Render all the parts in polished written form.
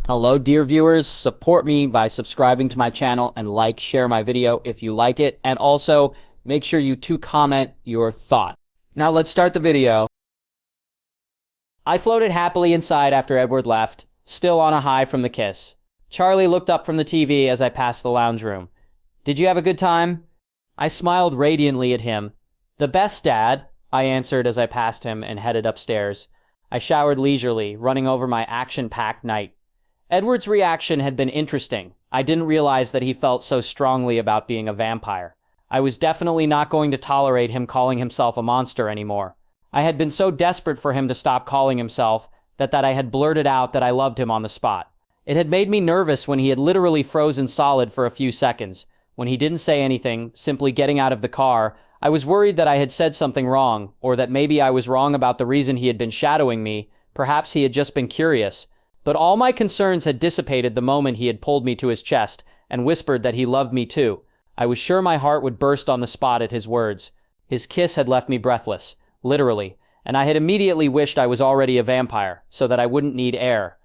Hello, dear viewers. Support me by subscribing to my channel and share my video if you like it. And also, make sure you comment your thoughts. Now let's start the video. I floated happily inside after Edward left, still on a high from the kiss. Charlie looked up from the TV as I passed the lounge room. Did you have a good time? I smiled radiantly at him. The best, Dad, I answered as I passed him and headed upstairs. I showered leisurely, running over my action-packed night. Edward's reaction had been interesting. I didn't realize that he felt so strongly about being a vampire. I was definitely not going to tolerate him calling himself a monster anymore. I had been so desperate for him to stop calling himself that I had blurted out that I loved him on the spot. It had made me nervous when he had literally frozen solid for a few seconds. When he didn't say anything, simply getting out of the car, I was worried that I had said something wrong, or that maybe I was wrong about the reason he had been shadowing me. Perhaps he had just been curious. But all my concerns had dissipated the moment he had pulled me to his chest and whispered that he loved me too. I was sure my heart would burst on the spot at his words. His kiss had left me breathless, literally, and I had immediately wished I was already a vampire, so that I wouldn't need air.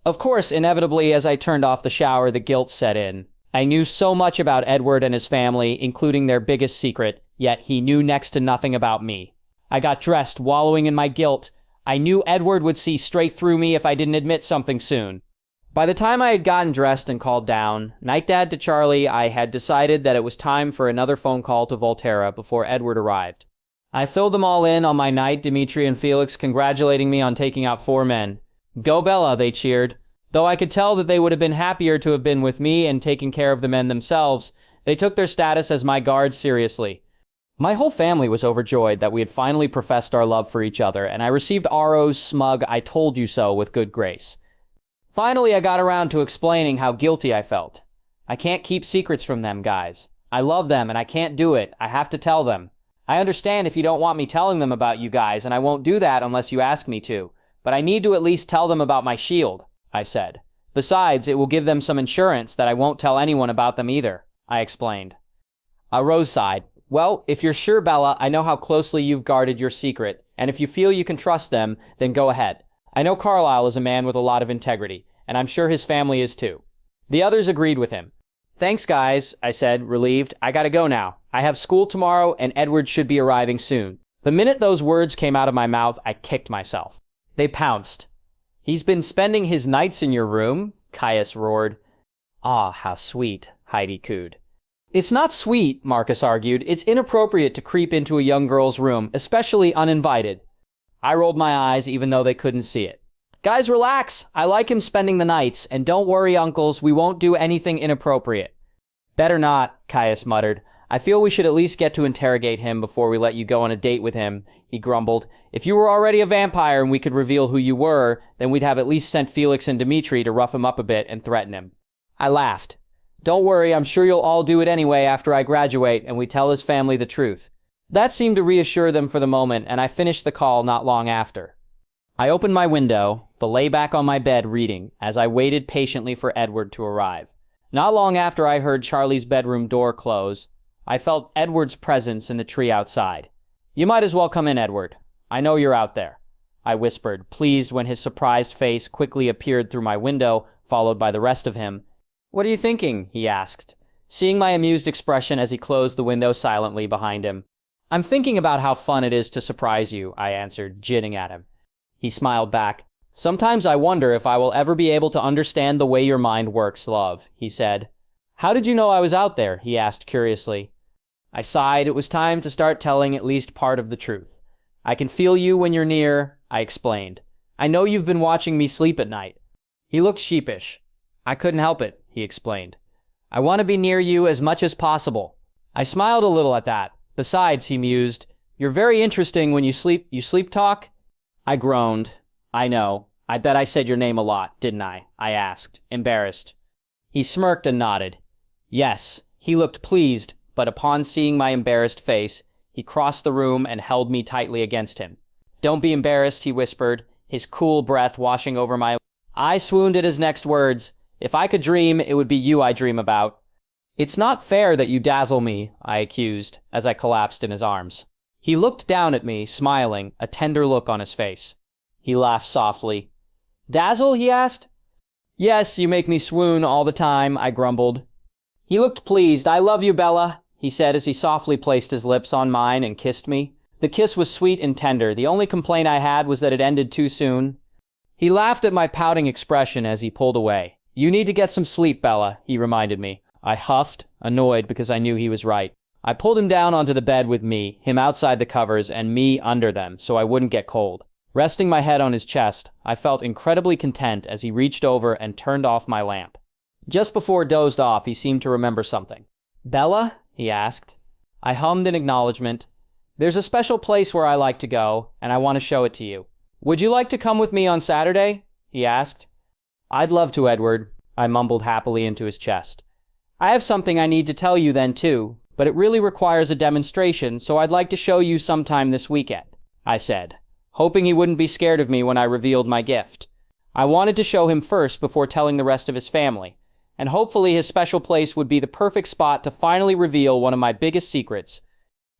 Of course, inevitably, as I turned off the shower, the guilt set in. I knew so much about Edward and his family, including their biggest secret, yet he knew next to nothing about me. I got dressed, wallowing in my guilt. I knew Edward would see straight through me if I didn't admit something soon. By the time I had gotten dressed and called down, night dad to Charlie, I had decided that it was time for another phone call to Volturi before Edward arrived. I filled them all in on my night, Dimitri and Felix congratulating me on taking out 4 men. Go Bella, they cheered. Though I could tell that they would have been happier to have been with me and taken care of the men themselves, they took their status as my guards seriously. My whole family was overjoyed that we had finally professed our love for each other, and I received Aro's smug "I told you so" with good grace. Finally, I got around to explaining how guilty I felt. I can't keep secrets from them, guys. I love them, and I can't do it. I have to tell them. I understand if you don't want me telling them about you guys, and I won't do that unless you ask me to. But I need to at least tell them about my shield, I said. Besides, it will give them some insurance that I won't tell anyone about them either, I explained. Aro sighed. Well, if you're sure, Bella, I know how closely you've guarded your secret, and if you feel you can trust them, then go ahead. I know Carlisle is a man with a lot of integrity, and I'm sure his family is too. The others agreed with him. Thanks, guys, I said, relieved. I gotta go now. I have school tomorrow, and Edward should be arriving soon. The minute those words came out of my mouth, I kicked myself. They pounced. He's been spending his nights in your room? Caius roared. Ah, how sweet, Heidi cooed. It's not sweet, Marcus argued. It's inappropriate to creep into a young girl's room, especially uninvited. I rolled my eyes even though they couldn't see it. Guys, relax. I like him spending the nights, and don't worry, uncles, we won't do anything inappropriate. Better not, Caius muttered. I feel we should at least get to interrogate him before we let you go on a date with him, he grumbled. If you were already a vampire and we could reveal who you were, then we'd have at least sent Felix and Dimitri to rough him up a bit and threaten him. I laughed. Don't worry, I'm sure you'll all do it anyway after I graduate and we tell his family the truth. That seemed to reassure them for the moment, and I finished the call not long after. I opened my window, lay back on my bed reading, as I waited patiently for Edward to arrive. Not long after I heard Charlie's bedroom door close, I felt Edward's presence in the tree outside. You might as well come in, Edward. I know you're out there, I whispered, pleased when his surprised face quickly appeared through my window, followed by the rest of him. What are you thinking? He asked, seeing my amused expression as he closed the window silently behind him. I'm thinking about how fun it is to surprise you, I answered, jinning at him. He smiled back. Sometimes I wonder if I will ever be able to understand the way your mind works, love, he said. How did you know I was out there? He asked curiously. I sighed. It was time to start telling at least part of the truth. I can feel you when you're near, I explained. I know you've been watching me sleep at night. He looked sheepish. I couldn't help it, he explained. I want to be near you as much as possible. I smiled a little at that. Besides, he mused, you're very interesting when you sleep talk? I groaned. I know. I bet I said your name a lot, didn't I? I asked, embarrassed. He smirked and nodded. Yes, he looked pleased, but upon seeing my embarrassed face, he crossed the room and held me tightly against him. Don't be embarrassed, he whispered, his cool breath washing over my... I swooned at his next words. If I could dream, it would be you I dream about. It's not fair that you dazzle me, I accused, as I collapsed in his arms. He looked down at me, smiling, a tender look on his face. He laughed softly. Dazzle, he asked. Yes, you make me swoon all the time, I grumbled. He looked pleased. I love you, Bella, he said as he softly placed his lips on mine and kissed me. The kiss was sweet and tender. The only complaint I had was that it ended too soon. He laughed at my pouting expression as he pulled away. You need to get some sleep, Bella, he reminded me. I huffed, annoyed because I knew he was right. I pulled him down onto the bed with me, him outside the covers and me under them so I wouldn't get cold. Resting my head on his chest, I felt incredibly content as he reached over and turned off my lamp. Just before dozed off, he seemed to remember something. Bella? He asked. I hummed in acknowledgement. There's a special place where I like to go, and I want to show it to you. Would you like to come with me on Saturday? He asked. I'd love to, Edward, I mumbled happily into his chest. I have something I need to tell you then, too, but it really requires a demonstration, so I'd like to show you sometime this weekend, I said, hoping he wouldn't be scared of me when I revealed my gift. I wanted to show him first before telling the rest of his family, and hopefully his special place would be the perfect spot to finally reveal one of my biggest secrets.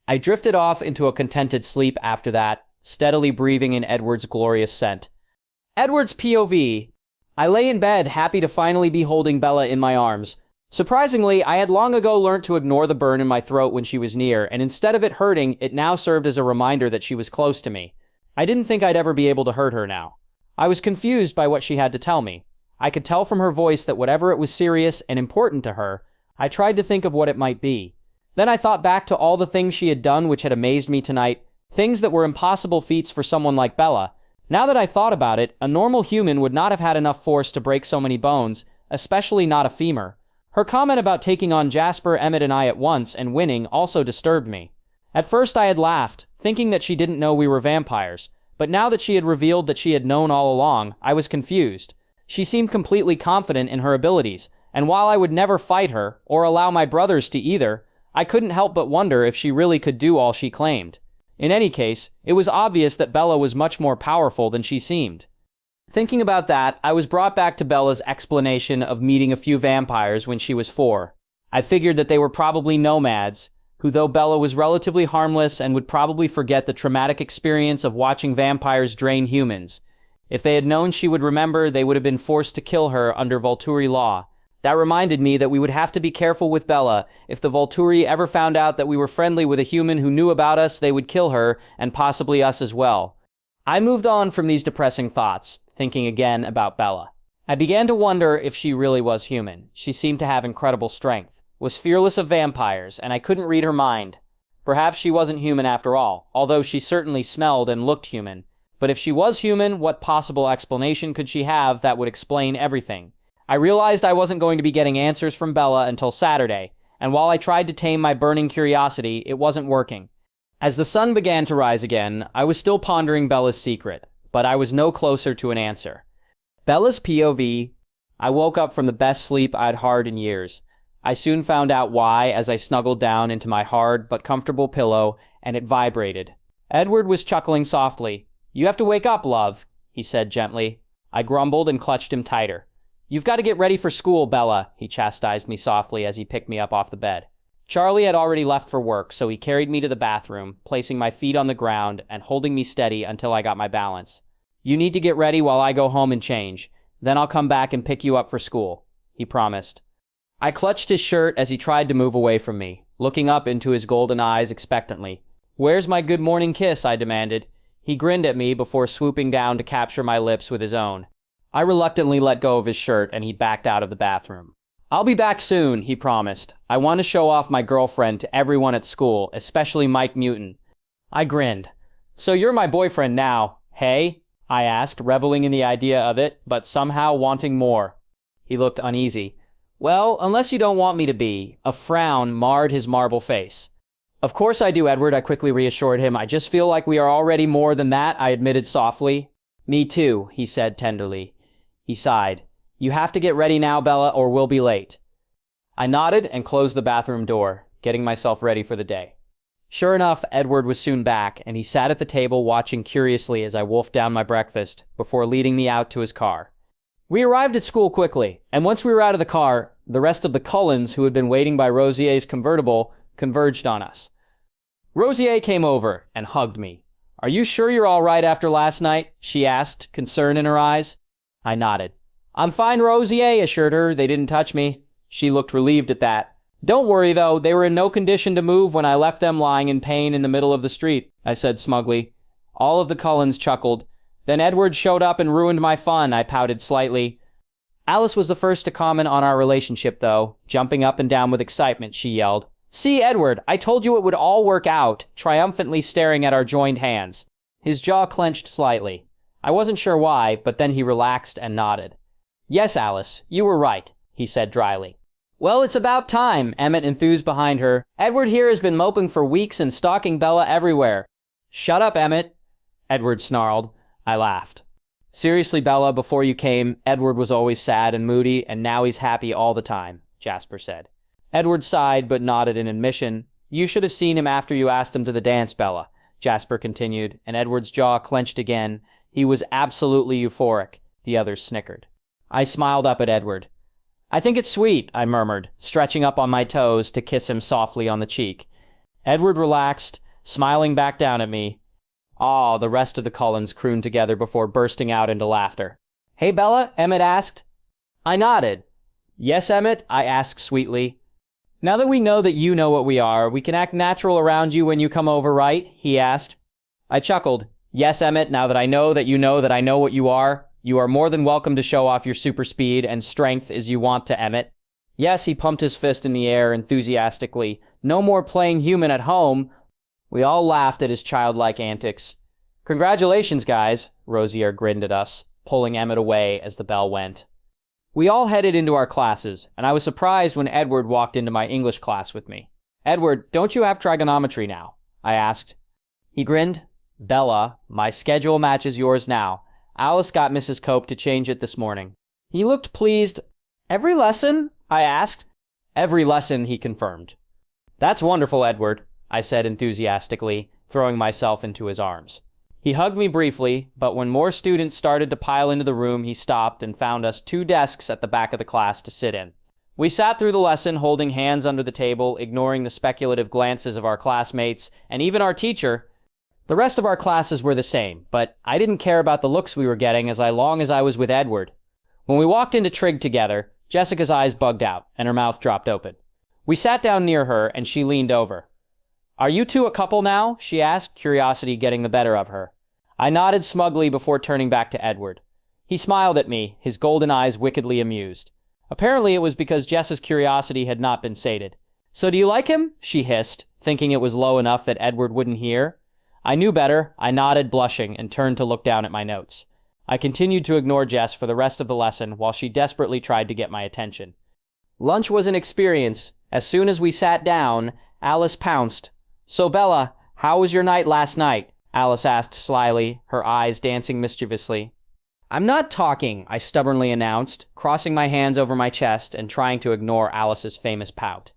I drifted off into a contented sleep after that, steadily breathing in Edward's glorious scent. Edward's POV. I lay in bed, happy to finally be holding Bella in my arms. Surprisingly, I had long ago learned to ignore the burn in my throat when she was near, and instead of it hurting, it now served as a reminder that she was close to me. I didn't think I'd ever be able to hurt her now. I was confused by what she had to tell me. I could tell from her voice that whatever it was serious and important to her, I tried to think of what it might be. Then I thought back to all the things she had done which had amazed me tonight, things that were impossible feats for someone like Bella. Now that I thought about it, a normal human would not have had enough force to break so many bones, especially not a femur. Her comment about taking on Jasper, Emmett, and I at once and winning also disturbed me. At first I had laughed, thinking that she didn't know we were vampires, but now that she had revealed that she had known all along, I was confused. She seemed completely confident in her abilities, and while I would never fight her, or allow my brothers to either, I couldn't help but wonder if she really could do all she claimed. In any case, it was obvious that Bella was much more powerful than she seemed. Thinking about that, I was brought back to Bella's explanation of meeting a few vampires when she was 4. I figured that they were probably nomads, who, though Bella was relatively harmless and would probably forget the traumatic experience of watching vampires drain humans. If they had known she would remember, they would have been forced to kill her under Volturi law. That reminded me that we would have to be careful with Bella. If the Volturi ever found out that we were friendly with a human who knew about us, they would kill her, and possibly us as well. I moved on from these depressing thoughts, thinking again about Bella. I began to wonder if she really was human. She seemed to have incredible strength, was fearless of vampires, and I couldn't read her mind. Perhaps she wasn't human after all, although she certainly smelled and looked human. But if she was human, what possible explanation could she have that would explain everything? I realized I wasn't going to be getting answers from Bella until Saturday, and while I tried to tame my burning curiosity, it wasn't working. As the sun began to rise again, I was still pondering Bella's secret, but I was no closer to an answer. Bella's POV. I woke up from the best sleep I'd had in years. I soon found out why as I snuggled down into my hard but comfortable pillow, and it vibrated. Edward was chuckling softly. You have to wake up, love, he said gently. I grumbled and clutched him tighter. You've got to get ready for school, Bella, he chastised me softly as he picked me up off the bed. Charlie had already left for work, so he carried me to the bathroom, placing my feet on the ground and holding me steady until I got my balance. You need to get ready while I go home and change. Then I'll come back and pick you up for school, he promised. I clutched his shirt as he tried to move away from me, looking up into his golden eyes expectantly. Where's my good morning kiss, I demanded. He grinned at me before swooping down to capture my lips with his own. I reluctantly let go of his shirt and he backed out of the bathroom. I'll be back soon, he promised. I want to show off my girlfriend to everyone at school, especially Mike Newton. I grinned. So you're my boyfriend now, hey? I asked, reveling in the idea of it, but somehow wanting more. He looked uneasy. Well, unless you don't want me to be. A frown marred his marble face. Of course I do, Edward, I quickly reassured him. I just feel like we are already more than that, I admitted softly. Me too, he said tenderly. He sighed. You have to get ready now, Bella, or we'll be late. I nodded and closed the bathroom door, getting myself ready for the day. Sure enough, Edward was soon back, and he sat at the table watching curiously as I wolfed down my breakfast before leading me out to his car. We arrived at school quickly, and once we were out of the car, the rest of the Cullens who had been waiting by Rosier's convertible converged on us. Rosier came over and hugged me. Are you sure you're all right after last night? She asked, concern in her eyes. I nodded. I'm fine, Rosier assured her. They didn't touch me. She looked relieved at that. Don't worry, though. They were in no condition to move when I left them lying in pain in the middle of the street, I said smugly. All of the Cullens chuckled. Then Edward showed up and ruined my fun, I pouted slightly. Alice was the first to comment on our relationship, though. Jumping up and down with excitement, she yelled. See, Edward, I told you it would all work out, triumphantly staring at our joined hands. His jaw clenched slightly. I wasn't sure why, but then he relaxed and nodded. Yes, Alice, you were right, he said dryly. Well, it's about time, Emmett enthused behind her. Edward here has been moping for weeks and stalking Bella everywhere. Shut up, Emmett, Edward snarled. I laughed. Seriously, Bella, before you came, Edward was always sad and moody, and now he's happy all the time, Jasper said. Edward sighed but nodded in admission. You should have seen him after you asked him to the dance, Bella, Jasper continued, and Edward's jaw clenched again. He was absolutely euphoric. The others snickered. I smiled up at Edward. I think it's sweet, I murmured, stretching up on my toes to kiss him softly on the cheek. Edward relaxed, smiling back down at me. Aw, the rest of the Cullens crooned together before bursting out into laughter. Hey, Bella, Emmett asked. I nodded. Yes, Emmett, I asked sweetly. Now that we know that you know what we are, we can act natural around you when you come over, right? He asked. I chuckled. Yes, Emmett, now that I know that I know what you are more than welcome to show off your super speed and strength as you want to, Emmett. Yes, he pumped his fist in the air enthusiastically. No more playing human at home. We all laughed at his childlike antics. Congratulations, guys, Rosier grinned at us, pulling Emmett away as the bell went. We all headed into our classes, and I was surprised when Edward walked into my English class with me. Edward, don't you have trigonometry now? I asked. He grinned. Bella, my schedule matches yours now. Alice got Mrs. Cope to change it this morning. He looked pleased. Every lesson? I asked. Every lesson, he confirmed. That's wonderful, Edward, I said enthusiastically, throwing myself into his arms. He hugged me briefly, but when more students started to pile into the room, he stopped and found us 2 desks at the back of the class to sit in. We sat through the lesson holding hands under the table, ignoring the speculative glances of our classmates and even our teacher. The rest of our classes were the same, but I didn't care about the looks we were getting as long as I was with Edward. When we walked into Trig together, Jessica's eyes bugged out and her mouth dropped open. We sat down near her and she leaned over. Are you two a couple now? She asked, curiosity getting the better of her. I nodded smugly before turning back to Edward. He smiled at me, his golden eyes wickedly amused. Apparently it was because Jess's curiosity had not been sated. So do you like him? She hissed, thinking it was low enough that Edward wouldn't hear. I knew better. I nodded, blushing, and turned to look down at my notes. I continued to ignore Jess for the rest of the lesson while she desperately tried to get my attention. Lunch was an experience. As soon as we sat down, Alice pounced. So, Bella, how was your night last night? Alice asked slyly, her eyes dancing mischievously. I'm not talking, I stubbornly announced, crossing my hands over my chest and trying to ignore Alice's famous pout.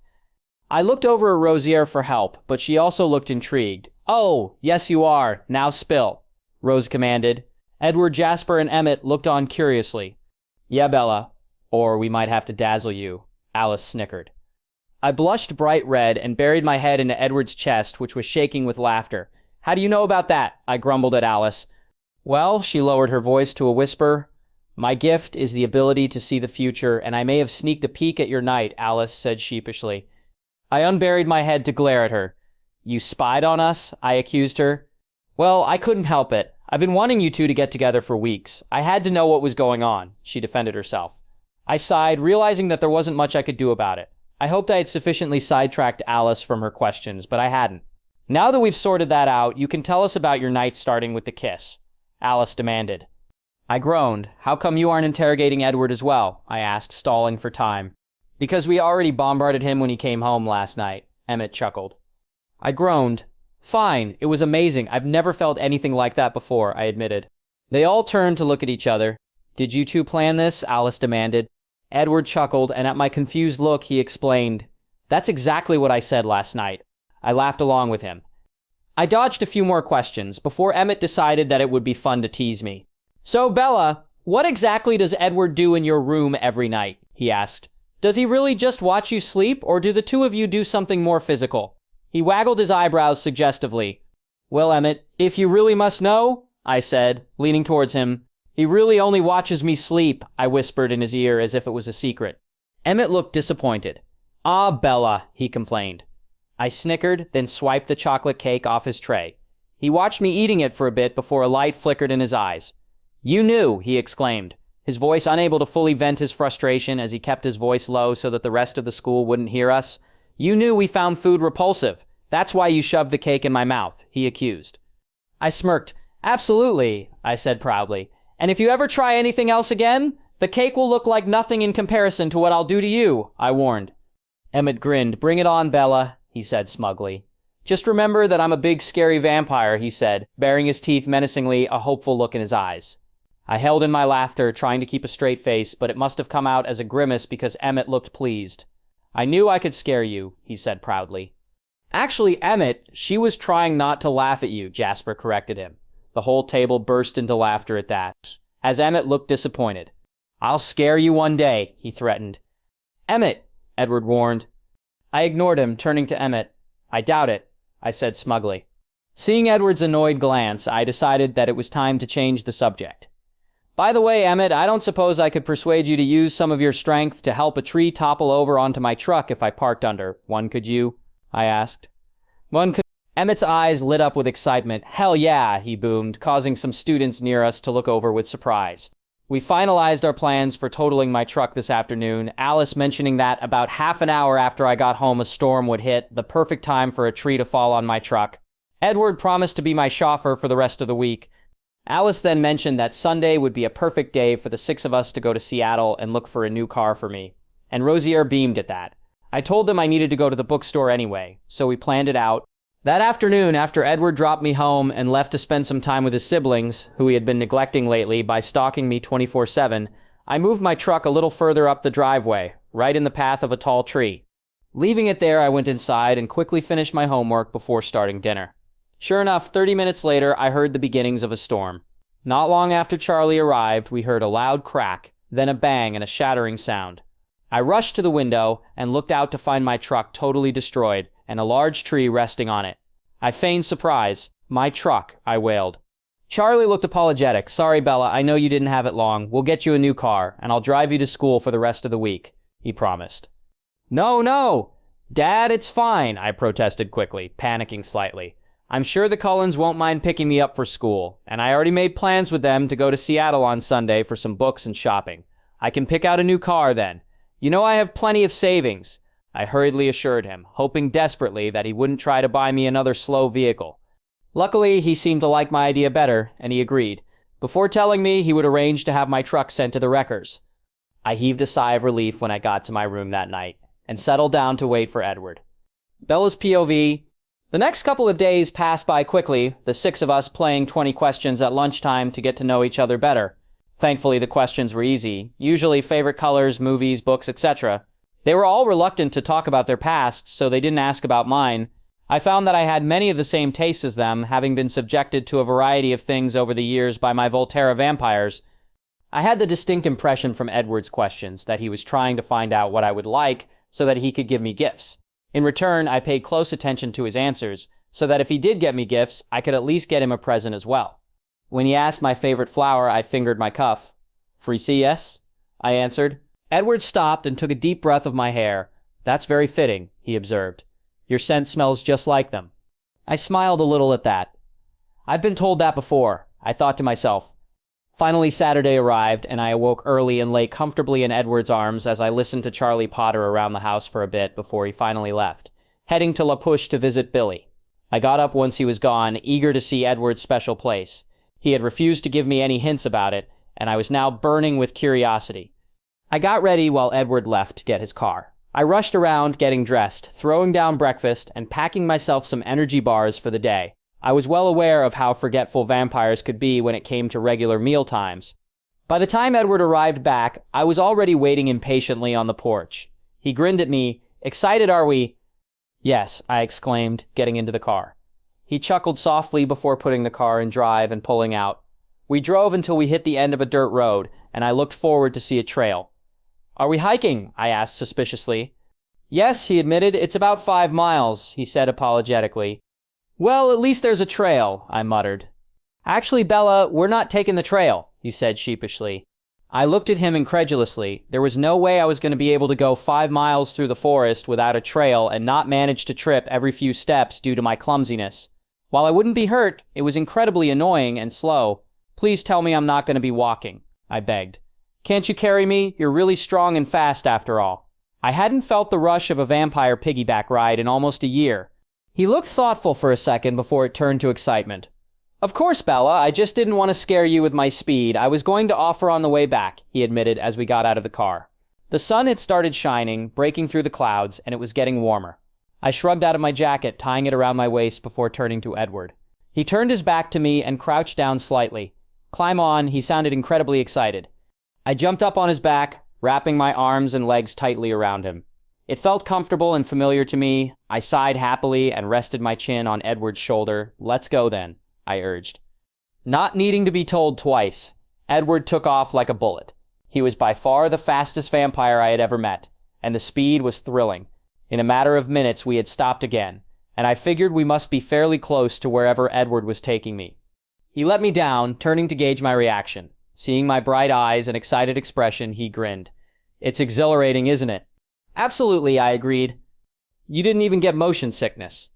I looked over at Rosier for help, but she also looked intrigued. Oh, yes you are. Now spill, Rose commanded. Edward, Jasper, and Emmett looked on curiously. Yeah, Bella, or we might have to dazzle you, Alice snickered. I blushed bright red and buried my head into Edward's chest, which was shaking with laughter. How do you know about that? I grumbled at Alice. Well, she lowered her voice to a whisper. My gift is the ability to see the future, and I may have sneaked a peek at your night, Alice said sheepishly. I unburied my head to glare at her. You spied on us? I accused her. Well, I couldn't help it. I've been wanting you two to get together for weeks. I had to know what was going on, she defended herself. I sighed, realizing that there wasn't much I could do about it. I hoped I had sufficiently sidetracked Alice from her questions, but I hadn't. Now that we've sorted that out, you can tell us about your night starting with the kiss, Alice demanded. I groaned. How come you aren't interrogating Edward as well? I asked, stalling for time. Because we already bombarded him when he came home last night, Emmett chuckled. I groaned. Fine, it was amazing. I've never felt anything like that before, I admitted. They all turned to look at each other. Did you two plan this? Alice demanded. Edward chuckled, and at my confused look, he explained. That's exactly what I said last night. I laughed along with him. I dodged a few more questions before Emmett decided that it would be fun to tease me. So, Bella, what exactly does Edward do in your room every night? He asked. Does he really just watch you sleep, or do the two of you do something more physical? He waggled his eyebrows suggestively. Well, Emmett, if you really must know, I said, leaning towards him, He really only watches me sleep, I whispered in his ear as if it was a secret. Emmett looked disappointed. Ah, Bella, he complained. I snickered, then swiped the chocolate cake off his tray. He watched me eating it for a bit before a light flickered in his eyes. You knew, he exclaimed, his voice unable to fully vent his frustration as he kept his voice low so that the rest of the school wouldn't hear us. You knew we found food repulsive. That's why you shoved the cake in my mouth, he accused. I smirked. Absolutely, I said proudly. And if you ever try anything else again, the cake will look like nothing in comparison to what I'll do to you, I warned. Emmett grinned. Bring it on, Bella, he said smugly. Just remember that I'm a big, scary vampire, he said, baring his teeth menacingly, a hopeful look in his eyes. I held in my laughter, trying to keep a straight face, but it must have come out as a grimace because Emmett looked pleased. I knew I could scare you, he said proudly. Actually, Emmett, she was trying not to laugh at you, Jasper corrected him. The whole table burst into laughter at that, as Emmett looked disappointed. I'll scare you one day, he threatened. Emmett, Edward warned. I ignored him, turning to Emmett. I doubt it, I said smugly. Seeing Edward's annoyed glance, I decided that it was time to change the subject. By the way, Emmett, I don't suppose I could persuade you to use some of your strength to help a tree topple over onto my truck if I parked under one, could you? I asked. One could. Emmett's eyes lit up with excitement. Hell yeah, he boomed, causing some students near us to look over with surprise. We finalized our plans for totaling my truck this afternoon, Alice mentioning that about half an hour after I got home a storm would hit, the perfect time for a tree to fall on my truck. Edward promised to be my chauffeur for the rest of the week. Alice then mentioned that Sunday would be a perfect day for the 6 of us to go to Seattle and look for a new car for me. And Rosier beamed at that. I told them I needed to go to the bookstore anyway, so we planned it out. That afternoon, after Edward dropped me home and left to spend some time with his siblings, who he had been neglecting lately by stalking me 24/7, I moved my truck a little further up the driveway, right in the path of a tall tree. Leaving it there, I went inside and quickly finished my homework before starting dinner. Sure enough, 30 minutes later, I heard the beginnings of a storm. Not long after Charlie arrived, we heard a loud crack, then a bang and a shattering sound. I rushed to the window and looked out to find my truck totally destroyed and a large tree resting on it. I feigned surprise. My truck, I wailed. Charlie looked apologetic. Sorry, Bella, I know you didn't have it long. We'll get you a new car, and I'll drive you to school for the rest of the week, he promised. No, Dad, it's fine, I protested quickly, panicking slightly. I'm sure the Cullens won't mind picking me up for school, and I already made plans with them to go to Seattle on Sunday for some books and shopping. I can pick out a new car then. You know I have plenty of savings, I hurriedly assured him, hoping desperately that he wouldn't try to buy me another slow vehicle. Luckily, he seemed to like my idea better, and he agreed, before telling me he would arrange to have my truck sent to the wreckers. I heaved a sigh of relief when I got to my room that night, and settled down to wait for Edward. Bella's POV. The next couple of days passed by quickly, the 6 of us playing 20 questions at lunchtime to get to know each other better. Thankfully, the questions were easy, usually favorite colors, movies, books, etc. They were all reluctant to talk about their pasts, so they didn't ask about mine. I found that I had many of the same tastes as them, having been subjected to a variety of things over the years by my Volturi vampires. I had the distinct impression from Edward's questions that he was trying to find out what I would like so that he could give me gifts. In return, I paid close attention to his answers, so that if he did get me gifts, I could at least get him a present as well. When he asked my favorite flower, I fingered my cuff. Free CS? I answered. Edward stopped and took a deep breath of my hair. That's very fitting, he observed. Your scent smells just like them. I smiled a little at that. I've been told that before, I thought to myself. Finally, Saturday arrived, and I awoke early and lay comfortably in Edward's arms as I listened to Charlie potter around the house for a bit before he finally left, heading to La Push to visit Billy. I got up once he was gone, eager to see Edward's special place. He had refused to give me any hints about it, and I was now burning with curiosity. I got ready while Edward left to get his car. I rushed around getting dressed, throwing down breakfast, and packing myself some energy bars for the day. I was well aware of how forgetful vampires could be when it came to regular meal times. By the time Edward arrived back, I was already waiting impatiently on the porch. He grinned at me. Excited, are we? Yes, I exclaimed, getting into the car. He chuckled softly before putting the car in drive and pulling out. We drove until we hit the end of a dirt road, and I looked forward to see a trail. Are we hiking? I asked suspiciously. Yes, he admitted. It's about 5 miles, he said apologetically. Well, at least there's a trail, I muttered. Actually, Bella, we're not taking the trail, he said sheepishly. I looked at him incredulously. There was no way I was going to be able to go 5 miles through the forest without a trail and not manage to trip every few steps due to my clumsiness. While I wouldn't be hurt, it was incredibly annoying and slow. Please tell me I'm not going to be walking, I begged. Can't you carry me? You're really strong and fast after all. I hadn't felt the rush of a vampire piggyback ride in almost a year. He looked thoughtful for a second before it turned to excitement. Of course, Bella, I just didn't want to scare you with my speed. I was going to offer on the way back, he admitted as we got out of the car. The sun had started shining, breaking through the clouds, and it was getting warmer. I shrugged out of my jacket, tying it around my waist before turning to Edward. He turned his back to me and crouched down slightly. Climb on, he sounded incredibly excited. I jumped up on his back, wrapping my arms and legs tightly around him. It felt comfortable and familiar to me. I sighed happily and rested my chin on Edward's shoulder. Let's go then, I urged. Not needing to be told twice, Edward took off like a bullet. He was by far the fastest vampire I had ever met, and the speed was thrilling. In a matter of minutes, we had stopped again, and I figured we must be fairly close to wherever Edward was taking me. He let me down, turning to gauge my reaction. Seeing my bright eyes and excited expression, he grinned. It's exhilarating, isn't it? Absolutely, I agreed. You didn't even get motion sickness.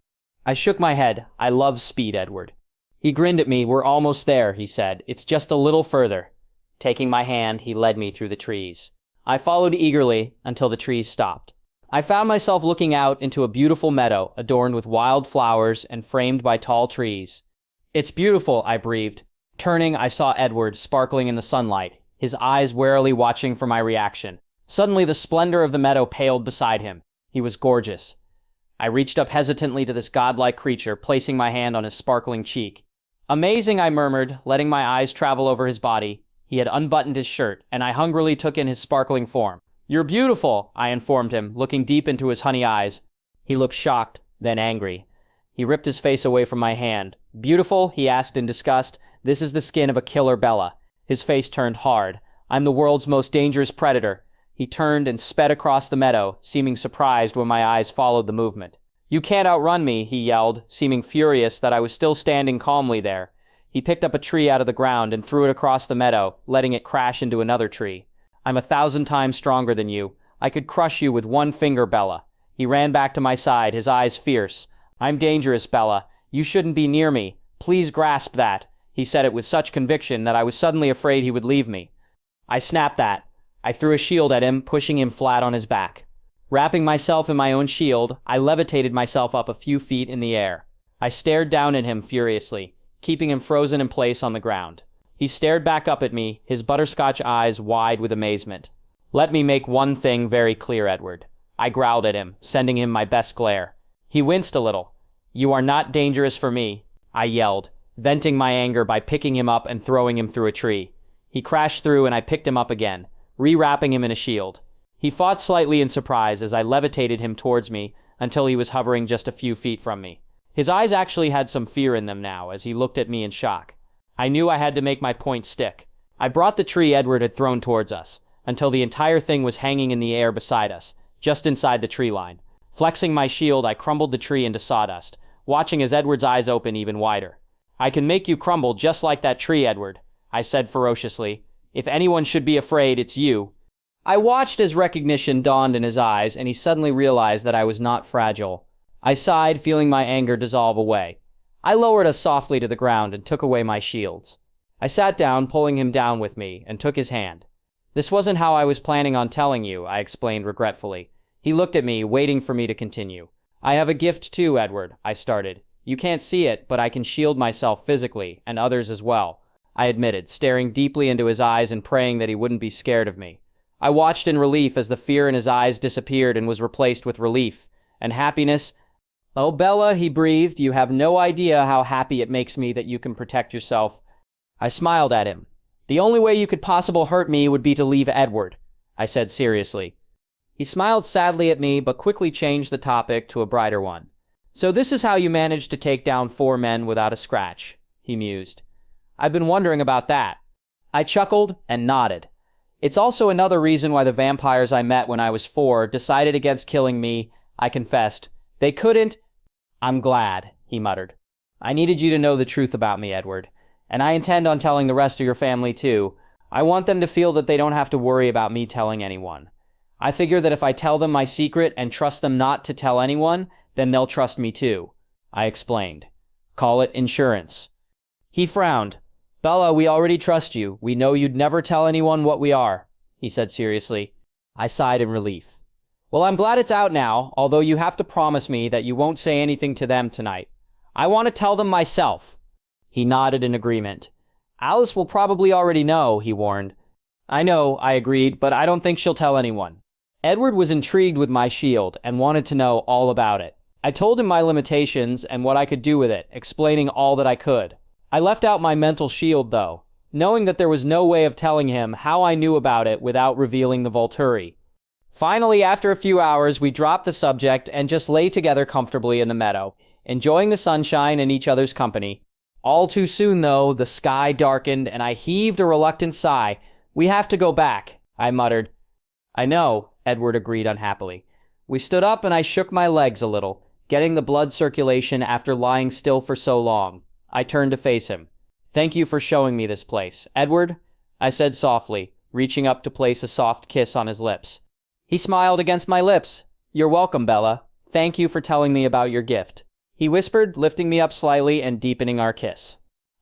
I shook my head. I love speed, Edward. He grinned at me. We're almost there, he said. It's just a little further. Taking my hand, he led me through the trees. I followed eagerly until the trees stopped. I found myself looking out into a beautiful meadow adorned with wild flowers and framed by tall trees. It's beautiful, I breathed. Turning, I saw Edward sparkling in the sunlight, his eyes warily watching for my reaction. Suddenly, the splendor of the meadow paled beside him. He was gorgeous. I reached up hesitantly to this godlike creature, placing my hand on his sparkling cheek. Amazing, I murmured, letting my eyes travel over his body. He had unbuttoned his shirt, and I hungrily took in his sparkling form. You're beautiful, I informed him, looking deep into his honey eyes. He looked shocked, then angry. He ripped his face away from my hand. Beautiful? He asked in disgust. This is the skin of a killer, Bella. His face turned hard. I'm the world's most dangerous predator. He turned and sped across the meadow, seeming surprised when my eyes followed the movement. You can't outrun me, he yelled, seeming furious that I was still standing calmly there. He picked up a tree out of the ground and threw it across the meadow, letting it crash into another tree. I'm 1,000 times stronger than you. I could crush you with one finger, Bella. He ran back to my side, his eyes fierce. I'm dangerous, Bella. You shouldn't be near me. Please grasp that. He said it with such conviction that I was suddenly afraid he would leave me. I snapped that. I threw a shield at him, pushing him flat on his back. Wrapping myself in my own shield, I levitated myself up a few feet in the air. I stared down at him furiously, keeping him frozen in place on the ground. He stared back up at me, his butterscotch eyes wide with amazement. Let me make one thing very clear, Edward. I growled at him, sending him my best glare. He winced a little. You are not dangerous for me, I yelled, venting my anger by picking him up and throwing him through a tree. He crashed through and I picked him up again, rewrapping him in a shield. He fought slightly in surprise as I levitated him towards me until he was hovering just a few feet from me. His eyes actually had some fear in them now as he looked at me in shock. I knew I had to make my point stick. I brought the tree Edward had thrown towards us, until the entire thing was hanging in the air beside us, just inside the tree line. Flexing my shield, I crumbled the tree into sawdust, watching as Edward's eyes opened even wider. I can make you crumble just like that tree, Edward, I said ferociously. If anyone should be afraid, it's you. I watched as recognition dawned in his eyes, and he suddenly realized that I was not fragile. I sighed, feeling my anger dissolve away. I lowered us softly to the ground and took away my shields. I sat down, pulling him down with me, and took his hand. This wasn't how I was planning on telling you, I explained regretfully. He looked at me, waiting for me to continue. I have a gift too, Edward, I started. You can't see it, but I can shield myself physically, and others as well, I admitted, staring deeply into his eyes and praying that he wouldn't be scared of me. I watched in relief as the fear in his eyes disappeared and was replaced with relief and happiness. Oh, Bella, he breathed, you have no idea how happy it makes me that you can protect yourself. I smiled at him. The only way you could possibly hurt me would be to leave Edward, I said seriously. He smiled sadly at me, but quickly changed the topic to a brighter one. So this is how you managed to take down 4 men without a scratch, he mused. I've been wondering about that. I chuckled and nodded. It's also another reason why the vampires I met when I was 4 decided against killing me, I confessed. They couldn't. I'm glad, he muttered. I needed you to know the truth about me, Edward. And I intend on telling the rest of your family too. I want them to feel that they don't have to worry about me telling anyone. I figure that if I tell them my secret and trust them not to tell anyone, then they'll trust me too. I explained. Call it insurance. He frowned. Bella, we already trust you. We know you'd never tell anyone what we are, he said seriously. I sighed in relief. Well, I'm glad it's out now, although you have to promise me that you won't say anything to them tonight. I want to tell them myself. He nodded in agreement. Alice will probably already know, he warned. I know, I agreed, but I don't think she'll tell anyone. Edward was intrigued with my shield and wanted to know all about it. I told him my limitations and what I could do with it, explaining all that I could. I left out my mental shield, though, knowing that there was no way of telling him how I knew about it without revealing the Volturi. Finally, after a few hours, we dropped the subject and just lay together comfortably in the meadow, enjoying the sunshine and each other's company. All too soon, though, the sky darkened and I heaved a reluctant sigh. We have to go back, I muttered. I know, Edward agreed unhappily. We stood up and I shook my legs a little, getting the blood circulation after lying still for so long. I turned to face him. Thank you for showing me this place, Edward, I said softly, reaching up to place a soft kiss on his lips. He smiled against my lips. You're welcome, Bella. Thank you for telling me about your gift, he whispered, lifting me up slightly and deepening our kiss.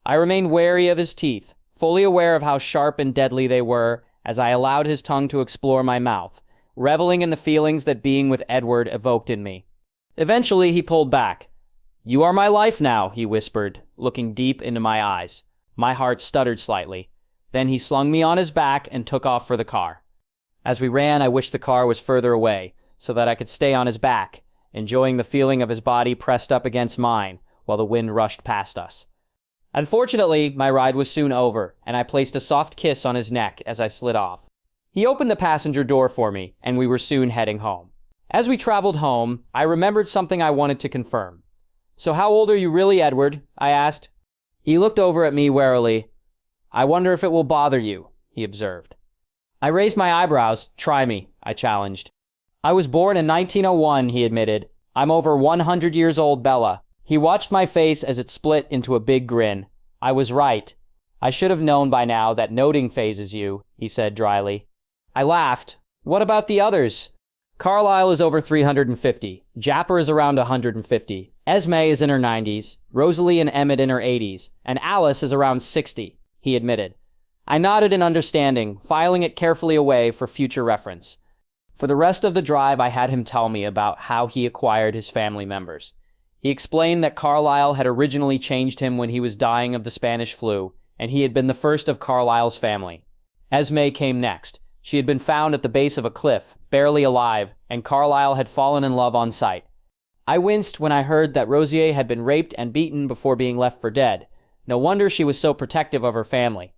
I remained wary of his teeth, fully aware of how sharp and deadly they were as I allowed his tongue to explore my mouth, reveling in the feelings that being with Edward evoked in me. Eventually, he pulled back. You are my life now, he whispered, looking deep into my eyes. My heart stuttered slightly. Then he slung me on his back and took off for the car. As we ran, I wished the car was further away, so that I could stay on his back, enjoying the feeling of his body pressed up against mine while the wind rushed past us. Unfortunately, my ride was soon over, and I placed a soft kiss on his neck as I slid off. He opened the passenger door for me, and we were soon heading home. As we traveled home, I remembered something I wanted to confirm. So how old are you really, Edward? I asked. He looked over at me warily. I wonder if it will bother you, he observed. I raised my eyebrows. Try me, I challenged. I was born in 1901, he admitted. I'm over 100 years old, Bella. He watched my face as it split into a big grin. I was right. I should have known by now that noting phases you, he said dryly. I laughed. What about the others? Carlisle is over 350. Japper is around 150. Esme is in her 90s. Rosalie and Emmett in her 80s. And Alice is around 60, he admitted. I nodded in understanding, filing it carefully away for future reference. For the rest of the drive, I had him tell me about how he acquired his family members. He explained that Carlisle had originally changed him when he was dying of the Spanish flu, and he had been the first of Carlisle's family. Esme came next. She had been found at the base of a cliff, barely alive, and Carlisle had fallen in love on sight. I winced when I heard that Rosier had been raped and beaten before being left for dead. No wonder she was so protective of her family.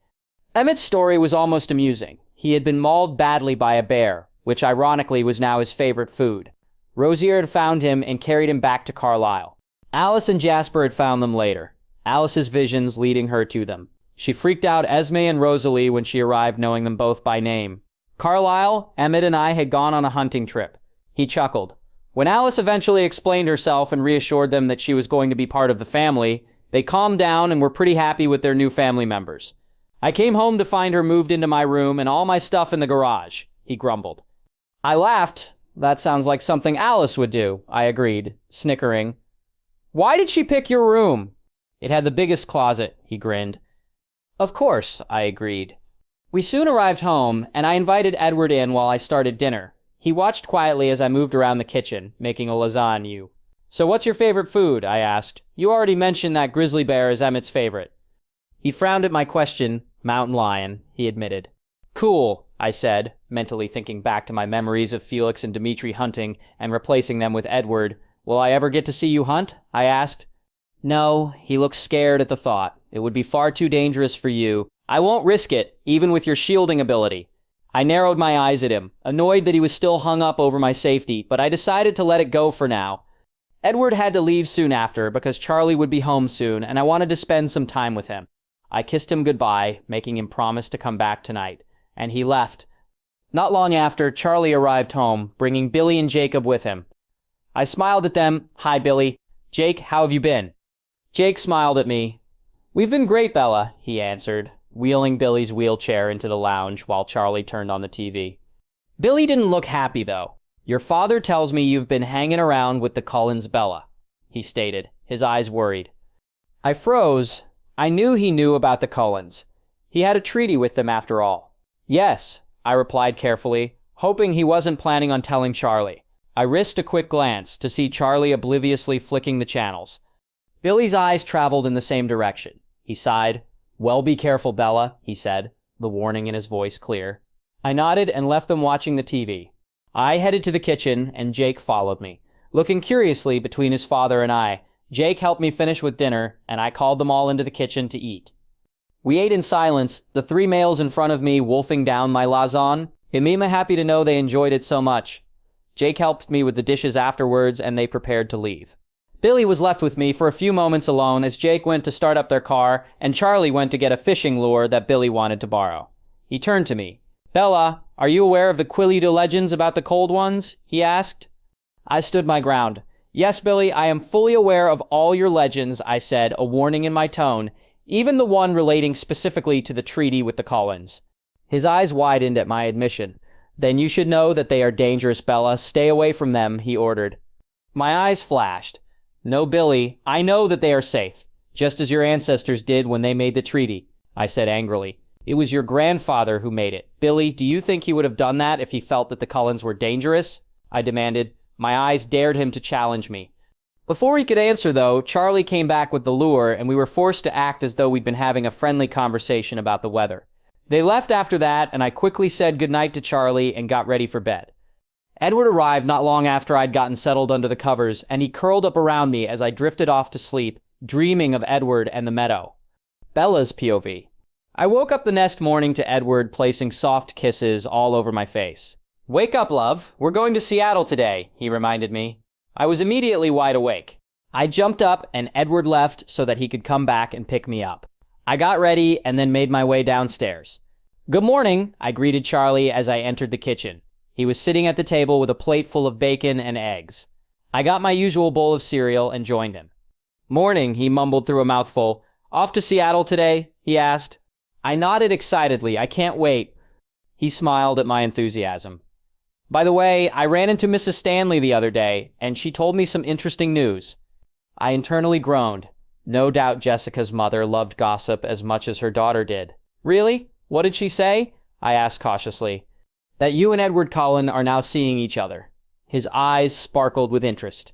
Emmett's story was almost amusing. He had been mauled badly by a bear, which ironically was now his favorite food. Rosier had found him and carried him back to Carlisle. Alice and Jasper had found them later, Alice's visions leading her to them. She freaked out Esme and Rosalie when she arrived, knowing them both by name. Carlisle, Emmett, and I had gone on a hunting trip. He chuckled. When Alice eventually explained herself and reassured them that she was going to be part of the family, they calmed down and were pretty happy with their new family members. I came home to find her moved into my room and all my stuff in the garage, he grumbled. I laughed. That sounds like something Alice would do, I agreed, snickering. Why did she pick your room? It had the biggest closet, he grinned. Of course, I agreed. We soon arrived home, and I invited Edward in while I started dinner. He watched quietly as I moved around the kitchen, making a lasagna. So what's your favorite food? I asked. You already mentioned that grizzly bear is Emmett's favorite. He frowned at my question. Mountain lion, he admitted. Cool, I said, mentally thinking back to my memories of Felix and Dimitri hunting and replacing them with Edward. Will I ever get to see you hunt? I asked. No, he looked scared at the thought. It would be far too dangerous for you. I won't risk it, even with your shielding ability. I narrowed my eyes at him, annoyed that he was still hung up over my safety, but I decided to let it go for now. Edward had to leave soon after because Charlie would be home soon, and I wanted to spend some time with him. I kissed him goodbye, making him promise to come back tonight, and he left. Not long after, Charlie arrived home, bringing Billy and Jacob with him. I smiled at them. Hi, Billy. Jake, how have you been? Jake smiled at me. "We've been great, Bella," he answered, wheeling Billy's wheelchair into the lounge while Charlie turned on the TV. Billy didn't look happy, though. "Your father tells me you've been hanging around with the Cullens, Bella," he stated, his eyes worried. I froze. I knew he knew about the Cullens. He had a treaty with them after all. "Yes," I replied carefully, hoping he wasn't planning on telling Charlie. I risked a quick glance to see Charlie obliviously flicking the channels. Billy's eyes traveled in the same direction. He sighed. "Well, be careful, Bella," he said, the warning in his voice clear. I nodded and left them watching the TV. I headed to the kitchen, and Jake followed me. Looking curiously between his father and I, Jake helped me finish with dinner, and I called them all into the kitchen to eat. We ate in silence, the three males in front of me wolfing down my lasagne. It made me happy to know they enjoyed it so much. Jake helped me with the dishes afterwards, and they prepared to leave. Billy was left with me for a few moments alone as Jake went to start up their car, and Charlie went to get a fishing lure that Billy wanted to borrow. He turned to me. "Bella, are you aware of the Quillido legends about the cold ones?" he asked. I stood my ground. "Yes, Billy, I am fully aware of all your legends," I said, a warning in my tone, even the one relating specifically to the treaty with the Cullens. His eyes widened at my admission. "Then you should know that they are dangerous, Bella. Stay away from them," he ordered. My eyes flashed. "No, Billy, I know that they are safe, just as your ancestors did when they made the treaty," I said angrily. "It was your grandfather who made it. Billy, do you think he would have done that if he felt that the Cullens were dangerous?" I demanded. My eyes dared him to challenge me. Before he could answer, though, Charlie came back with the lure, and we were forced to act as though we'd been having a friendly conversation about the weather. They left after that, and I quickly said goodnight to Charlie and got ready for bed. Edward arrived not long after I'd gotten settled under the covers, and he curled up around me as I drifted off to sleep, dreaming of Edward and the meadow. Bella's POV. I woke up the next morning to Edward placing soft kisses all over my face. "Wake up, love. We're going to Seattle today," he reminded me. I was immediately wide awake. I jumped up, and Edward left so that he could come back and pick me up. I got ready and then made my way downstairs. "Good morning," I greeted Charlie as I entered the kitchen. He was sitting at the table with a plate full of bacon and eggs. I got my usual bowl of cereal and joined him. "Morning," he mumbled through a mouthful. "Off to Seattle today?" he asked. I nodded excitedly. "I can't wait." He smiled at my enthusiasm. "By the way, I ran into Mrs. Stanley the other day, and she told me some interesting news." I internally groaned. No doubt Jessica's mother loved gossip as much as her daughter did. "Really? What did she say?" I asked cautiously. "That you and Edward Cullen are now seeing each other." His eyes sparkled with interest.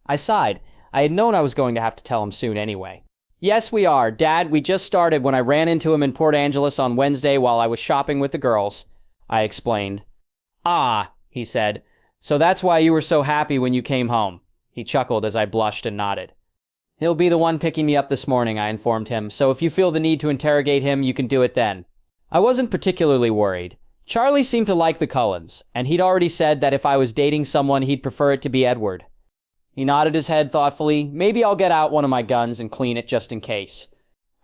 I sighed. I had known I was going to have to tell him soon anyway. "Yes, we are. Dad, we just started when I ran into him in Port Angeles on Wednesday while I was shopping with the girls," I explained. "Ah," he said. "So that's why you were so happy when you came home." He chuckled as I blushed and nodded. "He'll be the one picking me up this morning," I informed him, "so if you feel the need to interrogate him, you can do it then." I wasn't particularly worried. Charlie seemed to like the Cullens, and he'd already said that if I was dating someone, he'd prefer it to be Edward. He nodded his head thoughtfully. "Maybe I'll get out one of my guns and clean it just in case."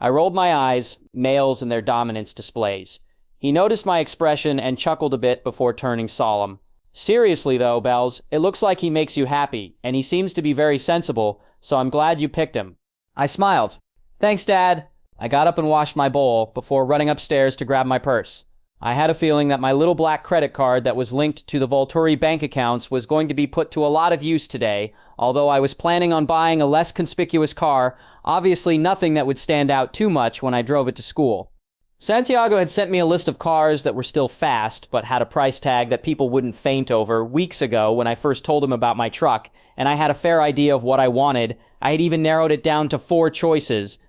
I rolled my eyes, males and their dominance displays. He noticed my expression and chuckled a bit before turning solemn. "Seriously though, Bells, it looks like he makes you happy, and he seems to be very sensible, so I'm glad you picked him." I smiled. "Thanks, Dad." I got up and washed my bowl before running upstairs to grab my purse. I had a feeling that my little black credit card that was linked to the Volturi bank accounts was going to be put to a lot of use today, although I was planning on buying a less conspicuous car, obviously nothing that would stand out too much when I drove it to school. Santiago had sent me a list of cars that were still fast, but had a price tag that people wouldn't faint over weeks ago when I first told him about my truck, and I had a fair idea of what I wanted. I had even narrowed it down to 4 choices.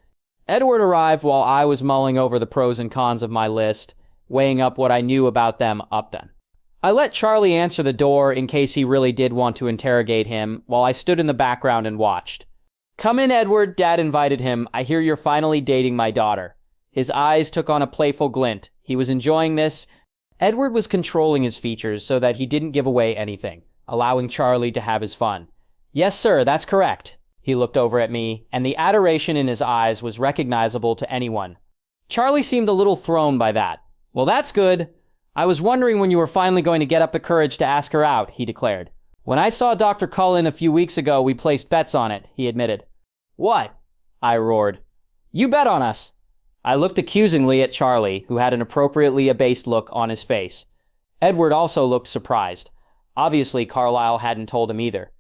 Edward arrived while I was mulling over the pros and cons of my list, weighing up what I knew about them up then. I let Charlie answer the door in case he really did want to interrogate him, while I stood in the background and watched. "Come in, Edward," Dad invited him. "I hear you're finally dating my daughter." His eyes took on a playful glint. He was enjoying this. Edward was controlling his features so that he didn't give away anything, allowing Charlie to have his fun. "Yes, sir, that's correct." He looked over at me, and the adoration in his eyes was recognizable to anyone. Charlie seemed a little thrown by that. "Well, that's good. I was wondering when you were finally going to get up the courage to ask her out," he declared. "When I saw Dr. Cullen a few weeks ago, we placed bets on it," he admitted. "What?" I roared. You bet on us. I looked accusingly at Charlie, who had an appropriately abased look on his face. Edward also looked surprised. Obviously, Carlisle hadn't told him either.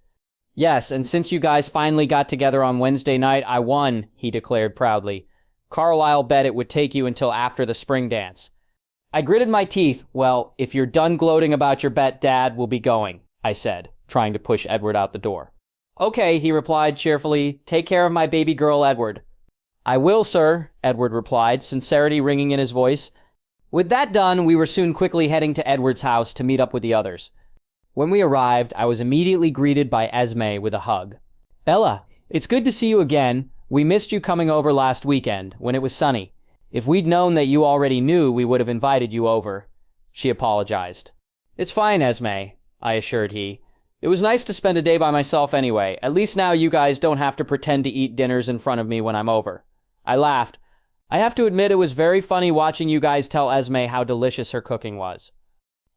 Yes, and since you guys finally got together on Wednesday night, I won, he declared proudly. Carlisle bet it would take you until after the spring dance. I gritted my teeth. Well, if you're done gloating about your bet, Dad, we'll be going, I said, trying to push Edward out the door. Okay, he replied cheerfully. Take care of my baby girl, Edward. I will, sir, Edward replied, sincerity ringing in his voice. With that done, we were soon quickly heading to Edward's house to meet up with the others. When we arrived, I was immediately greeted by Esme with a hug. Bella, it's good to see you again. We missed you coming over last weekend, when it was sunny. If we'd known that you already knew, we would have invited you over. She apologized. It's fine, Esme, I assured he. It was nice to spend a day by myself anyway. At least now you guys don't have to pretend to eat dinners in front of me when I'm over. I laughed. I have to admit it was very funny watching you guys tell Esme how delicious her cooking was.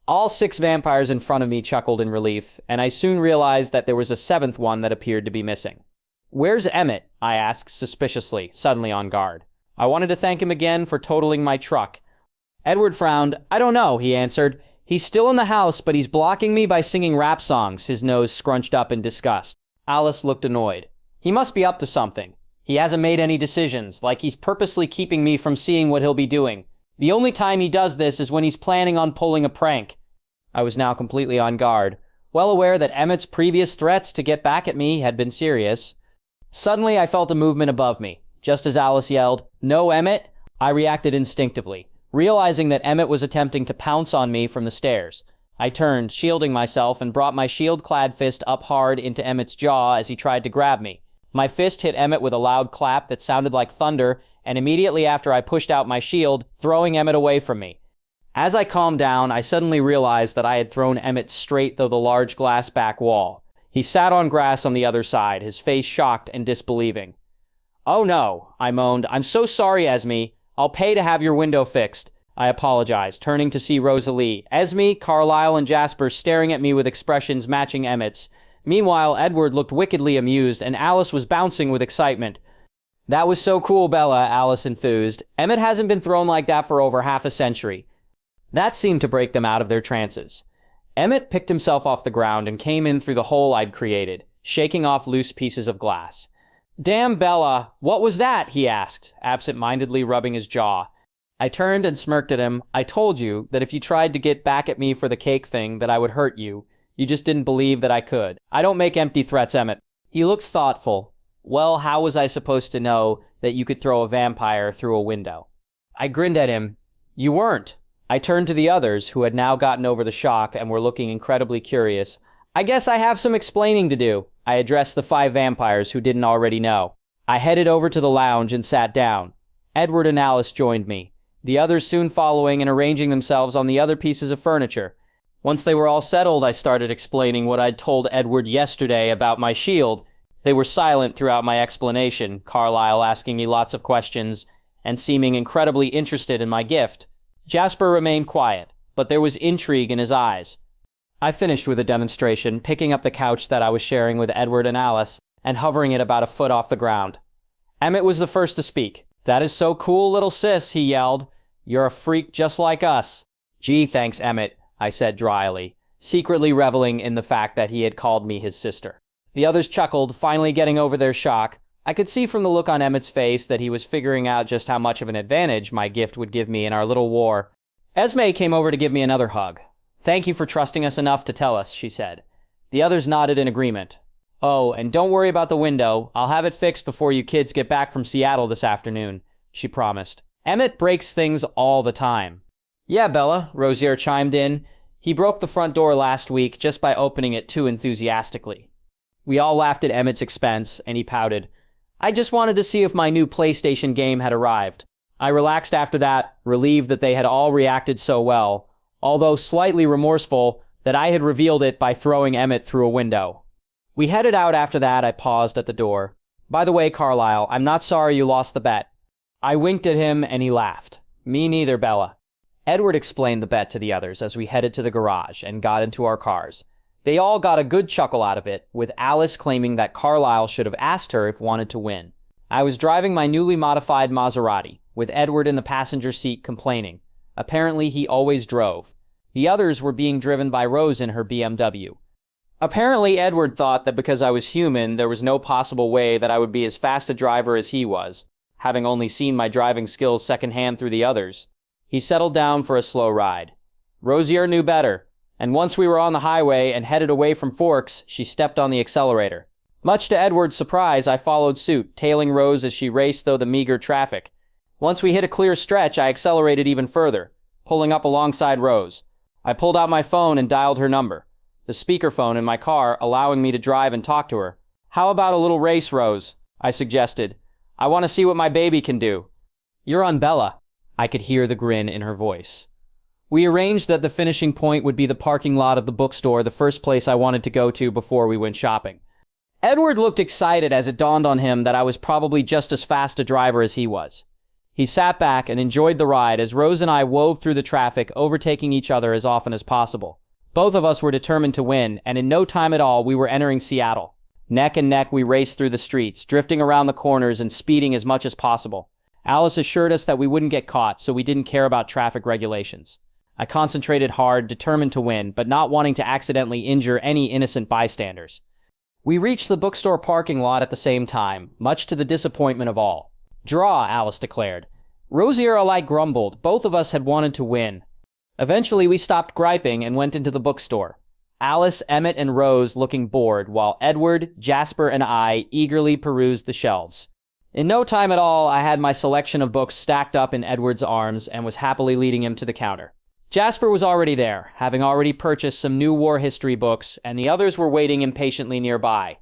All 6 vampires in front of me chuckled in relief, and I soon realized that there was a 7th one that appeared to be missing. Where's Emmett? I asked suspiciously, suddenly on guard. I wanted to thank him again for totaling my truck. Edward frowned. I don't know, he answered. He's still in the house, but he's blocking me by singing rap songs, his nose scrunched up in disgust. Alice looked annoyed. He must be up to something. He hasn't made any decisions, like he's purposely keeping me from seeing what he'll be doing. The only time he does this is when he's planning on pulling a prank. I was now completely on guard, well aware that Emmett's previous threats to get back at me had been serious. Suddenly, I felt a movement above me. Just as Alice yelled, "No, Emmett," I reacted instinctively, realizing that Emmett was attempting to pounce on me from the stairs. I turned, shielding myself, and brought my shield-clad fist up hard into Emmett's jaw as he tried to grab me. My fist hit Emmett with a loud clap that sounded like thunder, and immediately after I pushed out my shield, throwing Emmett away from me. As I calmed down, I suddenly realized that I had thrown Emmett straight through the large glass back wall. He sat on grass on the other side, his face shocked and disbelieving. "Oh no," I moaned. "I'm so sorry, Esme. I'll pay to have your window fixed." I apologized, turning to see Rosalie, Esme, Carlisle, and Jasper staring at me with expressions matching Emmett's. Meanwhile, Edward looked wickedly amused, and Alice was bouncing with excitement. "That was so cool, Bella," Alice enthused. "Emmett hasn't been thrown like that for over half a century." That seemed to break them out of their trances. Emmett picked himself off the ground and came in through the hole I'd created, shaking off loose pieces of glass. "Damn, Bella, what was that?" he asked, absent-mindedly rubbing his jaw. I turned and smirked at him. "I told you that if you tried to get back at me for the cake thing that I would hurt you. You just didn't believe that I could. I don't make empty threats, Emmett." He looked thoughtful. Well, how was I supposed to know that you could throw a vampire through a window? I grinned at him. "You weren't." I turned to the others, who had now gotten over the shock and were looking incredibly curious. "I guess I have some explaining to do." I addressed the 5 vampires who didn't already know. I headed over to the lounge and sat down. Edward and Alice joined me, the others soon following and arranging themselves on the other pieces of furniture. Once they were all settled, I started explaining what I'd told Edward yesterday about my shield. They were silent throughout my explanation, Carlisle asking me lots of questions and seeming incredibly interested in my gift. Jasper remained quiet, but there was intrigue in his eyes. I finished with a demonstration, picking up the couch that I was sharing with Edward and Alice and hovering it about a foot off the ground. Emmett was the first to speak. "That is so cool, little sis," he yelled. "You're a freak just like us." "Gee, thanks, Emmett," I said dryly, secretly reveling in the fact that he had called me his sister. The others chuckled, finally getting over their shock. I could see from the look on Emmett's face that he was figuring out just how much of an advantage my gift would give me in our little war. Esme came over to give me another hug. "Thank you for trusting us enough to tell us," she said. The others nodded in agreement. "Oh, and don't worry about the window. I'll have it fixed before you kids get back from Seattle this afternoon," she promised. "Emmett breaks things all the time." "Yeah, Bella," Rosier chimed in. "He broke the front door last week just by opening it too enthusiastically." We all laughed at Emmett's expense, and he pouted. "I just wanted to see if my new PlayStation game had arrived." I relaxed after that, relieved that they had all reacted so well, although slightly remorseful that I had revealed it by throwing Emmett through a window. We headed out after that. I paused at the door. "By the way, Carlisle, I'm not sorry you lost the bet." I winked at him, and he laughed. "Me neither, Bella." Edward explained the bet to the others as we headed to the garage and got into our cars. They all got a good chuckle out of it, with Alice claiming that Carlisle should have asked her if wanted to win. I was driving my newly modified Maserati, with Edward in the passenger seat complaining. Apparently, he always drove. The others were being driven by Rose in her BMW. Apparently, Edward thought that because I was human, there was no possible way that I would be as fast a driver as he was, having only seen my driving skills secondhand through the others. He settled down for a slow ride. Rosier knew better, and once we were on the highway and headed away from Forks, she stepped on the accelerator. Much to Edward's surprise, I followed suit, tailing Rose as she raced through the meager traffic. Once we hit a clear stretch, I accelerated even further, pulling up alongside Rose. I pulled out my phone and dialed her number, the speakerphone in my car allowing me to drive and talk to her. "How about a little race, Rose?" I suggested. "I want to see what my baby can do." "You're on Bella." I could hear the grin in her voice. We arranged that the finishing point would be the parking lot of the bookstore, the first place I wanted to go to before we went shopping. Edward looked excited as it dawned on him that I was probably just as fast a driver as he was. He sat back and enjoyed the ride as Rose and I wove through the traffic, overtaking each other as often as possible. Both of us were determined to win, and in no time at all, we were entering Seattle. Neck and neck, we raced through the streets, drifting around the corners and speeding as much as possible. Alice assured us that we wouldn't get caught, so we didn't care about traffic regulations. I concentrated hard, determined to win, but not wanting to accidentally injure any innocent bystanders. We reached the bookstore parking lot at the same time, much to the disappointment of all. "Draw," Alice declared. Rosier alike grumbled. Both of us had wanted to win. Eventually, we stopped griping and went into the bookstore. Alice, Emmett, and Rose looking bored, while Edward, Jasper, and I eagerly perused the shelves. In no time at all, I had my selection of books stacked up in Edward's arms and was happily leading him to the counter. Jasper was already there, having already purchased some new war history books, and the others were waiting impatiently nearby.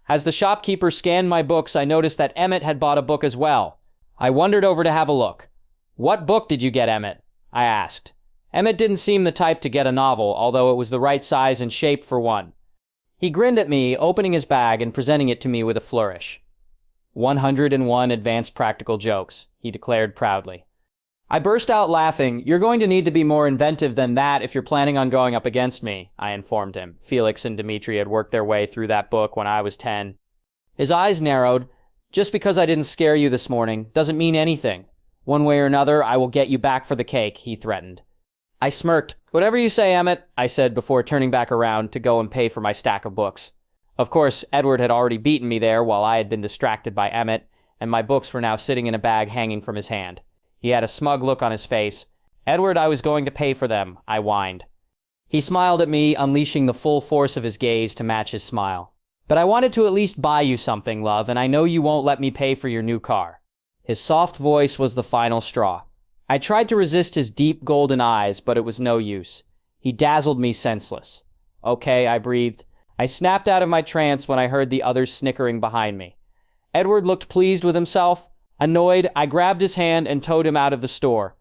As the shopkeeper scanned my books, I noticed that Emmett had bought a book as well. I wandered over to have a look. "What book did you get, Emmett?" I asked. Emmett didn't seem the type to get a novel, although it was the right size and shape for one. He grinned at me, opening his bag and presenting it to me with a flourish. 101 advanced practical jokes, he declared proudly. I burst out laughing. "You're going to need to be more inventive than that if you're planning on going up against me," I informed him. Felix and Dimitri had worked their way through that book when I was 10. His eyes narrowed. "Just because I didn't scare you this morning doesn't mean anything. One way or another, I will get you back for the cake," he threatened. I smirked. "Whatever you say, Emmett," I said before turning back around to go and pay for my stack of books. Of course, Edward had already beaten me there while I had been distracted by Emmett, and my books were now sitting in a bag hanging from his hand. He had a smug look on his face. "Edward, I was going to pay for them," I whined. He smiled at me, unleashing the full force of his gaze to match his smile. "But I wanted to at least buy you something, love, and I know you won't let me pay for your new car." His soft voice was the final straw. I tried to resist his deep golden eyes, but it was no use. He dazzled me senseless. "Okay," I breathed. I snapped out of my trance when I heard the others snickering behind me. Edward looked pleased with himself. Annoyed, I grabbed his hand and towed him out of the store.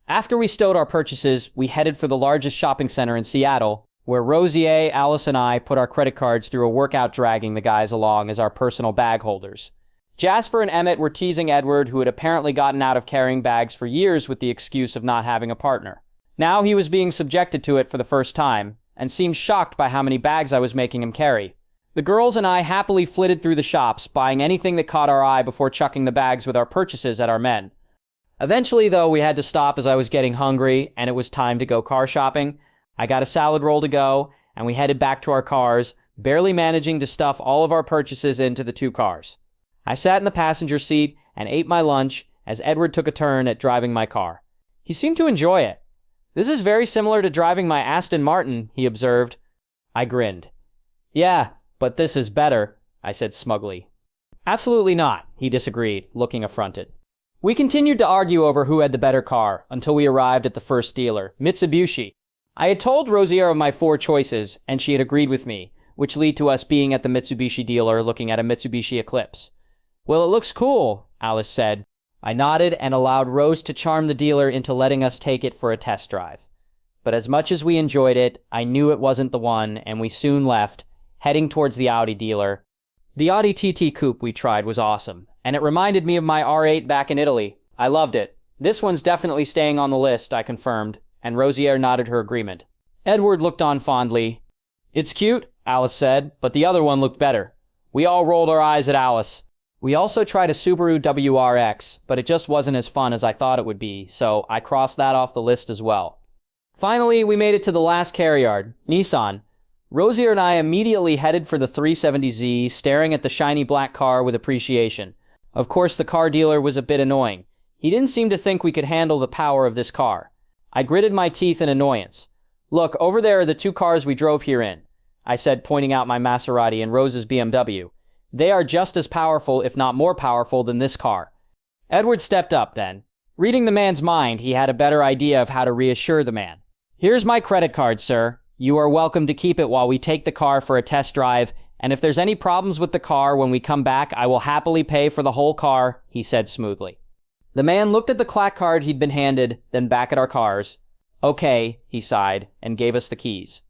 After we stowed our purchases, we headed for the largest shopping center in Seattle, where Rosier, Alice, and I put our credit cards through a workout dragging the guys along as our personal bag holders. Jasper and Emmett were teasing Edward, who had apparently gotten out of carrying bags for years with the excuse of not having a partner. Now he was being subjected to it for the first time, and seemed shocked by how many bags I was making him carry. The girls and I happily flitted through the shops, buying anything that caught our eye before chucking the bags with our purchases at our men. Eventually, though, we had to stop as I was getting hungry, and it was time to go car shopping. I got a salad roll to go, and we headed back to our cars, barely managing to stuff all of our purchases into the 2 cars. I sat in the passenger seat and ate my lunch as Edward took a turn at driving my car. He seemed to enjoy it. "This is very similar to driving my Aston Martin," he observed. I grinned. "Yeah, but this is better," I said smugly. "Absolutely not," he disagreed, looking affronted. We continued to argue over who had the better car until we arrived at the first dealer, Mitsubishi. I had told Rosier of my 4 choices, and she had agreed with me, which led to us being at the Mitsubishi dealer looking at a Mitsubishi Eclipse. "Well, it looks cool," Alice said. I nodded and allowed Rose to charm the dealer into letting us take it for a test drive. But as much as we enjoyed it, I knew it wasn't the one, and we soon left, heading towards the Audi dealer. The Audi TT Coupe we tried was awesome, and it reminded me of my R8 back in Italy. I loved it. "This one's definitely staying on the list," I confirmed, and Rosier nodded her agreement. Edward looked on fondly. "It's cute," Alice said, "but the other one looked better." We all rolled our eyes at Alice. We also tried a Subaru WRX, but it just wasn't as fun as I thought it would be, so I crossed that off the list as well. Finally, we made it to the last care yard, Nissan. Rosier and I immediately headed for the 370Z, staring at the shiny black car with appreciation. Of course, the car dealer was a bit annoying. He didn't seem to think we could handle the power of this car. I gritted my teeth in annoyance. "Look, over there are the two cars we drove here in," I said, pointing out my Maserati and Rose's BMW. "They are just as powerful, if not more powerful, than this car." Edward stepped up then. Reading the man's mind, he had a better idea of how to reassure the man. "Here's my credit card, sir. You are welcome to keep it while we take the car for a test drive, and if there's any problems with the car when we come back, I will happily pay for the whole car," he said smoothly. The man looked at the clack card he'd been handed, then back at our cars. "Okay," he sighed, and gave us the keys.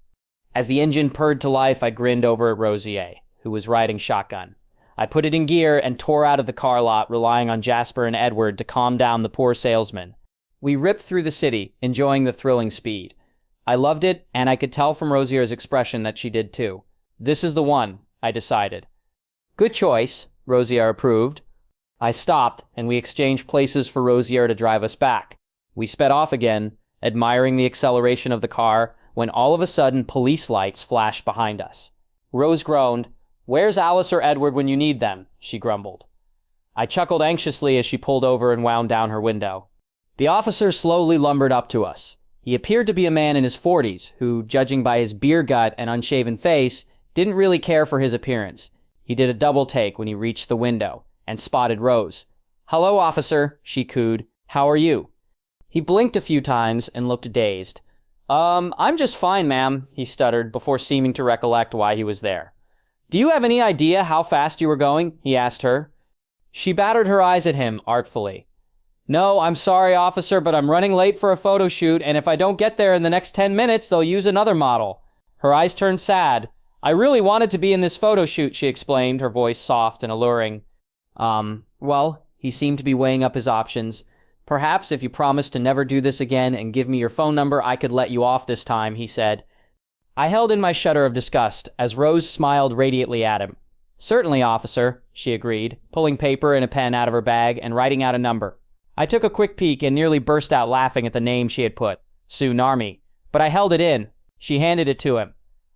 As the engine purred to life, I grinned over at Rosier, who was riding shotgun. I put it in gear and tore out of the car lot, relying on Jasper and Edward to calm down the poor salesman. We ripped through the city, enjoying the thrilling speed. I loved it, and I could tell from Rosier's expression that she did too. "This is the one," I decided. "Good choice," Rosier approved. I stopped, and we exchanged places for Rosier to drive us back. We sped off again, admiring the acceleration of the car, when all of a sudden police lights flashed behind us. Rose groaned. "Where's Alice or Edward when you need them?" she grumbled. I chuckled anxiously as she pulled over and wound down her window. The officer slowly lumbered up to us. He appeared to be a man in his 40s, who, judging by his beer gut and unshaven face, didn't really care for his appearance. He did a double take when he reached the window, and spotted Rose. "Hello, officer," she cooed. "How are you?" He blinked a few times and looked dazed. I'm just fine, ma'am," he stuttered, before seeming to recollect why he was there. "Do you have any idea how fast you were going?" he asked her. She battered her eyes at him artfully. "No, I'm sorry, officer, but I'm running late for a photo shoot, and if I don't get there in the next 10 minutes, they'll use another model." Her eyes turned sad. "I really wanted to be in this photo shoot," she explained, her voice soft and alluring. Well, he seemed to be weighing up his options. "Perhaps if you promise to never do this again and give me your phone number, I could let you off this time," he said. I held in my shudder of disgust as Rose smiled radiantly at him. "Certainly, officer," she agreed, pulling paper and a pen out of her bag and writing out a number. I took a quick peek and nearly burst out laughing at the name she had put, Sue Narmi, but I held it in. She handed it to him.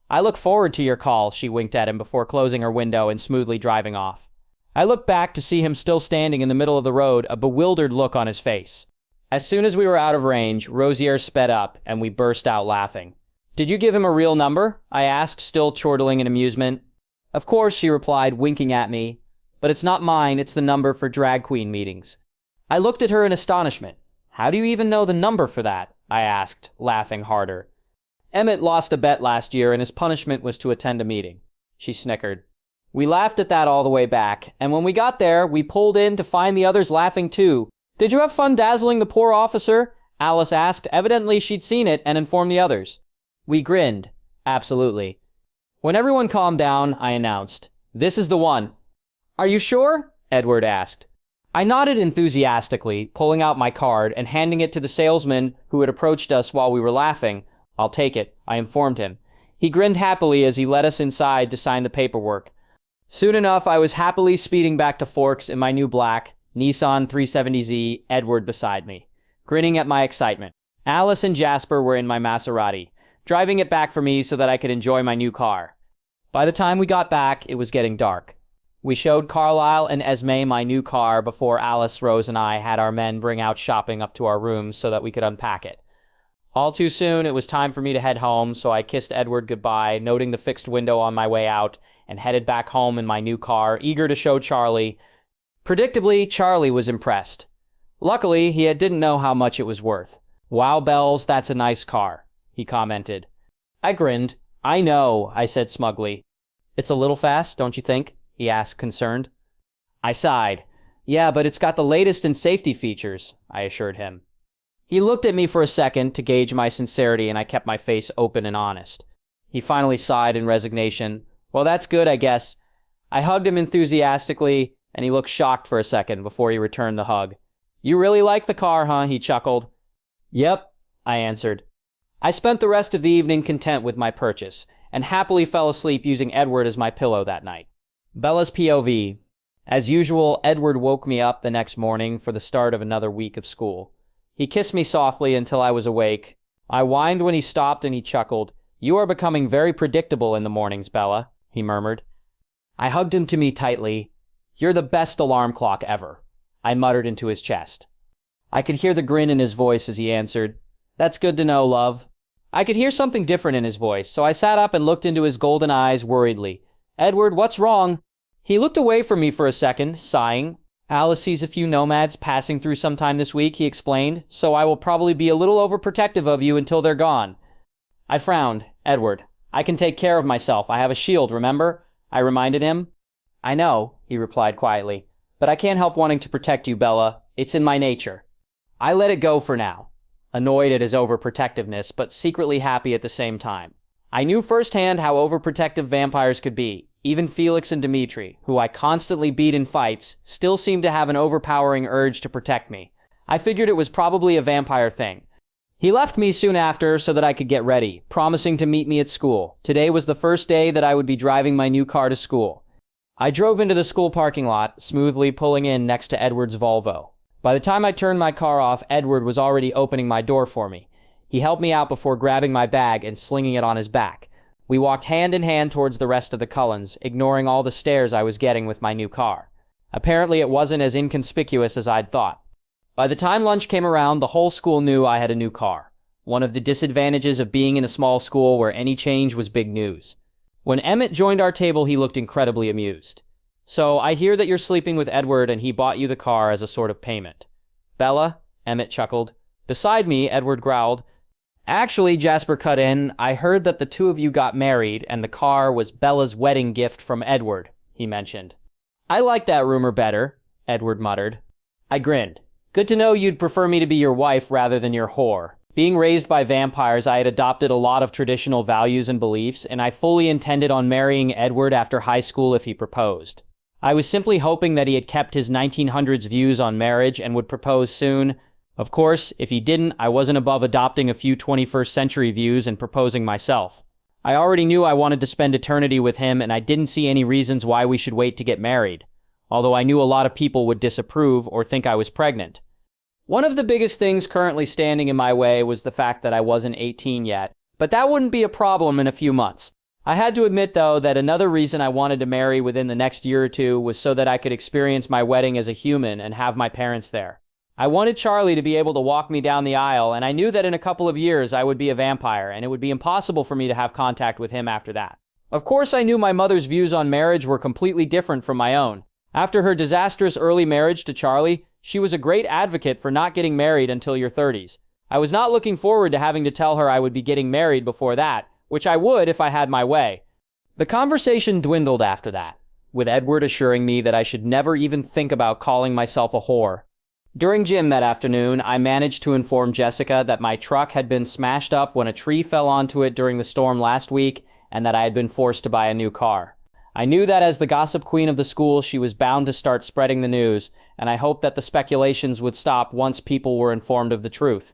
"I look forward to your call," she winked at him before closing her window and smoothly driving off. I looked back to see him still standing in the middle of the road, a bewildered look on his face. As soon as we were out of range, Rosier sped up, and we burst out laughing. "Did you give him a real number?" I asked, still chortling in amusement. "Of course," she replied, winking at me. "But it's not mine, it's the number for drag queen meetings." I looked at her in astonishment. "How do you even know the number for that?" I asked, laughing harder. "Emmett lost a bet last year, and his punishment was to attend a meeting." She snickered. We laughed at that all the way back, and when we got there, we pulled in to find the others laughing too. "Did you have fun dazzling the poor officer?" Alice asked. Evidently she'd seen it and informed the others. We grinned. Absolutely. When everyone calmed down, I announced, "This is the one." "Are you sure?" Edward asked. I nodded enthusiastically, pulling out my card and handing it to the salesman who had approached us while we were laughing. "I'll take it," I informed him. He grinned happily as he led us inside to sign the paperwork. Soon enough, I was happily speeding back to Forks in my new black Nissan 370Z, Edward beside me, grinning at my excitement. Alice and Jasper were in my Maserati, driving it back for me so that I could enjoy my new car. By the time we got back, it was getting dark. We showed Carlisle and Esme my new car before Alice, Rose, and I had our men bring out shopping up to our rooms so that we could unpack it. All too soon, it was time for me to head home, so I kissed Edward goodbye, noting the fixed window on my way out, and headed back home in my new car, eager to show Charlie. Predictably, Charlie was impressed. Luckily, he didn't know how much it was worth. "Wow, Bells, that's a nice car," he commented. I grinned. "I know," I said smugly. "It's a little fast, don't you think?" he asked, concerned. I sighed. "Yeah, but it's got the latest in safety features," I assured him. He looked at me for a second to gauge my sincerity, and I kept my face open and honest. He finally sighed in resignation. "Well, that's good, I guess." I hugged him enthusiastically, and he looked shocked for a second before he returned the hug. "You really like the car, huh?" he chuckled. "Yep," I answered. I spent the rest of the evening content with my purchase, and happily fell asleep using Edward as my pillow that night. Bella's POV. As usual, Edward woke me up the next morning for the start of another week of school. He kissed me softly until I was awake. I whined when he stopped and he chuckled. "You are becoming very predictable in the mornings, Bella," he murmured. I hugged him to me tightly. "You're the best alarm clock ever," I muttered into his chest. I could hear the grin in his voice as he answered, "That's good to know, love." I could hear something different in his voice, so I sat up and looked into his golden eyes worriedly. "Edward, what's wrong?" He looked away from me for a second, sighing. "Alice sees a few nomads passing through sometime this week," he explained, "so I will probably be a little overprotective of you until they're gone." I frowned. "Edward, I can take care of myself. I have a shield, remember?" I reminded him. "I know," he replied quietly, "but I can't help wanting to protect you, Bella. It's in my nature." I let it go for now, annoyed at his overprotectiveness, but secretly happy at the same time. I knew firsthand how overprotective vampires could be. Even Felix and Dimitri, who I constantly beat in fights, still seemed to have an overpowering urge to protect me. I figured it was probably a vampire thing. He left me soon after so that I could get ready, promising to meet me at school. Today was the first day that I would be driving my new car to school. I drove into the school parking lot, smoothly pulling in next to Edward's Volvo. By the time I turned my car off, Edward was already opening my door for me. He helped me out before grabbing my bag and slinging it on his back. We walked hand in hand towards the rest of the Cullens, ignoring all the stares I was getting with my new car. Apparently it wasn't as inconspicuous as I'd thought. By the time lunch came around, the whole school knew I had a new car. One of the disadvantages of being in a small school where any change was big news. When Emmett joined our table, he looked incredibly amused. "So, I hear that you're sleeping with Edward and he bought you the car as a sort of payment." "Bella?" Emmett chuckled. Beside me, Edward growled. "Actually," Jasper cut in, "I heard that the two of you got married and the car was Bella's wedding gift from Edward," he mentioned. "I like that rumor better," Edward muttered. I grinned. "Good to know you'd prefer me to be your wife rather than your whore." Being raised by vampires, I had adopted a lot of traditional values and beliefs, and I fully intended on marrying Edward after high school if he proposed. I was simply hoping that he had kept his 1900s views on marriage and would propose soon. Of course, if he didn't, I wasn't above adopting a few 21st century views and proposing myself. I already knew I wanted to spend eternity with him, and I didn't see any reasons why we should wait to get married, although I knew a lot of people would disapprove or think I was pregnant. One of the biggest things currently standing in my way was the fact that I wasn't 18 yet, but that wouldn't be a problem in a few months. I had to admit, though, that another reason I wanted to marry within the next year or two was so that I could experience my wedding as a human and have my parents there. I wanted Charlie to be able to walk me down the aisle, and I knew that in a couple of years I would be a vampire, and it would be impossible for me to have contact with him after that. Of course, I knew my mother's views on marriage were completely different from my own. After her disastrous early marriage to Charlie, she was a great advocate for not getting married until your 30s. I was not looking forward to having to tell her I would be getting married before that, which I would if I had my way. The conversation dwindled after that, with Edward assuring me that I should never even think about calling myself a whore. During gym that afternoon, I managed to inform Jessica that my truck had been smashed up when a tree fell onto it during the storm last week, and that I had been forced to buy a new car. I knew that as the gossip queen of the school, she was bound to start spreading the news, and I hoped that the speculations would stop once people were informed of the truth.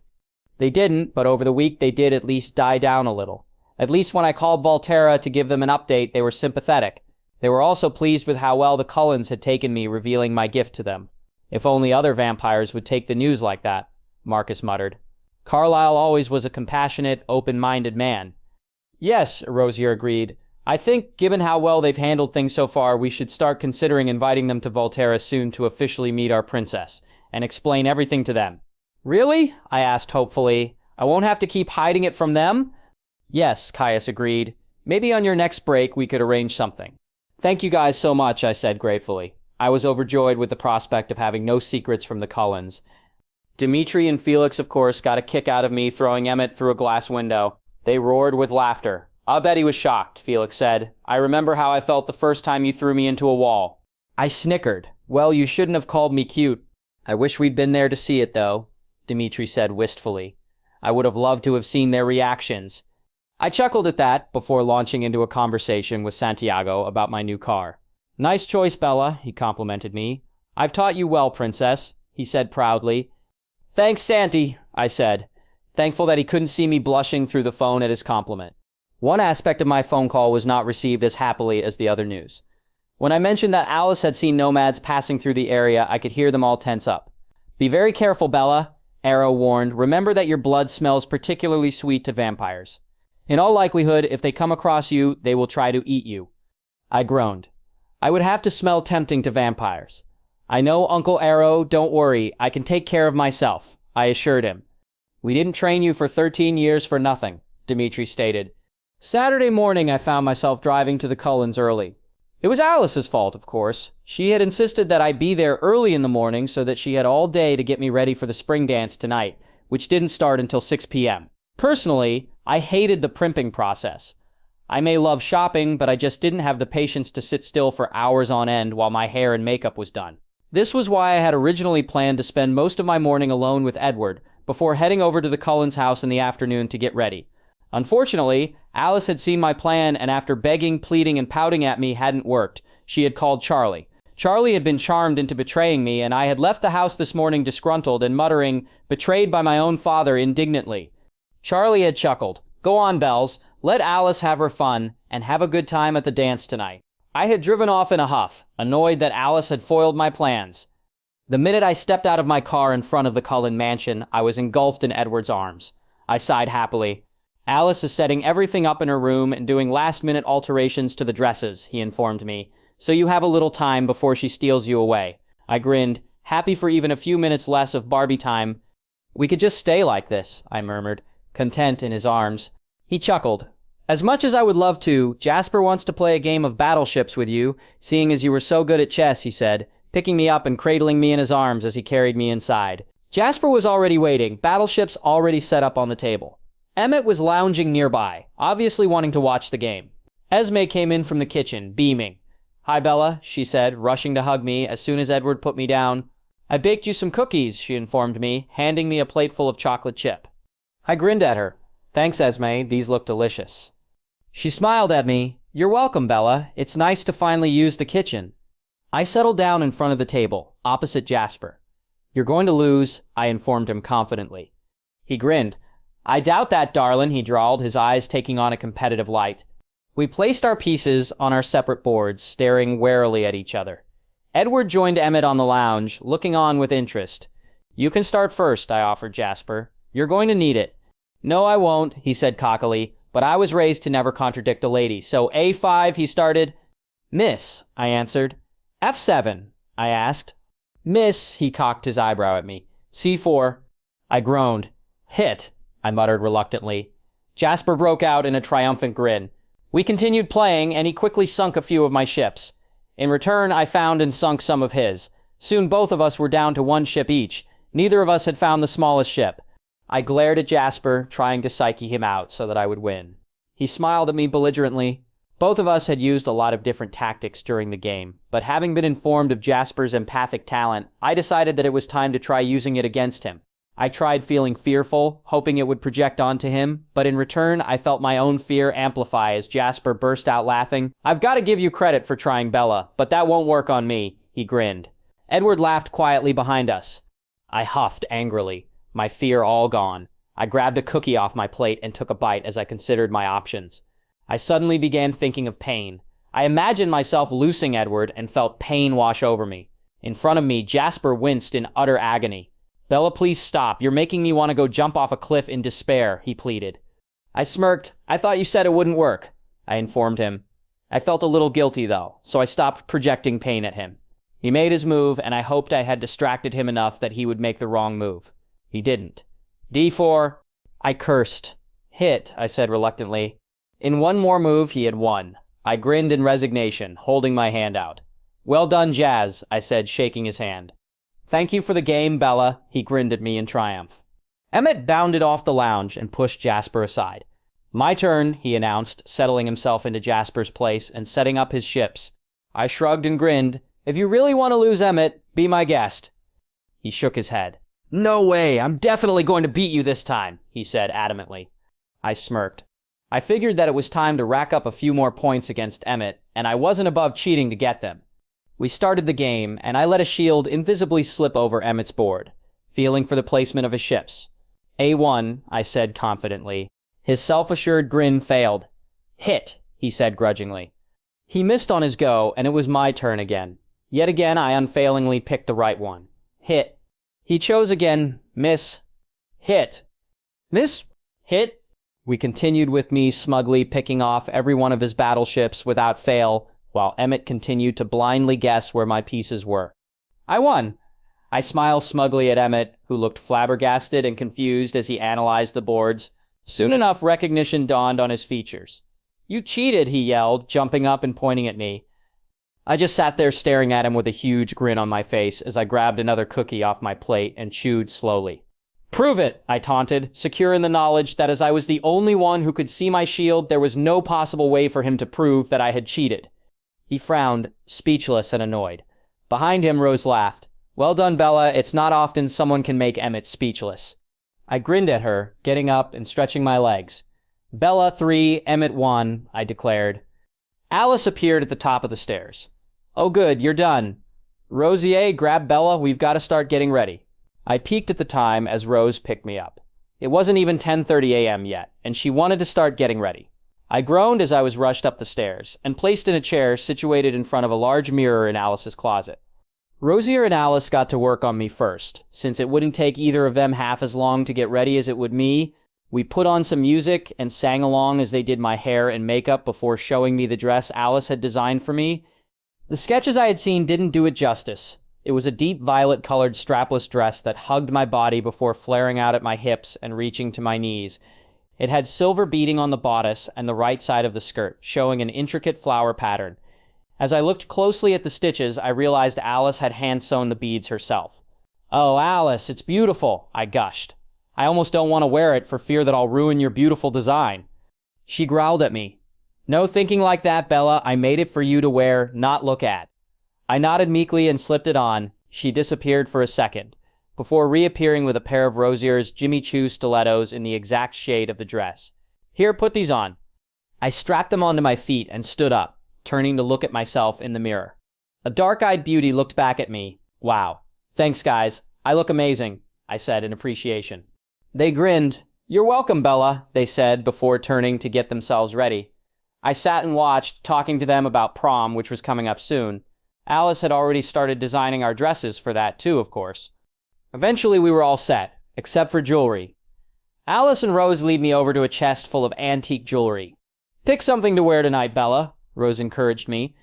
They didn't, but over the week they did at least die down a little. At least when I called Volturi to give them an update, they were sympathetic. They were also pleased with how well the Cullens had taken me revealing my gift to them. "If only other vampires would take the news like that," Marcus muttered. Carlisle always was a compassionate, open-minded man. "Yes," Rosier agreed. "I think, given how well they've handled things so far, we should start considering inviting them to Volturi soon to officially meet our princess, and explain everything to them." "Really?" I asked hopefully. "I won't have to keep hiding it from them?" "Yes," Caius agreed. "Maybe on your next break we could arrange something." "Thank you guys so much," I said gratefully. I was overjoyed with the prospect of having no secrets from the Cullens. Dimitri and Felix, of course, got a kick out of me throwing Emmett through a glass window. They roared with laughter. "I'll bet he was shocked," Felix said. "I remember how I felt the first time you threw me into a wall." I snickered. "Well, you shouldn't have called me cute." "I wish we'd been there to see it, though," Dimitri said wistfully. "I would have loved to have seen their reactions." I chuckled at that before launching into a conversation with Santiago about my new car. "Nice choice, Bella," he complimented me. "I've taught you well, princess," he said proudly. "Thanks, Santi," I said, thankful that he couldn't see me blushing through the phone at his compliment. One aspect of my phone call was not received as happily as the other news. When I mentioned that Alice had seen nomads passing through the area, I could hear them all tense up. "Be very careful, Bella," Arrow warned. "Remember that your blood smells particularly sweet to vampires. In all likelihood, if they come across you, they will try to eat you." I groaned. I would have to smell tempting to vampires. "I know, Uncle Arrow, don't worry. I can take care of myself," I assured him. "We didn't train you for 13 years for nothing," Dimitri stated. Saturday morning, I found myself driving to the Cullens early. It was Alice's fault, of course. She had insisted that I be there early in the morning so that she had all day to get me ready for the spring dance tonight, which didn't start until 6 p.m. Personally, I hated the primping process. I may love shopping, but I just didn't have the patience to sit still for hours on end while my hair and makeup was done. This was why I had originally planned to spend most of my morning alone with Edward, before heading over to the Cullens' house in the afternoon to get ready. Unfortunately, Alice had seen my plan, and after begging, pleading, and pouting at me hadn't worked, she had called Charlie. Charlie had been charmed into betraying me, and I had left the house this morning disgruntled and muttering, "Betrayed by my own father," indignantly. Charlie had chuckled. "Go on, Bells. Let Alice have her fun, and have a good time at the dance tonight." I had driven off in a huff, annoyed that Alice had foiled my plans. The minute I stepped out of my car in front of the Cullen mansion, I was engulfed in Edward's arms. I sighed happily. "Alice is setting everything up in her room and doing last-minute alterations to the dresses," he informed me, "so you have a little time before she steals you away." I grinned, happy for even a few minutes less of Barbie time. "We could just stay like this," I murmured, content in his arms. He chuckled. "As much as I would love to, Jasper wants to play a game of battleships with you, seeing as you were so good at chess," he said, picking me up and cradling me in his arms as he carried me inside. Jasper was already waiting, battleships already set up on the table. Emmett was lounging nearby, obviously wanting to watch the game. Esme came in from the kitchen, beaming. "Hi, Bella," she said, rushing to hug me as soon as Edward put me down. "I baked you some cookies," she informed me, handing me a plateful of chocolate chip. I grinned at her. "Thanks, Esme, these look delicious." She smiled at me. "You're welcome, Bella. It's nice to finally use the kitchen." I settled down in front of the table, opposite Jasper. "You're going to lose," I informed him confidently. He grinned. "I doubt that, darlin'," he drawled, his eyes taking on a competitive light. We placed our pieces on our separate boards, staring warily at each other. Edward joined Emmett on the lounge, looking on with interest. "You can start first," I offered Jasper. "You're going to need it." "No, I won't," he said cockily, but I was raised to never contradict a lady. "So A5, he started. "Miss," I answered. "F7, I asked. "Miss," he cocked his eyebrow at me. "C4. I groaned. "Hit," I muttered reluctantly. Jasper broke out in a triumphant grin. We continued playing, and he quickly sunk a few of my ships. In return, I found and sunk some of his. Soon both of us were down to one ship each. Neither of us had found the smallest ship. I glared at Jasper, trying to psyche him out so that I would win. He smiled at me belligerently. Both of us had used a lot of different tactics during the game, but having been informed of Jasper's empathic talent, I decided that it was time to try using it against him. I tried feeling fearful, hoping it would project onto him, but in return, I felt my own fear amplify as Jasper burst out laughing. "I've got to give you credit for trying Bella, but that won't work on me," he grinned. Edward laughed quietly behind us. I huffed angrily, my fear all gone. I grabbed a cookie off my plate and took a bite as I considered my options. I suddenly began thinking of pain. I imagined myself loosing Edward and felt pain wash over me. In front of me, Jasper winced in utter agony. "Bella, please stop. You're making me want to go jump off a cliff in despair," he pleaded. I smirked. "I thought you said it wouldn't work," I informed him. I felt a little guilty, though, so I stopped projecting pain at him. He made his move, and I hoped I had distracted him enough that he would make the wrong move. He didn't. "D4. I cursed. "Hit," I said reluctantly. In one more move, he had won. I grinned in resignation, holding my hand out. "Well done, Jazz," I said, shaking his hand. "Thank you for the game, Bella," he grinned at me in triumph. Emmett bounded off the lounge and pushed Jasper aside. "My turn," he announced, settling himself into Jasper's place and setting up his ships. I shrugged and grinned. "If you really want to lose Emmett, be my guest." He shook his head. "No way, I'm definitely going to beat you this time," he said adamantly. I smirked. I figured that it was time to rack up a few more points against Emmett, and I wasn't above cheating to get them. We started the game, and I let a shield invisibly slip over Emmett's board, feeling for the placement of his ships. "A1, I said confidently. His self-assured grin failed. "Hit," he said grudgingly. He missed on his go, and it was my turn again. Yet again, I unfailingly picked the right one. Hit. He chose again. Miss. Hit. Miss. Hit. We continued with me smugly picking off every one of his battleships without fail, while Emmett continued to blindly guess where my pieces were. I won. I smiled smugly at Emmett, who looked flabbergasted and confused as he analyzed the boards. Soon enough, recognition dawned on his features. You cheated, he yelled, jumping up and pointing at me. I just sat there staring at him with a huge grin on my face as I grabbed another cookie off my plate and chewed slowly. Prove it, I taunted, secure in the knowledge that as I was the only one who could see my shield, there was no possible way for him to prove that I had cheated. He frowned, speechless and annoyed. Behind him, Rose laughed. Well done, Bella. It's not often someone can make Emmett speechless. I grinned at her, getting up and stretching my legs. Bella 3, Emmett 1, I declared. Alice appeared at the top of the stairs. Oh good, you're done. Rosier, grab Bella, we've got to start getting ready. I peeked at the time as Rose picked me up. It wasn't even 10:30 a.m. yet, and she wanted to start getting ready. I groaned as I was rushed up the stairs, and placed in a chair situated in front of a large mirror in Alice's closet. Rosier and Alice got to work on me first. Since it wouldn't take either of them half as long to get ready as it would me, we put on some music and sang along as they did my hair and makeup before showing me the dress Alice had designed for me. The sketches I had seen didn't do it justice. It was a deep violet-colored strapless dress that hugged my body before flaring out at my hips and reaching to my knees. It had silver beading on the bodice and the right side of the skirt, showing an intricate flower pattern. As I looked closely at the stitches, I realized Alice had hand-sewn the beads herself. Oh, Alice, it's beautiful, I gushed. I almost don't want to wear it for fear that I'll ruin your beautiful design. She growled at me. No thinking like that, Bella. I made it for you to wear, not look at. I nodded meekly and slipped it on. She disappeared for a second, before reappearing with a pair of Rosier's Jimmy Choo stilettos in the exact shade of the dress. Here, put these on. I strapped them onto my feet and stood up, turning to look at myself in the mirror. A dark-eyed beauty looked back at me. Wow. Thanks, guys. I look amazing, I said in appreciation. They grinned. You're welcome, Bella, they said before turning to get themselves ready. I sat and watched, talking to them about prom, which was coming up soon. Alice had already started designing our dresses for that too, of course. Eventually we were all set, except for jewelry. Alice and Rose lead me over to a chest full of antique jewelry. Pick something to wear tonight, Bella, Rose encouraged me.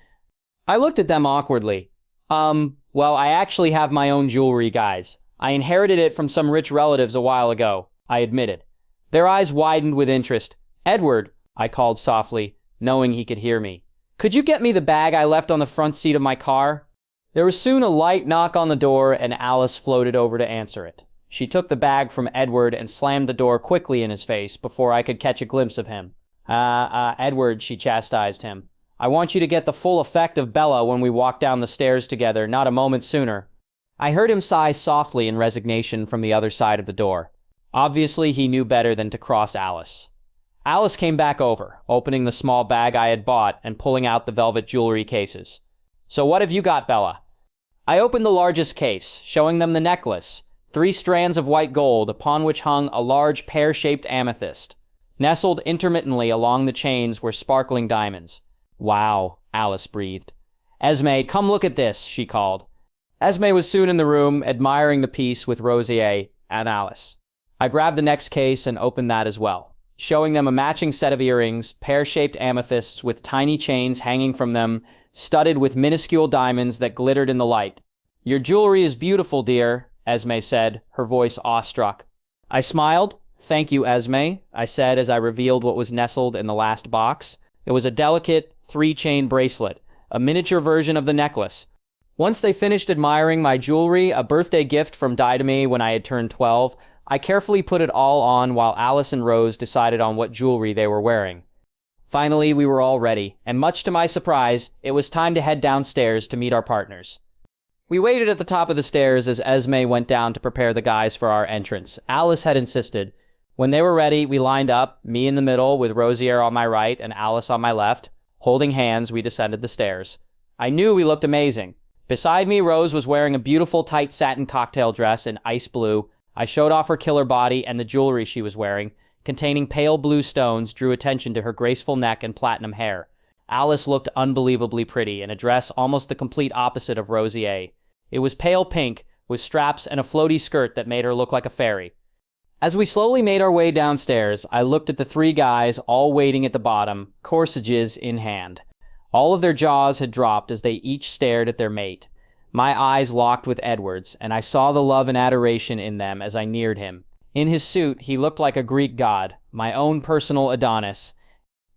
I looked at them awkwardly. Well, I actually have my own jewelry, guys. I inherited it from some rich relatives a while ago, I admitted. Their eyes widened with interest. Edward, I called softly, knowing he could hear me. Could you get me the bag I left on the front seat of my car? There was soon a light knock on the door, and Alice floated over to answer it. She took the bag from Edward and slammed the door quickly in his face before I could catch a glimpse of him. Edward, she chastised him. I want you to get the full effect of Bella when we walk down the stairs together, not a moment sooner. I heard him sigh softly in resignation from the other side of the door. Obviously, he knew better than to cross Alice. Alice came back over, opening the small bag I had bought and pulling out the velvet jewelry cases. So what have you got, Bella? I opened the largest case, showing them the necklace, 3 strands of white gold upon which hung a large pear-shaped amethyst. Nestled intermittently along the chains were sparkling diamonds. Wow, Alice breathed. Esme, come look at this, she called. Esme was soon in the room, admiring the piece with Rosier and Alice. I grabbed the next case and opened that as well, showing them a matching set of earrings, pear-shaped amethysts with tiny chains hanging from them, studded with minuscule diamonds that glittered in the light. Your jewelry is beautiful, dear, Esme said, her voice awestruck. I smiled. Thank you, Esme, I said as I revealed what was nestled in the last box. It was a delicate 3-chain bracelet, a miniature version of the necklace. Once they finished admiring my jewelry, a birthday gift from Di to me when I had turned 12, I carefully put it all on while Alice and Rose decided on what jewelry they were wearing. Finally, we were all ready, and much to my surprise, it was time to head downstairs to meet our partners. We waited at the top of the stairs as Esme went down to prepare the guys for our entrance. Alice had insisted. When they were ready, we lined up, me in the middle with Rosier on my right and Alice on my left. Holding hands, we descended the stairs. I knew we looked amazing. Beside me, Rose was wearing a beautiful tight satin cocktail dress in ice blue. I showed off her killer body, and the jewelry she was wearing, containing pale blue stones, drew attention to her graceful neck and platinum hair. Alice looked unbelievably pretty in a dress almost the complete opposite of Rosier. It was pale pink, with straps and a floaty skirt that made her look like a fairy. As we slowly made our way downstairs, I looked at the three guys all waiting at the bottom, corsages in hand. All of their jaws had dropped as they each stared at their mate. My eyes locked with Edward's, and I saw the love and adoration in them as I neared him. In his suit, he looked like a Greek god, my own personal Adonis.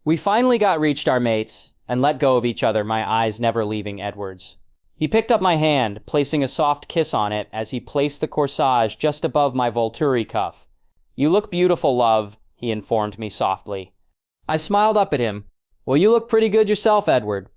We finally reached our mates, and let go of each other, my eyes never leaving Edward's. He picked up my hand, placing a soft kiss on it as he placed the corsage just above my Volturi cuff. "You look beautiful, love," he informed me softly. I smiled up at him. "Well, you look pretty good yourself, Edward."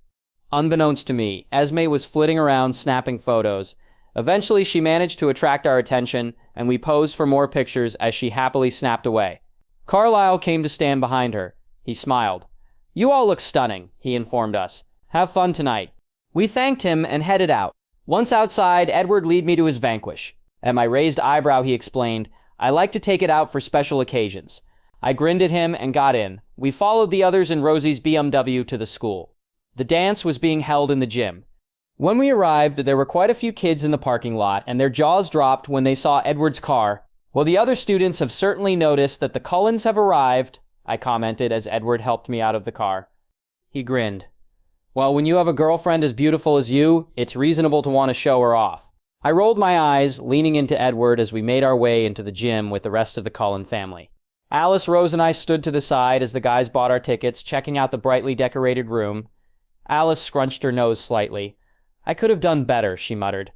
Unbeknownst to me, Esme was flitting around snapping photos. Eventually, she managed to attract our attention, and we posed for more pictures as she happily snapped away. Carlisle came to stand behind her. He smiled. "You all look stunning," he informed us. "Have fun tonight." We thanked him and headed out. Once outside, Edward led me to his vanquish. At my raised eyebrow, he explained, "I like to take it out for special occasions." I grinned at him and got in. We followed the others in Rosie's BMW to the school. The dance was being held in the gym. When we arrived, there were quite a few kids in the parking lot, and their jaws dropped when they saw Edward's car. "Well, the other students have certainly noticed that the Cullens have arrived," I commented as Edward helped me out of the car. He grinned. "Well, when you have a girlfriend as beautiful as you, it's reasonable to want to show her off." I rolled my eyes, leaning into Edward as we made our way into the gym with the rest of the Cullen family. Alice, Rose, and I stood to the side as the guys bought our tickets, checking out the brightly decorated room. Alice scrunched her nose slightly. "I could have done better," she muttered.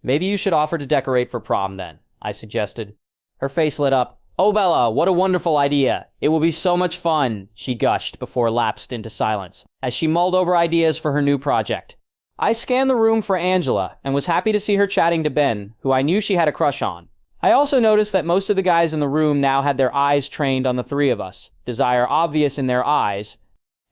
"Maybe you should offer to decorate for prom then," I suggested. Her face lit up. "Oh, Bella, what a wonderful idea. It will be so much fun," she gushed before lapsed into silence, as she mulled over ideas for her new project. I scanned the room for Angela, and was happy to see her chatting to Ben, who I knew she had a crush on. I also noticed that most of the guys in the room now had their eyes trained on the three of us, desire obvious in their eyes.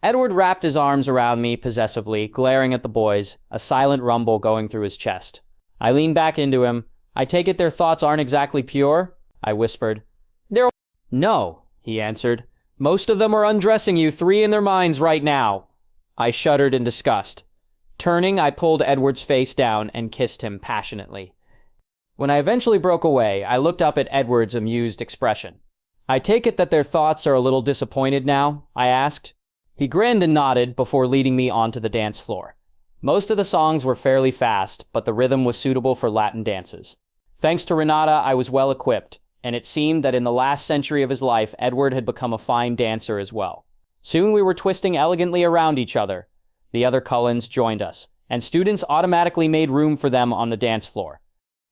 Edward wrapped his arms around me possessively, glaring at the boys, a silent rumble going through his chest. I leaned back into him. "I take it their thoughts aren't exactly pure?" I whispered. "No," he answered. "Most of them are undressing you three in their minds right now." I shuddered in disgust. Turning, I pulled Edward's face down and kissed him passionately. When I eventually broke away, I looked up at Edward's amused expression. "I take it that their thoughts are a little disappointed now?" I asked. He grinned and nodded before leading me onto the dance floor. Most of the songs were fairly fast, but the rhythm was suitable for Latin dances. Thanks to Renata, I was well equipped, and it seemed that in the last century of his life, Edward had become a fine dancer as well. Soon we were twisting elegantly around each other. The other Cullens joined us, and students automatically made room for them on the dance floor.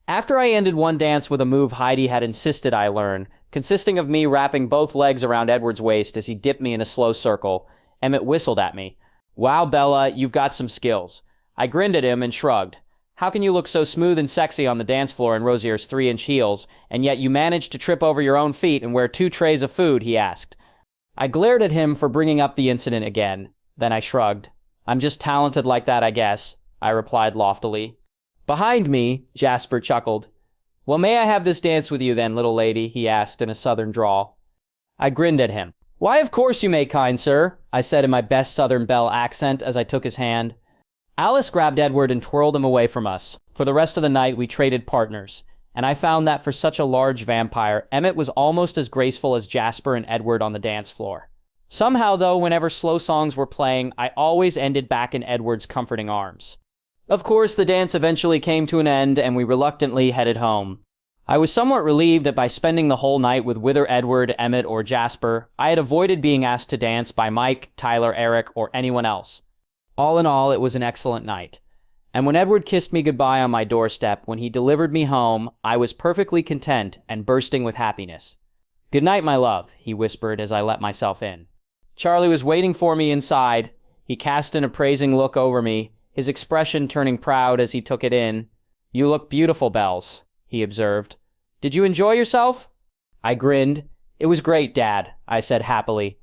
After I ended one dance with a move Heidi had insisted I learn, consisting of me wrapping both legs around Edward's waist as he dipped me in a slow circle, Emmett whistled at me. "Wow, Bella, you've got some skills." I grinned at him and shrugged. "How can you look so smooth and sexy on the dance floor in Rosier's 3-inch heels, and yet you managed to trip over your own feet and wear 2 trays of food?" he asked. I glared at him for bringing up the incident again. Then I shrugged. "I'm just talented like that, I guess," I replied loftily. Behind me, Jasper chuckled. "Well, may I have this dance with you then, little lady?" he asked in a southern drawl. I grinned at him. "Why, of course you may, kind sir," I said in my best Southern Belle accent as I took his hand. Alice grabbed Edward and twirled him away from us. For the rest of the night, we traded partners, and I found that for such a large vampire, Emmett was almost as graceful as Jasper and Edward on the dance floor. Somehow, though, whenever slow songs were playing, I always ended back in Edward's comforting arms. Of course, the dance eventually came to an end, and we reluctantly headed home. I was somewhat relieved that by spending the whole night with whether Edward, Emmett, or Jasper, I had avoided being asked to dance by Mike, Tyler, Eric, or anyone else. All in all, it was an excellent night. And when Edward kissed me goodbye on my doorstep, when he delivered me home, I was perfectly content and bursting with happiness. "Good night, my love," he whispered as I let myself in. Charlie was waiting for me inside. He cast an appraising look over me, his expression turning proud as he took it in. "You look beautiful, Bells," he observed. "Did you enjoy yourself?" I grinned. "It was great, Dad," I said happily.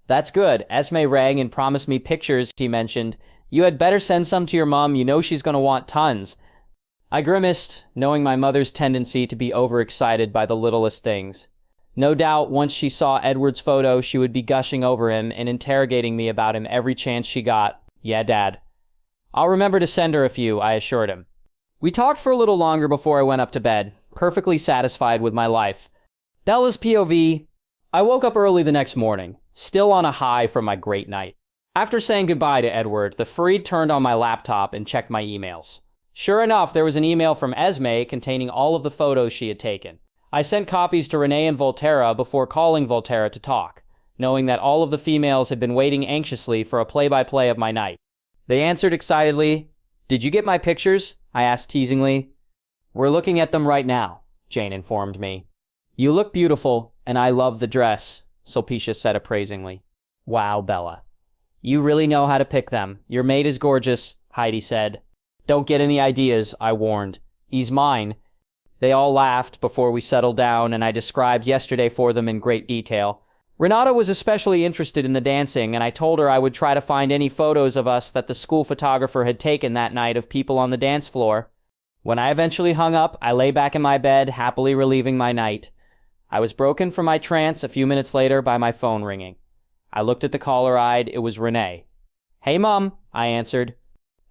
"That's good. Esme rang and promised me pictures," he mentioned. "You had better send some to your mom. You know she's going to want tons." I grimaced, knowing my mother's tendency to be overexcited by the littlest things. No doubt, once she saw Edward's photo, she would be gushing over him and interrogating me about him every chance she got. Yeah, Dad. I'll remember to send her a few, I assured him. We talked for a little longer before I went up to bed, perfectly satisfied with my life. Bella's POV. I woke up early the next morning, still on a high from my great night. After saying goodbye to Edward, the Freed turned on my laptop and checked my emails. Sure enough, there was an email from Esme containing all of the photos she had taken. I sent copies to Renee and Volterra before calling Volterra to talk, knowing that all of the females had been waiting anxiously for a play-by-play of my night. They answered excitedly. Did you get my pictures? I asked teasingly. We're looking at them right now, Jane informed me. You look beautiful, and I love the dress, Sulpicia said appraisingly. Wow, Bella. You really know how to pick them. Your mate is gorgeous, Heidi said. Don't get any ideas, I warned. He's mine. They all laughed before we settled down, and I described yesterday for them in great detail. Renata was especially interested in the dancing, and I told her I would try to find any photos of us that the school photographer had taken that night of people on the dance floor. When I eventually hung up, I lay back in my bed, happily relieving my night. I was broken from my trance a few minutes later by my phone ringing. I looked at the caller ID. It was Renee. Hey, Mom, I answered.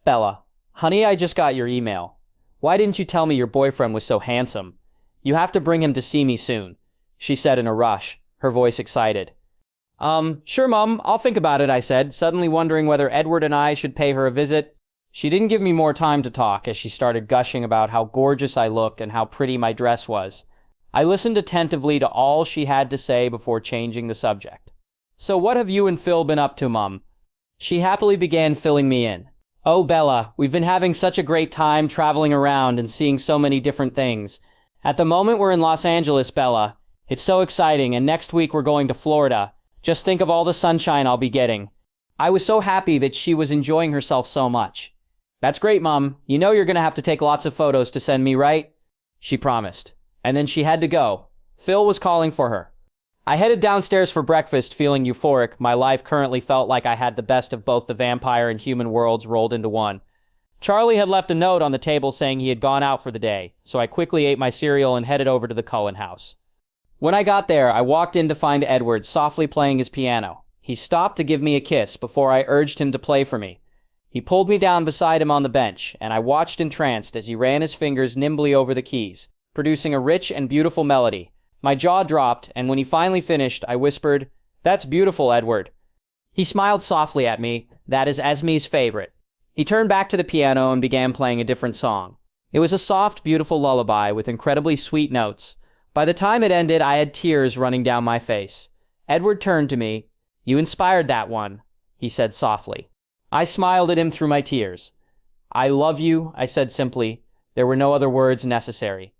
Bella, honey, I just got your email. Why didn't you tell me your boyfriend was so handsome? You have to bring him to see me soon, she said in a rush, her voice excited. Sure, Mom, I'll think about it, I said, suddenly wondering whether Edward and I should pay her a visit. She didn't give me more time to talk as she started gushing about how gorgeous I looked and how pretty my dress was. I listened attentively to all she had to say before changing the subject. So what have you and Phil been up to, Mom? She happily began filling me in. Oh, Bella, we've been having such a great time traveling around and seeing so many different things. At the moment, we're in Los Angeles, Bella. It's so exciting, and next week we're going to Florida. Just think of all the sunshine I'll be getting. I was so happy that she was enjoying herself so much. That's great, Mom. You know you're going to have to take lots of photos to send me, right? She promised. And then she had to go. Phil was calling for her. I headed downstairs for breakfast, feeling euphoric. My life currently felt like I had the best of both the vampire and human worlds rolled into one. Charlie had left a note on the table saying he had gone out for the day, so I quickly ate my cereal and headed over to the Cullen house. When I got there, I walked in to find Edward softly playing his piano. He stopped to give me a kiss before I urged him to play for me. He pulled me down beside him on the bench, and I watched entranced as he ran his fingers nimbly over the keys, producing a rich and beautiful melody. My jaw dropped, and when he finally finished, I whispered, "That's beautiful, Edward." He smiled softly at me. That is Esme's favorite. He turned back to the piano and began playing a different song. It was a soft, beautiful lullaby with incredibly sweet notes. By the time it ended, I had tears running down my face. Edward turned to me. "You inspired that one," he said softly. I smiled at him through my tears. "I love you," I said simply. There were no other words necessary.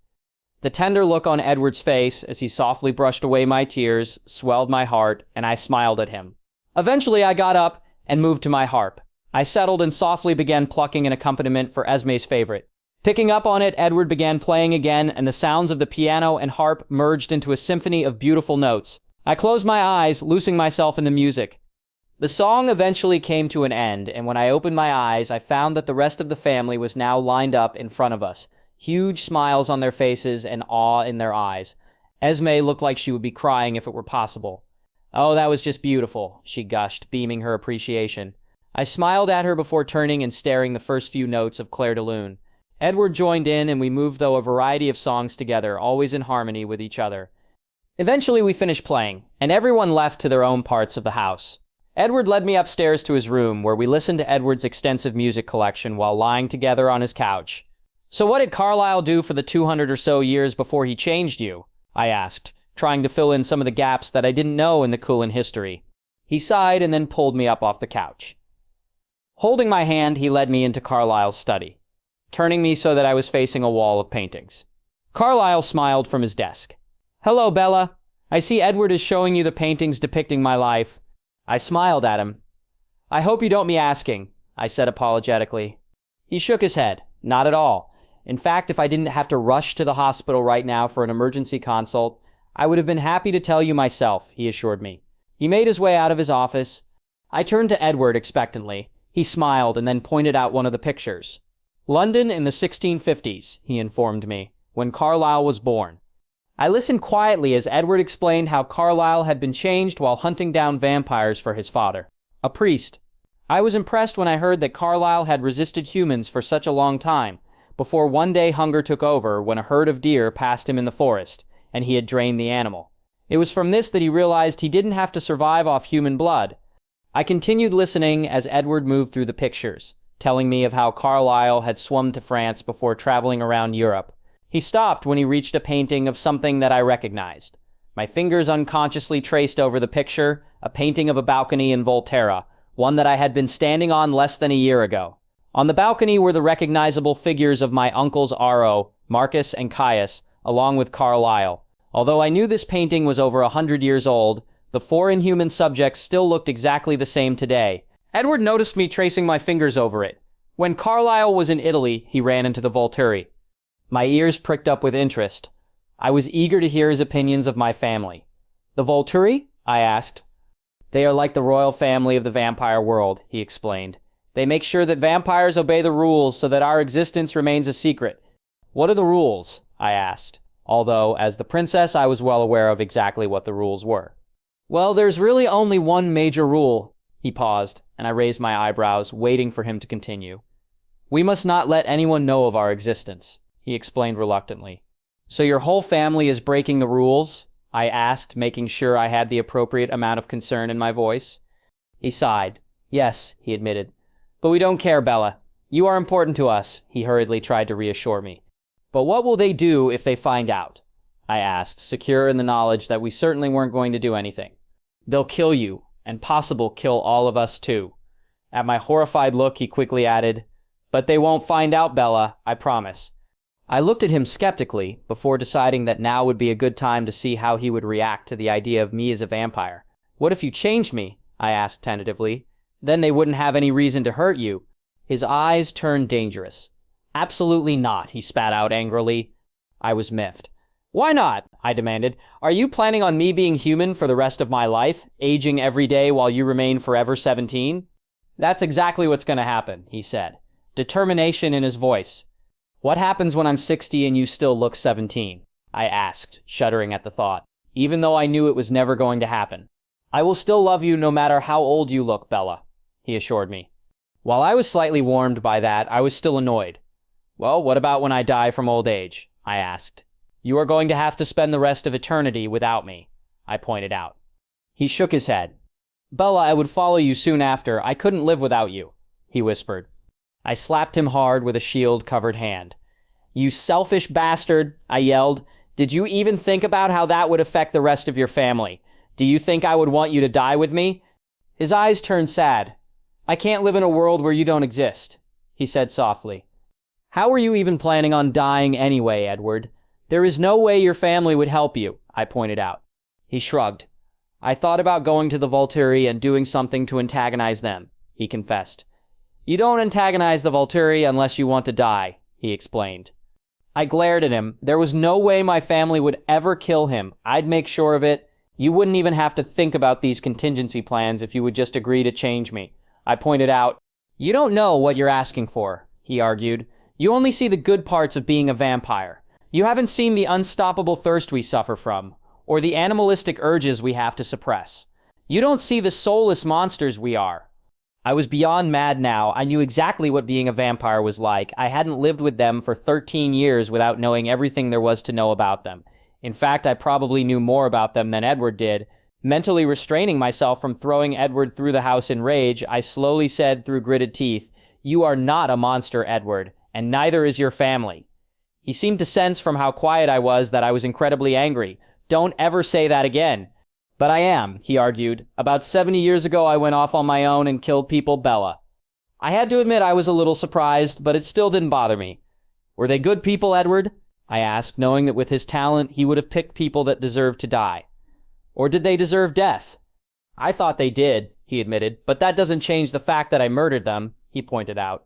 The tender look on Edward's face as he softly brushed away my tears swelled my heart, and I smiled at him. Eventually, I got up and moved to my harp. I settled and softly began plucking an accompaniment for Esme's favorite. Picking up on it, Edward began playing again, and the sounds of the piano and harp merged into a symphony of beautiful notes. I closed my eyes, losing myself in the music. The song eventually came to an end, and when I opened my eyes, I found that the rest of the family was now lined up in front of us. Huge smiles on their faces and awe in their eyes. Esme looked like she would be crying if it were possible. "Oh, that was just beautiful," she gushed, beaming her appreciation. I smiled at her before turning and staring the first few notes of Clair de Lune. Edward joined in, and we moved through a variety of songs together, always in harmony with each other. Eventually, we finished playing, and everyone left to their own parts of the house. Edward led me upstairs to his room, where we listened to Edward's extensive music collection while lying together on his couch. "So what did Carlisle do for the 200 or so years before he changed you?" I asked, trying to fill in some of the gaps that I didn't know in the Cullen history. He sighed and then pulled me up off the couch. Holding my hand, he led me into Carlisle's study, turning me so that I was facing a wall of paintings. Carlisle smiled from his desk. "Hello, Bella. I see Edward is showing you the paintings depicting my life." I smiled at him. "I hope you don't be asking," I said apologetically. He shook his head. "Not at all. In fact, if I didn't have to rush to the hospital right now for an emergency consult, I would have been happy to tell you myself," he assured me. He made his way out of his office. I turned to Edward expectantly. He smiled and then pointed out one of the pictures. "London in the 1650s, he informed me, when Carlisle was born. I listened quietly as Edward explained how Carlisle had been changed while hunting down vampires for his father, a priest. I was impressed when I heard that Carlisle had resisted humans for such a long time, before one day hunger took over when a herd of deer passed him in the forest, and he had drained the animal. It was from this that he realized he didn't have to survive off human blood. I continued listening as Edward moved through the pictures, telling me of how Carlisle had swum to France before traveling around Europe. He stopped when he reached a painting of something that I recognized. My fingers unconsciously traced over the picture, a painting of a balcony in Volturi, one that I had been standing on less than a year ago. On the balcony were the recognizable figures of my uncles Aro, Marcus, and Caius, along with Carlisle. Although I knew this painting was over 100 years old, the four inhuman subjects still looked exactly the same today. Edward noticed me tracing my fingers over it. When Carlisle was in Italy, he ran into the Volturi. My ears pricked up with interest. I was eager to hear his opinions of my family. The Volturi? I asked. They are like the royal family of the vampire world, he explained. They make sure that vampires obey the rules so that our existence remains a secret. What are the rules? I asked, although, as the princess, I was well aware of exactly what the rules were. Well, there's really only one major rule. He paused, and I raised my eyebrows, waiting for him to continue. We must not let anyone know of our existence, he explained reluctantly. So your whole family is breaking the rules? I asked, making sure I had the appropriate amount of concern in my voice. He sighed. Yes, he admitted. But we don't care, Bella. You are important to us, he hurriedly tried to reassure me. But what will they do if they find out? I asked, secure in the knowledge that we certainly weren't going to do anything. They'll kill you, and possible kill all of us too. At my horrified look, he quickly added, But they won't find out, Bella, I promise. I looked at him skeptically, before deciding that now would be a good time to see how he would react to the idea of me as a vampire. What if you changed me? I asked tentatively. Then they wouldn't have any reason to hurt you. His eyes turned dangerous. Absolutely not, he spat out angrily. I was miffed. Why not? I demanded. Are you planning on me being human for the rest of my life, aging every day while you remain forever 17? That's exactly what's going to happen, he said, determination in his voice. What happens when I'm 60 and you still look 17? I asked, shuddering at the thought, even though I knew it was never going to happen. I will still love you no matter how old you look, Bella, he assured me. While I was slightly warmed by that, I was still annoyed. Well, what about when I die from old age? I asked. You are going to have to spend the rest of eternity without me, I pointed out. He shook his head. Bella, I would follow you soon after. I couldn't live without you, he whispered. I slapped him hard with a shield-covered hand. You selfish bastard, I yelled. Did you even think about how that would affect the rest of your family? Do you think I would want you to die with me? His eyes turned sad. I can't live in a world where you don't exist, he said softly. How are you even planning on dying anyway, Edward? There is no way your family would help you, I pointed out. He shrugged. I thought about going to the Volturi and doing something to antagonize them, he confessed. You don't antagonize the Volturi unless you want to die, he explained. I glared at him. There was no way my family would ever kill him. I'd make sure of it. You wouldn't even have to think about these contingency plans if you would just agree to change me, I pointed out. You don't know what you're asking for, he argued. You only see the good parts of being a vampire. You haven't seen the unstoppable thirst we suffer from, or the animalistic urges we have to suppress. You don't see the soulless monsters we are. I was beyond mad now. I knew exactly what being a vampire was like. I hadn't lived with them for 13 years without knowing everything there was to know about them. In fact, I probably knew more about them than Edward did. Mentally restraining myself from throwing Edward through the house in rage, I slowly said through gritted teeth, You are not a monster, Edward, and neither is your family. He seemed to sense from how quiet I was that I was incredibly angry. Don't ever say that again. But I am, he argued. About 70 years ago, I went off on my own and killed people, Bella. I had to admit I was a little surprised, but it still didn't bother me. Were they good people, Edward? I asked, knowing that with his talent, he would have picked people that deserved to die. Or did they deserve death? I thought they did, he admitted, but that doesn't change the fact that I murdered them, he pointed out.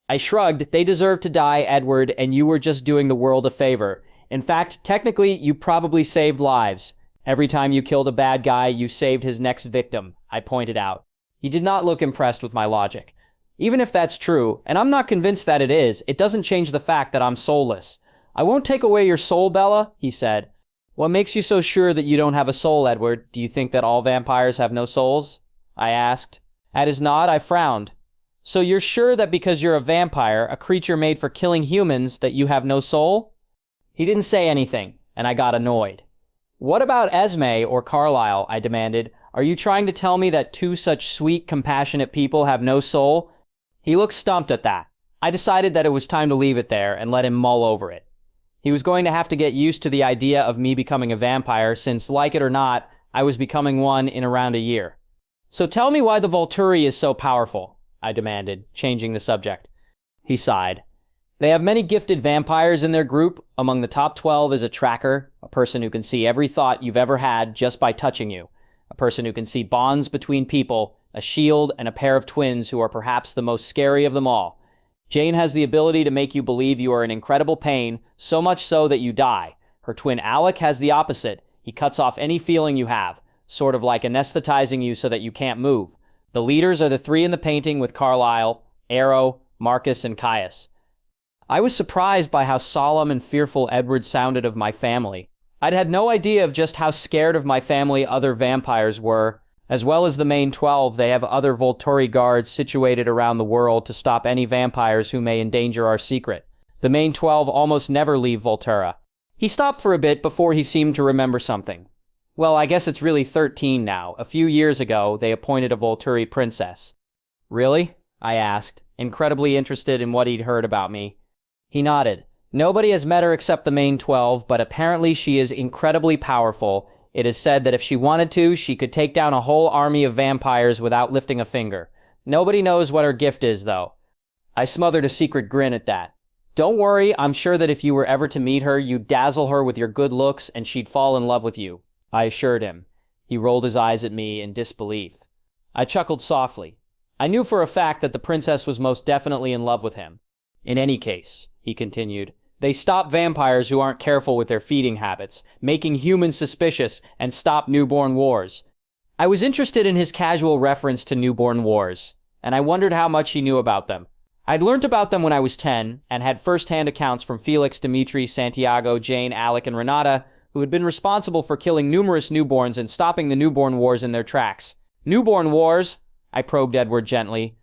I shrugged. They deserved to die, Edward, and you were just doing the world a favor. In fact, technically, you probably saved lives. Every time you killed a bad guy, you saved his next victim, I pointed out. He did not look impressed with my logic. Even if that's true, and I'm not convinced that it is, it doesn't change the fact that I'm soulless. I won't take away your soul, Bella, he said. What makes you so sure that you don't have a soul, Edward? Do you think that all vampires have no souls? I asked. At his nod, I frowned. So you're sure that because you're a vampire, a creature made for killing humans, that you have no soul? He didn't say anything, and I got annoyed. What about Esme or Carlisle? I demanded. Are you trying to tell me that two such sweet, compassionate people have no soul? He looked stumped at that. I decided that it was time to leave it there and let him mull over it. He was going to have to get used to the idea of me becoming a vampire since, like it or not, I was becoming one in around a year. So tell me why the Volturi is so powerful, I demanded, changing the subject. He sighed. They have many gifted vampires in their group. Among the top 12 is a tracker, a person who can see every thought you've ever had just by touching you, a person who can see bonds between people, a shield, and a pair of twins who are perhaps the most scary of them all. Jane has the ability to make you believe you are in incredible pain, so much so that you die. Her twin Alec has the opposite. He cuts off any feeling you have, sort of like anesthetizing you so that you can't move. The leaders are the three in the painting with Carlisle, Arrow, Marcus, and Caius. I was surprised by how solemn and fearful Edward sounded of my family. I'd had no idea of just how scared of my family other vampires were. As well as the main 12, they have other Volturi guards situated around the world to stop any vampires who may endanger our secret. The main 12 almost never leave Voltura. He stopped for a bit before he seemed to remember something. Well, I guess it's really 13 now. A few years ago, they appointed a Volturi princess. Really? I asked, incredibly interested in what he'd heard about me. He nodded. Nobody has met her except the main 12, but apparently she is incredibly powerful. It is said that if she wanted to, she could take down a whole army of vampires without lifting a finger. Nobody knows what her gift is, though. I smothered a secret grin at that. Don't worry, I'm sure that if you were ever to meet her, you'd dazzle her with your good looks and she'd fall in love with you, I assured him. He rolled his eyes at me in disbelief. I chuckled softly. I knew for a fact that the princess was most definitely in love with him. In any case, he continued, they stop vampires who aren't careful with their feeding habits, making humans suspicious, and stop newborn wars. I was interested in his casual reference to newborn wars, and I wondered how much he knew about them. I'd learnt about them when I was 10, and had first-hand accounts from Felix, Dimitri, Santiago, Jane, Alec, and Renata, who had been responsible for killing numerous newborns and stopping the newborn wars in their tracks. Newborn wars? I probed Edward gently.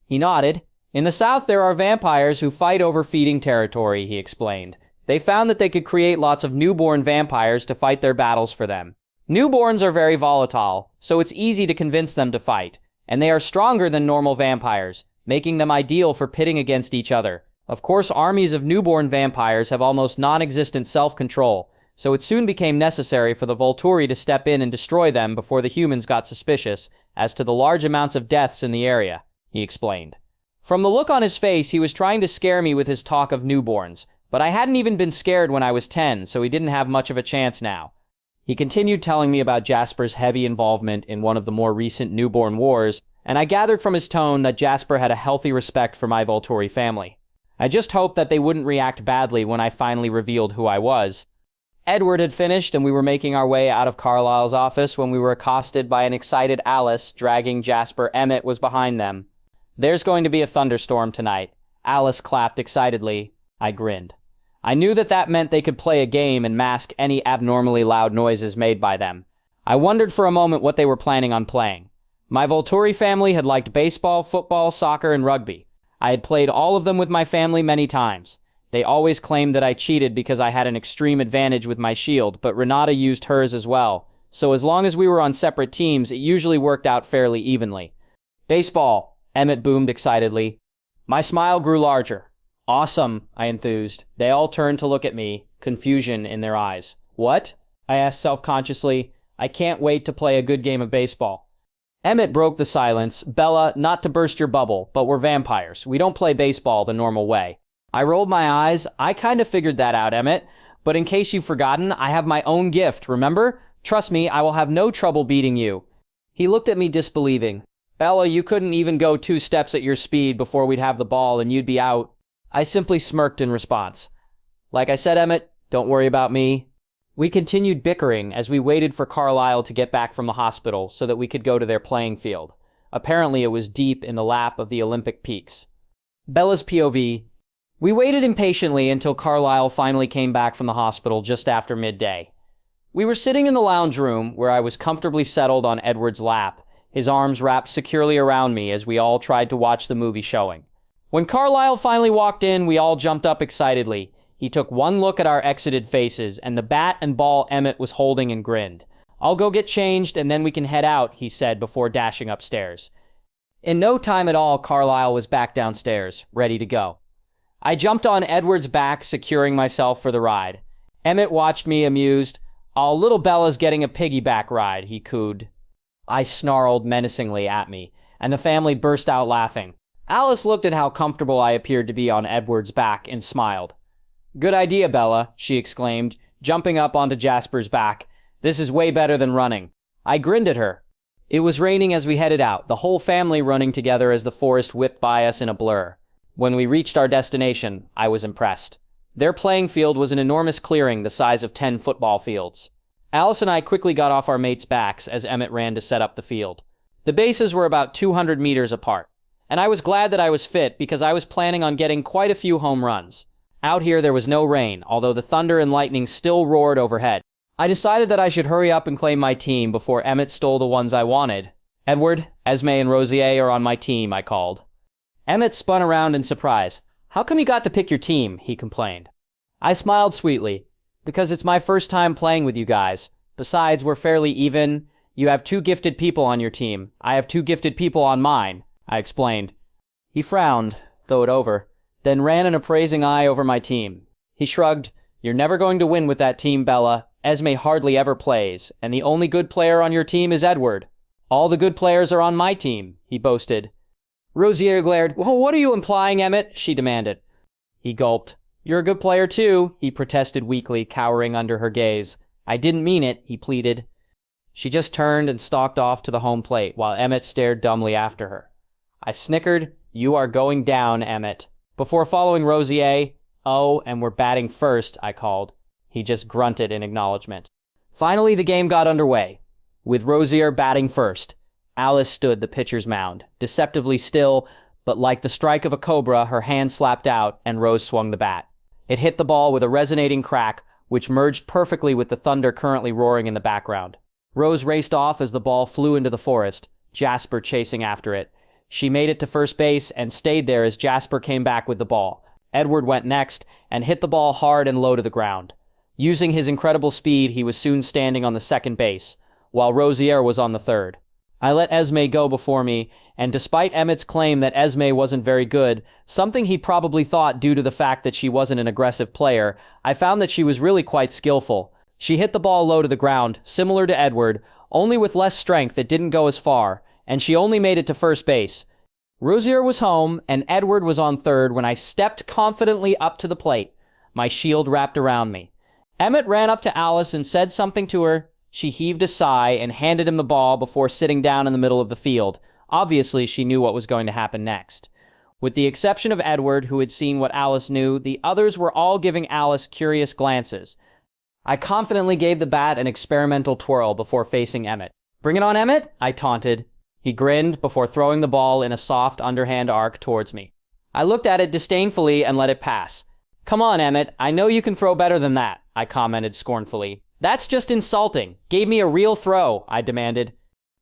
He nodded. In the South, there are vampires who fight over feeding territory, he explained. They found that they could create lots of newborn vampires to fight their battles for them. Newborns are very volatile, so it's easy to convince them to fight, and they are stronger than normal vampires, making them ideal for pitting against each other. Of course, armies of newborn vampires have almost non-existent self-control, so it soon became necessary for the Volturi to step in and destroy them before the humans got suspicious as to the large amounts of deaths in the area, he explained. From the look on his face, he was trying to scare me with his talk of newborns, but I hadn't even been scared when I was 10, so he didn't have much of a chance now. He continued telling me about Jasper's heavy involvement in one of the more recent newborn wars, and I gathered from his tone that Jasper had a healthy respect for my Volturi family. I just hoped that they wouldn't react badly when I finally revealed who I was. Edward had finished, and we were making our way out of Carlisle's office when we were accosted by an excited Alice dragging Jasper. Emmett was behind them. There's going to be a thunderstorm tonight. Alice clapped excitedly. I grinned. I knew that that meant they could play a game and mask any abnormally loud noises made by them. I wondered for a moment what they were planning on playing. My Volturi family had liked baseball, football, soccer, and rugby. I had played all of them with my family many times. They always claimed that I cheated because I had an extreme advantage with my shield, but Renata used hers as well. So as long as we were on separate teams, it usually worked out fairly evenly. Baseball, Emmett boomed excitedly. My smile grew larger. Awesome, I enthused. They all turned to look at me, confusion in their eyes. What? I asked self-consciously. I can't wait to play a good game of baseball. Emmett broke the silence. Bella, not to burst your bubble, but we're vampires. We don't play baseball the normal way. I rolled my eyes. I kind of figured that out, Emmett. But in case you've forgotten, I have my own gift, remember? Trust me, I will have no trouble beating you. He looked at me disbelieving. Bella, you couldn't even go 2 steps at your speed before we'd have the ball and you'd be out. I simply smirked in response. Like I said, Emmett, don't worry about me. We continued bickering as we waited for Carlisle to get back from the hospital so that we could go to their playing field. Apparently it was deep in the lap of the Olympic peaks. Bella's POV. We waited impatiently until Carlisle finally came back from the hospital just after midday. We were sitting in the lounge room where I was comfortably settled on Edward's lap, his arms wrapped securely around me as we all tried to watch the movie showing. When Carlisle finally walked in, we all jumped up excitedly. He took one look at our exited faces and the bat and ball Emmett was holding and grinned. "I'll go get changed and then we can head out," he said before dashing upstairs. In no time at all, Carlisle was back downstairs, ready to go. I jumped on Edward's back, securing myself for the ride. Emmett watched me amused. "Oh, little Bella's getting a piggyback ride," he cooed. I snarled menacingly at me, and the family burst out laughing. Alice looked at how comfortable I appeared to be on Edward's back and smiled. "Good idea, Bella," she exclaimed, jumping up onto Jasper's back. "This is way better than running." I grinned at her. It was raining as we headed out, the whole family running together as the forest whipped by us in a blur. When we reached our destination, I was impressed. Their playing field was an enormous clearing the size of 10 football fields. Alice and I quickly got off our mates' backs as Emmett ran to set up the field. The bases were about 200 meters apart, and I was glad that I was fit because I was planning on getting quite a few home runs. Out here there was no rain, although the thunder and lightning still roared overhead. I decided that I should hurry up and claim my team before Emmett stole the ones I wanted. "Edward, Esme, and Rosier are on my team," I called. Emmett spun around in surprise. "How come you got to pick your team?" he complained. I smiled sweetly. "Because it's my first time playing with you guys. Besides, we're fairly even. You have 2 gifted people on your team. I have 2 gifted people on mine," I explained. He frowned, though it over, then ran an appraising eye over my team. He shrugged. "You're never going to win with that team, Bella. Esme hardly ever plays, and the only good player on your team is Edward. All the good players are on my team," he boasted. Rosier glared. "Well, what are you implying, Emmett?" she demanded. He gulped. "You're a good player too," he protested weakly, cowering under her gaze. "I didn't mean it," he pleaded. She just turned and stalked off to the home plate, while Emmett stared dumbly after her. I snickered. "You are going down, Emmett." Before following Rosier, "Oh, and we're batting first," I called. He just grunted in acknowledgement. Finally, the game got underway, with Rosier batting first. Alice stood the pitcher's mound, deceptively still, but like the strike of a cobra, her hand slapped out, and Rose swung the bat. It hit the ball with a resonating crack, which merged perfectly with the thunder currently roaring in the background. Rose raced off as the ball flew into the forest, Jasper chasing after it. She made it to first base and stayed there as Jasper came back with the ball. Edward went next and hit the ball hard and low to the ground. Using his incredible speed, he was soon standing on the second base, while Rosier was on the third. I let Esme go before me, and despite Emmett's claim that Esme wasn't very good, something he probably thought due to the fact that she wasn't an aggressive player, I found that she was really quite skillful. She hit the ball low to the ground, similar to Edward, only with less strength. It didn't go as far, and she only made it to first base. Rosier was home, and Edward was on third when I stepped confidently up to the plate, my shield wrapped around me. Emmett ran up to Alice and said something to her. She heaved a sigh and handed him the ball before sitting down in the middle of the field. Obviously, she knew what was going to happen next. With the exception of Edward, who had seen what Alice knew, the others were all giving Alice curious glances. I confidently gave the bat an experimental twirl before facing Emmett. "Bring it on, Emmett," I taunted. He grinned before throwing the ball in a soft underhand arc towards me. I looked at it disdainfully and let it pass. "Come on, Emmett, I know you can throw better than that," I commented scornfully. "That's just insulting. Gave me a real throw," I demanded.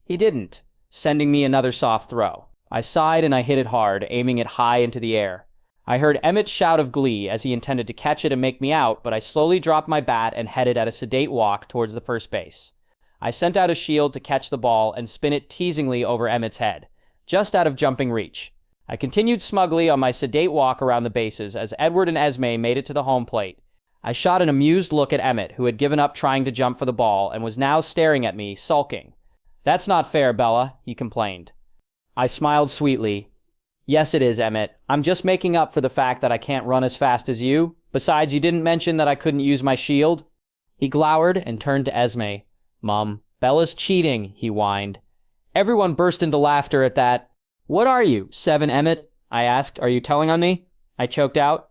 He didn't, sending me another soft throw. I sighed and I hit it hard, aiming it high into the air. I heard Emmett's shout of glee as he intended to catch it and make me out, but I slowly dropped my bat and headed at a sedate walk towards the first base. I sent out a shield to catch the ball and spin it teasingly over Emmett's head, just out of jumping reach. I continued smugly on my sedate walk around the bases as Edward and Esme made it to the home plate. I shot an amused look at Emmett, who had given up trying to jump for the ball and was now staring at me, sulking. "That's not fair, Bella," he complained. I smiled sweetly. "Yes, it is, Emmett. I'm just making up for the fact that I can't run as fast as you. Besides, you didn't mention that I couldn't use my shield." He glowered and turned to Esme. "Mum, Bella's cheating," he whined. Everyone burst into laughter at that. "What are you, 7, Emmett?" I asked. "Are you telling on me?" I choked out.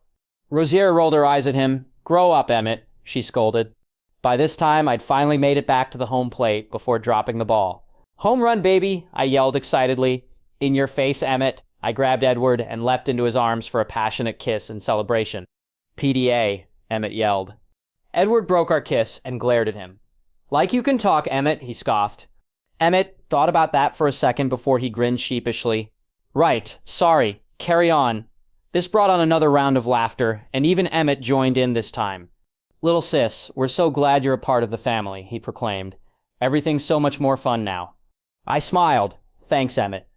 Rosier rolled her eyes at him. "Grow up, Emmett," she scolded. By this time, I'd finally made it back to the home plate before dropping the ball. "Home run, baby," I yelled excitedly. "In your face, Emmett." I grabbed Edward and leapt into his arms for a passionate kiss in celebration. "PDA," Emmett yelled. Edward broke our kiss and glared at him. Like you can talk, Emmett, he scoffed. Emmett thought about that for a second before he grinned sheepishly. Right, sorry, carry on. This brought on another round of laughter, and even Emmett joined in this time. Little sis, we're so glad you're a part of the family, he proclaimed. Everything's so much more fun now. I smiled. Thanks, Emmett.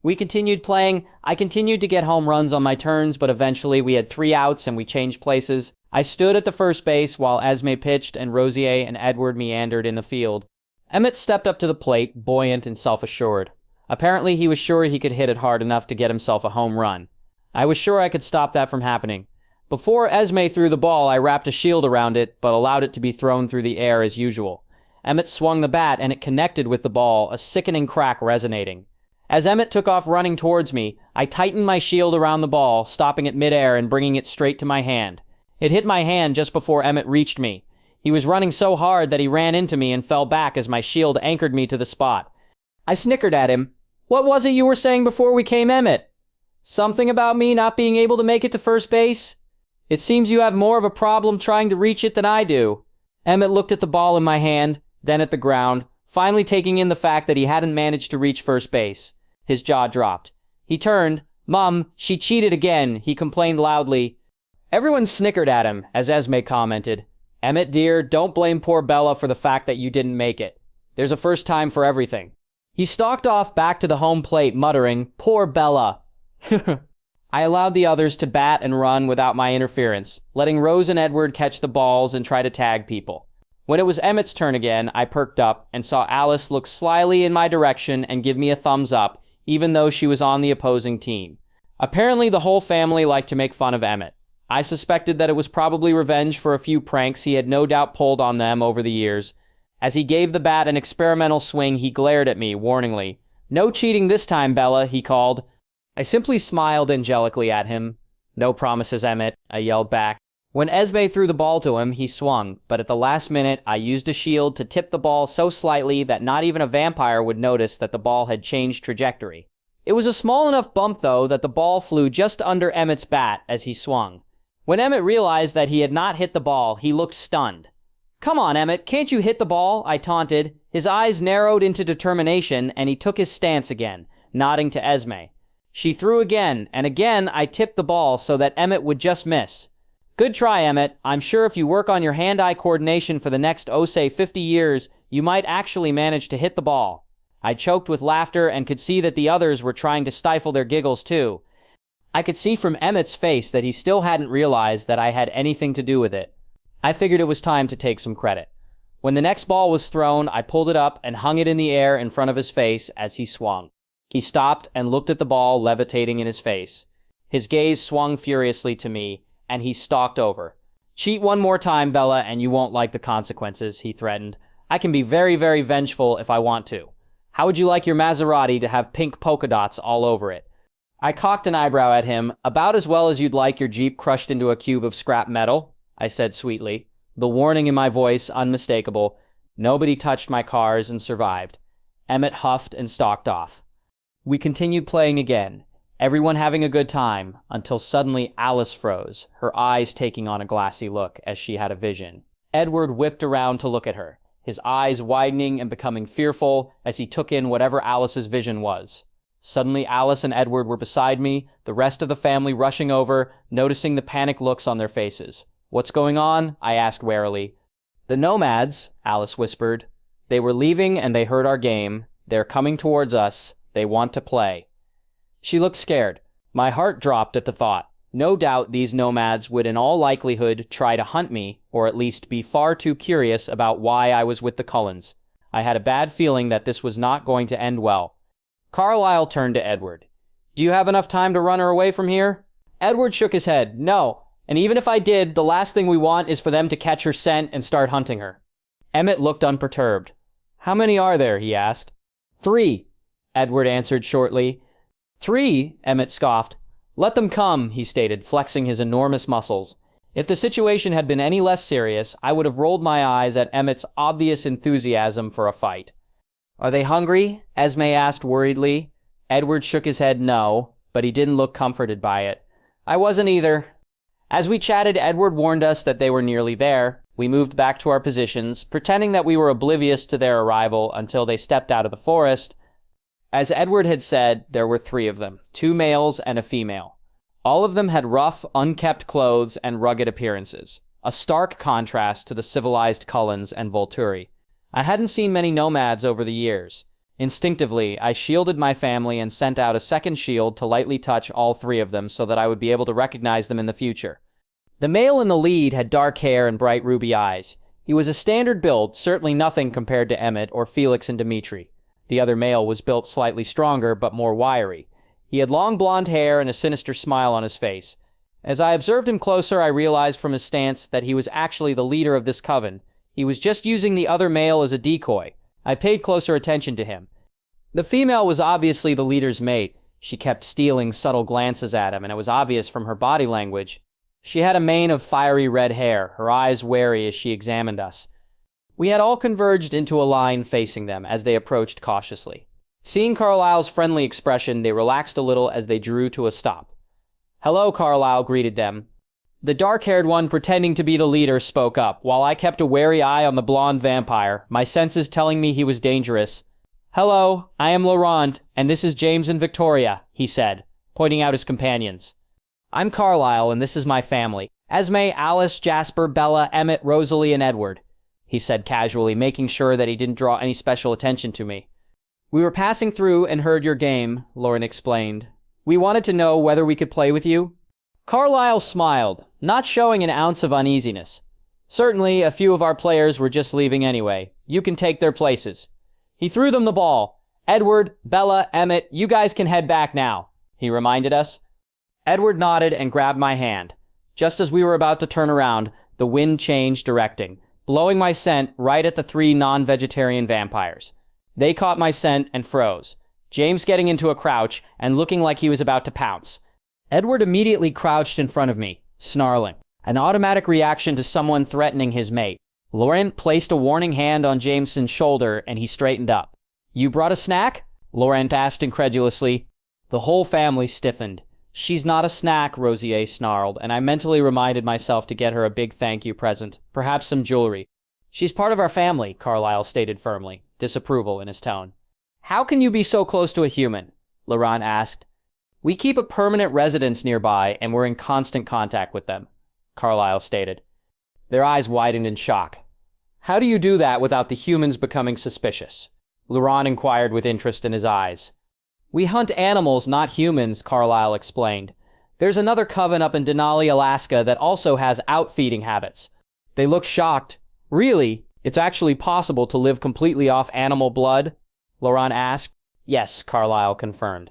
We continued playing. I continued to get home runs on my turns, but eventually we had 3 outs and we changed places. I stood at the first base while Esme pitched and Rosier and Edward meandered in the field. Emmett stepped up to the plate, buoyant and self-assured. Apparently he was sure he could hit it hard enough to get himself a home run. I was sure I could stop that from happening. Before Esme threw the ball, I wrapped a shield around it, but allowed it to be thrown through the air as usual. Emmett swung the bat, and it connected with the ball, a sickening crack resonating. As Emmett took off running towards me, I tightened my shield around the ball, stopping it midair and bringing it straight to my hand. It hit my hand just before Emmett reached me. He was running so hard that he ran into me and fell back as my shield anchored me to the spot. I snickered at him. What was it you were saying before we came, Emmett? Something about me not being able to make it to first base? It seems you have more of a problem trying to reach it than I do. Emmett looked at the ball in my hand, then at the ground, finally taking in the fact that he hadn't managed to reach first base. His jaw dropped. He turned. Mum, she cheated again, he complained loudly. Everyone snickered at him, as Esme commented. Emmett, dear, don't blame poor Bella for the fact that you didn't make it. There's a first time for everything. He stalked off back to the home plate, muttering, Poor Bella. I allowed the others to bat and run without my interference, letting Rose and Edward catch the balls and try to tag people. When it was Emmett's turn again, I perked up and saw Alice look slyly in my direction and give me a thumbs up, even though she was on the opposing team. Apparently the whole family liked to make fun of Emmett. I suspected that it was probably revenge for a few pranks he had no doubt pulled on them over the years. As he gave the bat an experimental swing, he glared at me, warningly. No cheating this time, Bella, he called. I simply smiled angelically at him. No promises, Emmett, I yelled back. When Esme threw the ball to him, he swung, but at the last minute, I used a shield to tip the ball so slightly that not even a vampire would notice that the ball had changed trajectory. It was a small enough bump, though, that the ball flew just under Emmett's bat as he swung. When Emmett realized that he had not hit the ball, he looked stunned. Come on, Emmett, can't you hit the ball? I taunted. His eyes narrowed into determination, and he took his stance again, nodding to Esme. She threw again, and again I tipped the ball so that Emmett would just miss. Good try, Emmett. I'm sure if you work on your hand-eye coordination for the next, 50 years, you might actually manage to hit the ball. I choked with laughter and could see that the others were trying to stifle their giggles too. I could see from Emmett's face that he still hadn't realized that I had anything to do with it. I figured it was time to take some credit. When the next ball was thrown, I pulled it up and hung it in the air in front of his face as he swung. He stopped and looked at the ball levitating in his face. His gaze swung furiously to me, and he stalked over. Cheat one more time, Bella, and you won't like the consequences, he threatened. I can be very, very vengeful if I want to. How would you like your Maserati to have pink polka dots all over it? I cocked an eyebrow at him. About as well as you'd like your Jeep crushed into a cube of scrap metal, I said sweetly, the warning in my voice unmistakable. Nobody touched my cars and survived. Emmett huffed and stalked off. We continued playing again, everyone having a good time, until suddenly Alice froze, her eyes taking on a glassy look as she had a vision. Edward whipped around to look at her, his eyes widening and becoming fearful as he took in whatever Alice's vision was. Suddenly Alice and Edward were beside me, the rest of the family rushing over, noticing the panicked looks on their faces. What's going on? I asked warily. The Nomads, Alice whispered. They were leaving and they heard our game. They're coming towards us. They want to play. She looked scared. My heart dropped at the thought. No doubt these Nomads would in all likelihood try to hunt me, or at least be far too curious about why I was with the Cullens. I had a bad feeling that this was not going to end well. Carlisle turned to Edward. Do you have enough time to run her away from here? Edward shook his head. No, and even if I did, the last thing we want is for them to catch her scent and start hunting her. Emmett looked unperturbed. How many are there? He asked. 3. Edward answered shortly. 3? Emmett scoffed. Let them come, he stated, flexing his enormous muscles. If the situation had been any less serious, I would have rolled my eyes at Emmett's obvious enthusiasm for a fight. Are they hungry? Esme asked worriedly. Edward shook his head no, but he didn't look comforted by it. I wasn't either. As we chatted, Edward warned us that they were nearly there. We moved back to our positions, pretending that we were oblivious to their arrival until they stepped out of the forest. As Edward had said, there were 3 of them, 2 males and a female. All of them had rough, unkempt clothes and rugged appearances, a stark contrast to the civilized Cullens and Volturi. I hadn't seen many nomads over the years. Instinctively, I shielded my family and sent out a second shield to lightly touch all 3 of them so that I would be able to recognize them in the future. The male in the lead had dark hair and bright ruby eyes. He was a standard build, certainly nothing compared to Emmett or Felix and Dimitri. The other male was built slightly stronger but more wiry. He had long blonde hair and a sinister smile on his face. As I observed him closer, I realized from his stance that he was actually the leader of this coven. He was just using the other male as a decoy. I paid closer attention to him. The female was obviously the leader's mate. She kept stealing subtle glances at him, and it was obvious from her body language. She had a mane of fiery red hair, her eyes wary as she examined us. We had all converged into a line facing them as they approached cautiously. Seeing Carlisle's friendly expression, they relaxed a little as they drew to a stop. "Hello," Carlisle greeted them. The dark-haired one, pretending to be the leader, spoke up, while I kept a wary eye on the blonde vampire, my senses telling me he was dangerous. "Hello, I am Laurent, and this is James and Victoria," he said, pointing out his companions. "I'm Carlisle, and this is my family. Esme, Alice, Jasper, Bella, Emmett, Rosalie, and Edward," he said casually, making sure that he didn't draw any special attention to me. "We were passing through and heard your game," Lauren explained. "We wanted to know whether we could play with you." Carlisle smiled, not showing an ounce of uneasiness. "Certainly, a few of our players were just leaving anyway. You can take their places." He threw them the ball. "Edward, Bella, Emmett, you guys can head back now," he reminded us. Edward nodded and grabbed my hand. Just as we were about to turn around, the wind changed directing, blowing my scent right at the 3 non-vegetarian vampires. They caught my scent and froze, James getting into a crouch and looking like he was about to pounce. Edward immediately crouched in front of me, snarling, an automatic reaction to someone threatening his mate. Laurent placed a warning hand on Jameson's shoulder and he straightened up. "You brought a snack?" Laurent asked incredulously. The whole family stiffened. "She's not a snack," Rosier snarled, and I mentally reminded myself to get her a big thank you present, perhaps some jewelry. "She's part of our family," Carlisle stated firmly, disapproval in his tone. "How can you be so close to a human?" Laurent asked. "We keep a permanent residence nearby, and we're in constant contact with them," Carlisle stated. Their eyes widened in shock. "How do you do that without the humans becoming suspicious?" Laurent inquired with interest in his eyes. "We hunt animals, not humans," Carlisle explained. "There's another coven up in Denali, Alaska that also has outfeeding habits." They looked shocked. "Really? It's actually possible to live completely off animal blood?" Laurent asked. "Yes," Carlisle confirmed.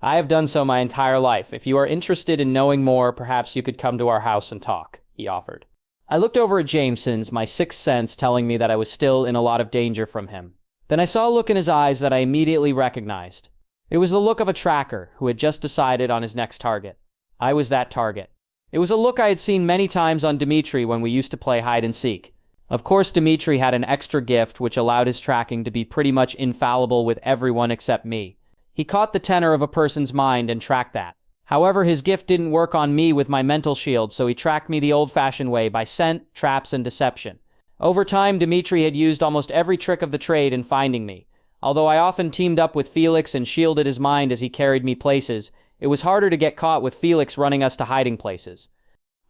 "I have done so my entire life. If you are interested in knowing more, perhaps you could come to our house and talk," he offered. I looked over at Jameson's, my sixth sense telling me that I was still in a lot of danger from him. Then I saw a look in his eyes that I immediately recognized. It was the look of a tracker who had just decided on his next target. I was that target. It was a look I had seen many times on Dimitri when we used to play hide and seek. Of course, Dimitri had an extra gift which allowed his tracking to be pretty much infallible with everyone except me. He caught the tenor of a person's mind and tracked that. However, his gift didn't work on me with my mental shield, so he tracked me the old-fashioned way by scent, traps, and deception. Over time, Dimitri had used almost every trick of the trade in finding me. Although I often teamed up with Felix and shielded his mind as he carried me places, it was harder to get caught with Felix running us to hiding places.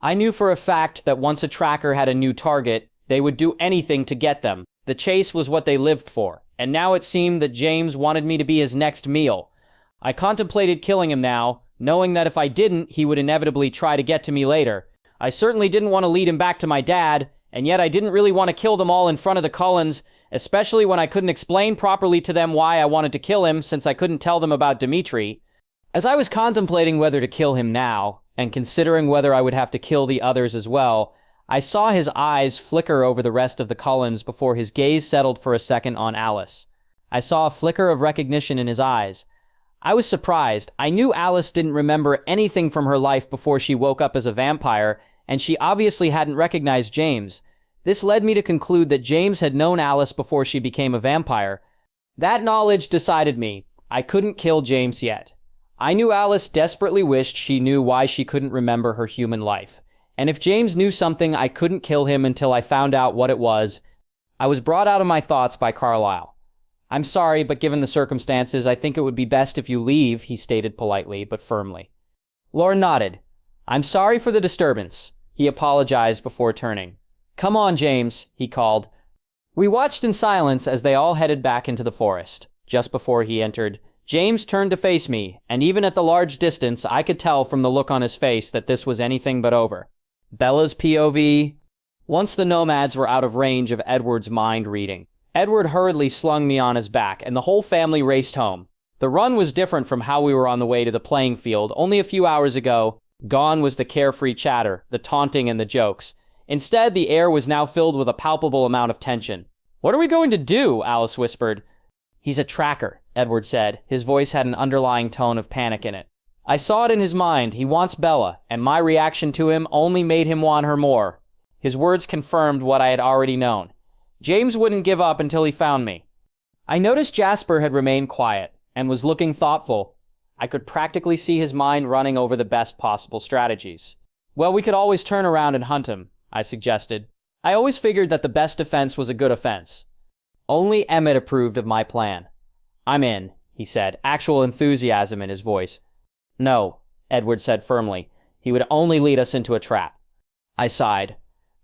I knew for a fact that once a tracker had a new target, they would do anything to get them. The chase was what they lived for, and now it seemed that James wanted me to be his next meal. I contemplated killing him now, knowing that if I didn't, he would inevitably try to get to me later. I certainly didn't want to lead him back to my dad, and yet I didn't really want to kill them all in front of the Cullens, especially when I couldn't explain properly to them why I wanted to kill him since I couldn't tell them about Dimitri. As I was contemplating whether to kill him now, and considering whether I would have to kill the others as well, I saw his eyes flicker over the rest of the Cullens before his gaze settled for a second on Alice. I saw a flicker of recognition in his eyes. I was surprised. I knew Alice didn't remember anything from her life before she woke up as a vampire, and she obviously hadn't recognized James. This led me to conclude that James had known Alice before she became a vampire. That knowledge decided me. I couldn't kill James yet. I knew Alice desperately wished she knew why she couldn't remember her human life. And if James knew something, I couldn't kill him until I found out what it was. I was brought out of my thoughts by Carlisle. I'm sorry, but given the circumstances, I think it would be best if you leave, he stated politely, but firmly. Lorne nodded. I'm sorry for the disturbance. He apologized before turning. Come on, James, he called. We watched in silence as they all headed back into the forest. Just before he entered, James turned to face me, and even at the large distance, I could tell from the look on his face that this was anything but over. Bella's POV. Once the Nomads were out of range of Edward's mind reading, Edward hurriedly slung me on his back, and the whole family raced home. The run was different from how we were on the way to the playing field only a few hours ago. Gone was the carefree chatter, the taunting, and the jokes. Instead, the air was now filled with a palpable amount of tension. What are we going to do? Alice whispered. He's a tracker, Edward said. His voice had an underlying tone of panic in it. I saw it in his mind. He wants Bella, and my reaction to him only made him want her more. His words confirmed what I had already known. James wouldn't give up until he found me. I noticed Jasper had remained quiet and was looking thoughtful. I could practically see his mind running over the best possible strategies. Well, we could always turn around and hunt him, I suggested. I always figured that the best defense was a good offense. Only Emmett approved of my plan. I'm in, he said, actual enthusiasm in his voice. No, Edward said firmly. He would only lead us into a trap. I sighed.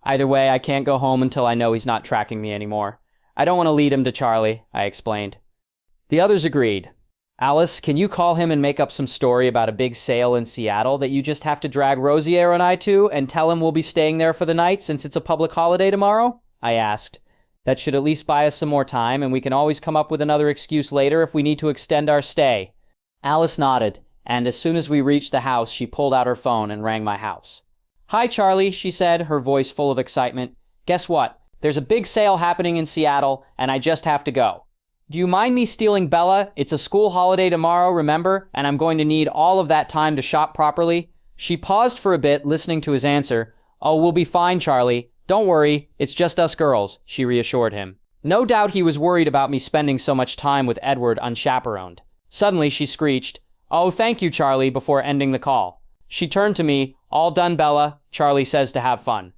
Either way, I can't go home until I know he's not tracking me anymore. I don't want to lead him to Charlie, I explained. The others agreed. Alice, can you call him and make up some story about a big sale in Seattle that you just have to drag Rosier and I to and tell him we'll be staying there for the night since it's a public holiday tomorrow? I asked. That should at least buy us some more time, and we can always come up with another excuse later if we need to extend our stay. Alice nodded, and as soon as we reached the house, she pulled out her phone and rang my house. Hi, Charlie, she said, her voice full of excitement. Guess what? There's a big sale happening in Seattle, and I just have to go. Do you mind me stealing Bella? It's a school holiday tomorrow, remember? And I'm going to need all of that time to shop properly. She paused for a bit, listening to his answer. Oh, we'll be fine, Charlie. Don't worry, it's just us girls, she reassured him. No doubt he was worried about me spending so much time with Edward unchaperoned. Suddenly she screeched, Oh, thank you, Charlie, before ending the call. She turned to me. All done, Bella. Charlie says to have fun.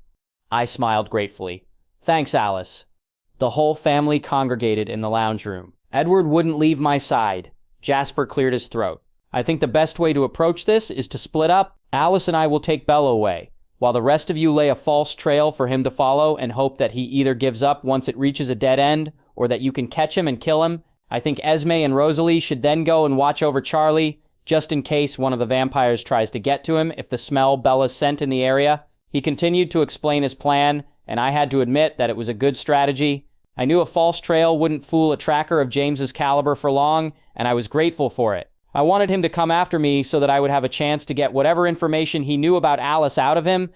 I smiled gratefully. Thanks, Alice. The whole family congregated in the lounge room. Edward wouldn't leave my side. Jasper cleared his throat. I think the best way to approach this is to split up. Alice and I will take Bella away, while the rest of you lay a false trail for him to follow and hope that he either gives up once it reaches a dead end, or that you can catch him and kill him. I think Esme and Rosalie should then go and watch over Charlie, just in case one of the vampires tries to get to him if the smell Bella sent in the area. He continued to explain his plan, and I had to admit that it was a good strategy. I knew a false trail wouldn't fool a tracker of James's caliber for long, and I was grateful for it. I wanted him to come after me so that I would have a chance to get whatever information he knew about Alice out of him.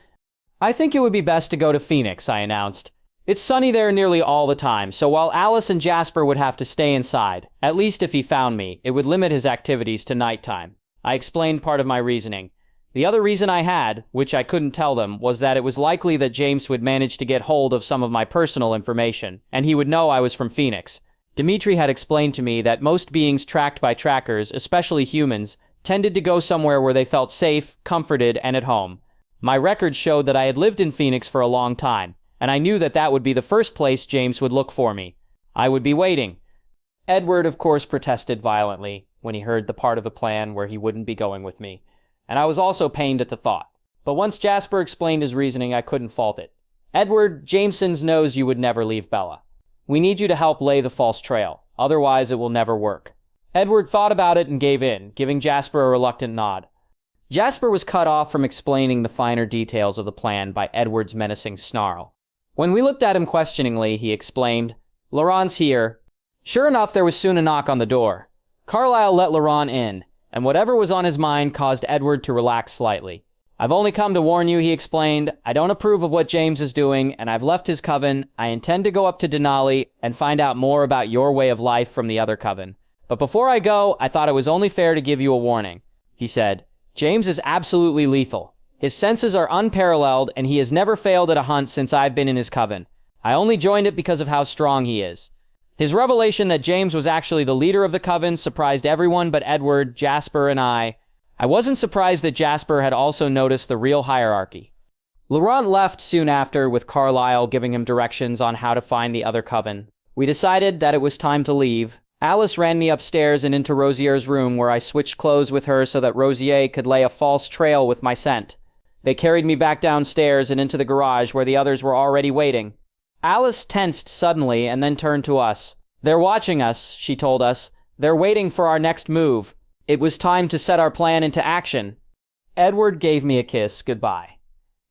I think it would be best to go to Phoenix, I announced. It's sunny there nearly all the time, so while Alice and Jasper would have to stay inside, at least if he found me, it would limit his activities to nighttime. I explained part of my reasoning. The other reason I had, which I couldn't tell them, was that it was likely that James would manage to get hold of some of my personal information, and he would know I was from Phoenix. Dimitri had explained to me that most beings tracked by trackers, especially humans, tended to go somewhere where they felt safe, comforted, and at home. My records showed that I had lived in Phoenix for a long time, and I knew that that would be the first place James would look for me. I would be waiting. Edward, of course, protested violently when he heard the part of the plan where he wouldn't be going with me, and I was also pained at the thought. But once Jasper explained his reasoning, I couldn't fault it. Edward, Jameson knows you would never leave Bella. We need you to help lay the false trail, otherwise it will never work. Edward thought about it and gave in, giving Jasper a reluctant nod. Jasper was cut off from explaining the finer details of the plan by Edward's menacing snarl. When we looked at him questioningly, he explained, Laurent's here. Sure enough, there was soon a knock on the door. Carlisle let Laurent in, and whatever was on his mind caused Edward to relax slightly. I've only come to warn you, he explained. I don't approve of what James is doing, and I've left his coven. I intend to go up to Denali and find out more about your way of life from the other coven. But before I go, I thought it was only fair to give you a warning. He said, James is absolutely lethal. His senses are unparalleled, and he has never failed at a hunt since I've been in his coven. I only joined it because of how strong he is. His revelation that James was actually the leader of the coven surprised everyone but Edward, Jasper, and I. I wasn't surprised that Jasper had also noticed the real hierarchy. Laurent left soon after, with Carlisle giving him directions on how to find the other coven. We decided that it was time to leave. Alice ran me upstairs and into Rosier's room, where I switched clothes with her so that Rosier could lay a false trail with my scent. They carried me back downstairs and into the garage where the others were already waiting. Alice tensed suddenly and then turned to us. "They're watching us," she told us. "They're waiting for our next move." It was time to set our plan into action. Edward gave me a kiss goodbye.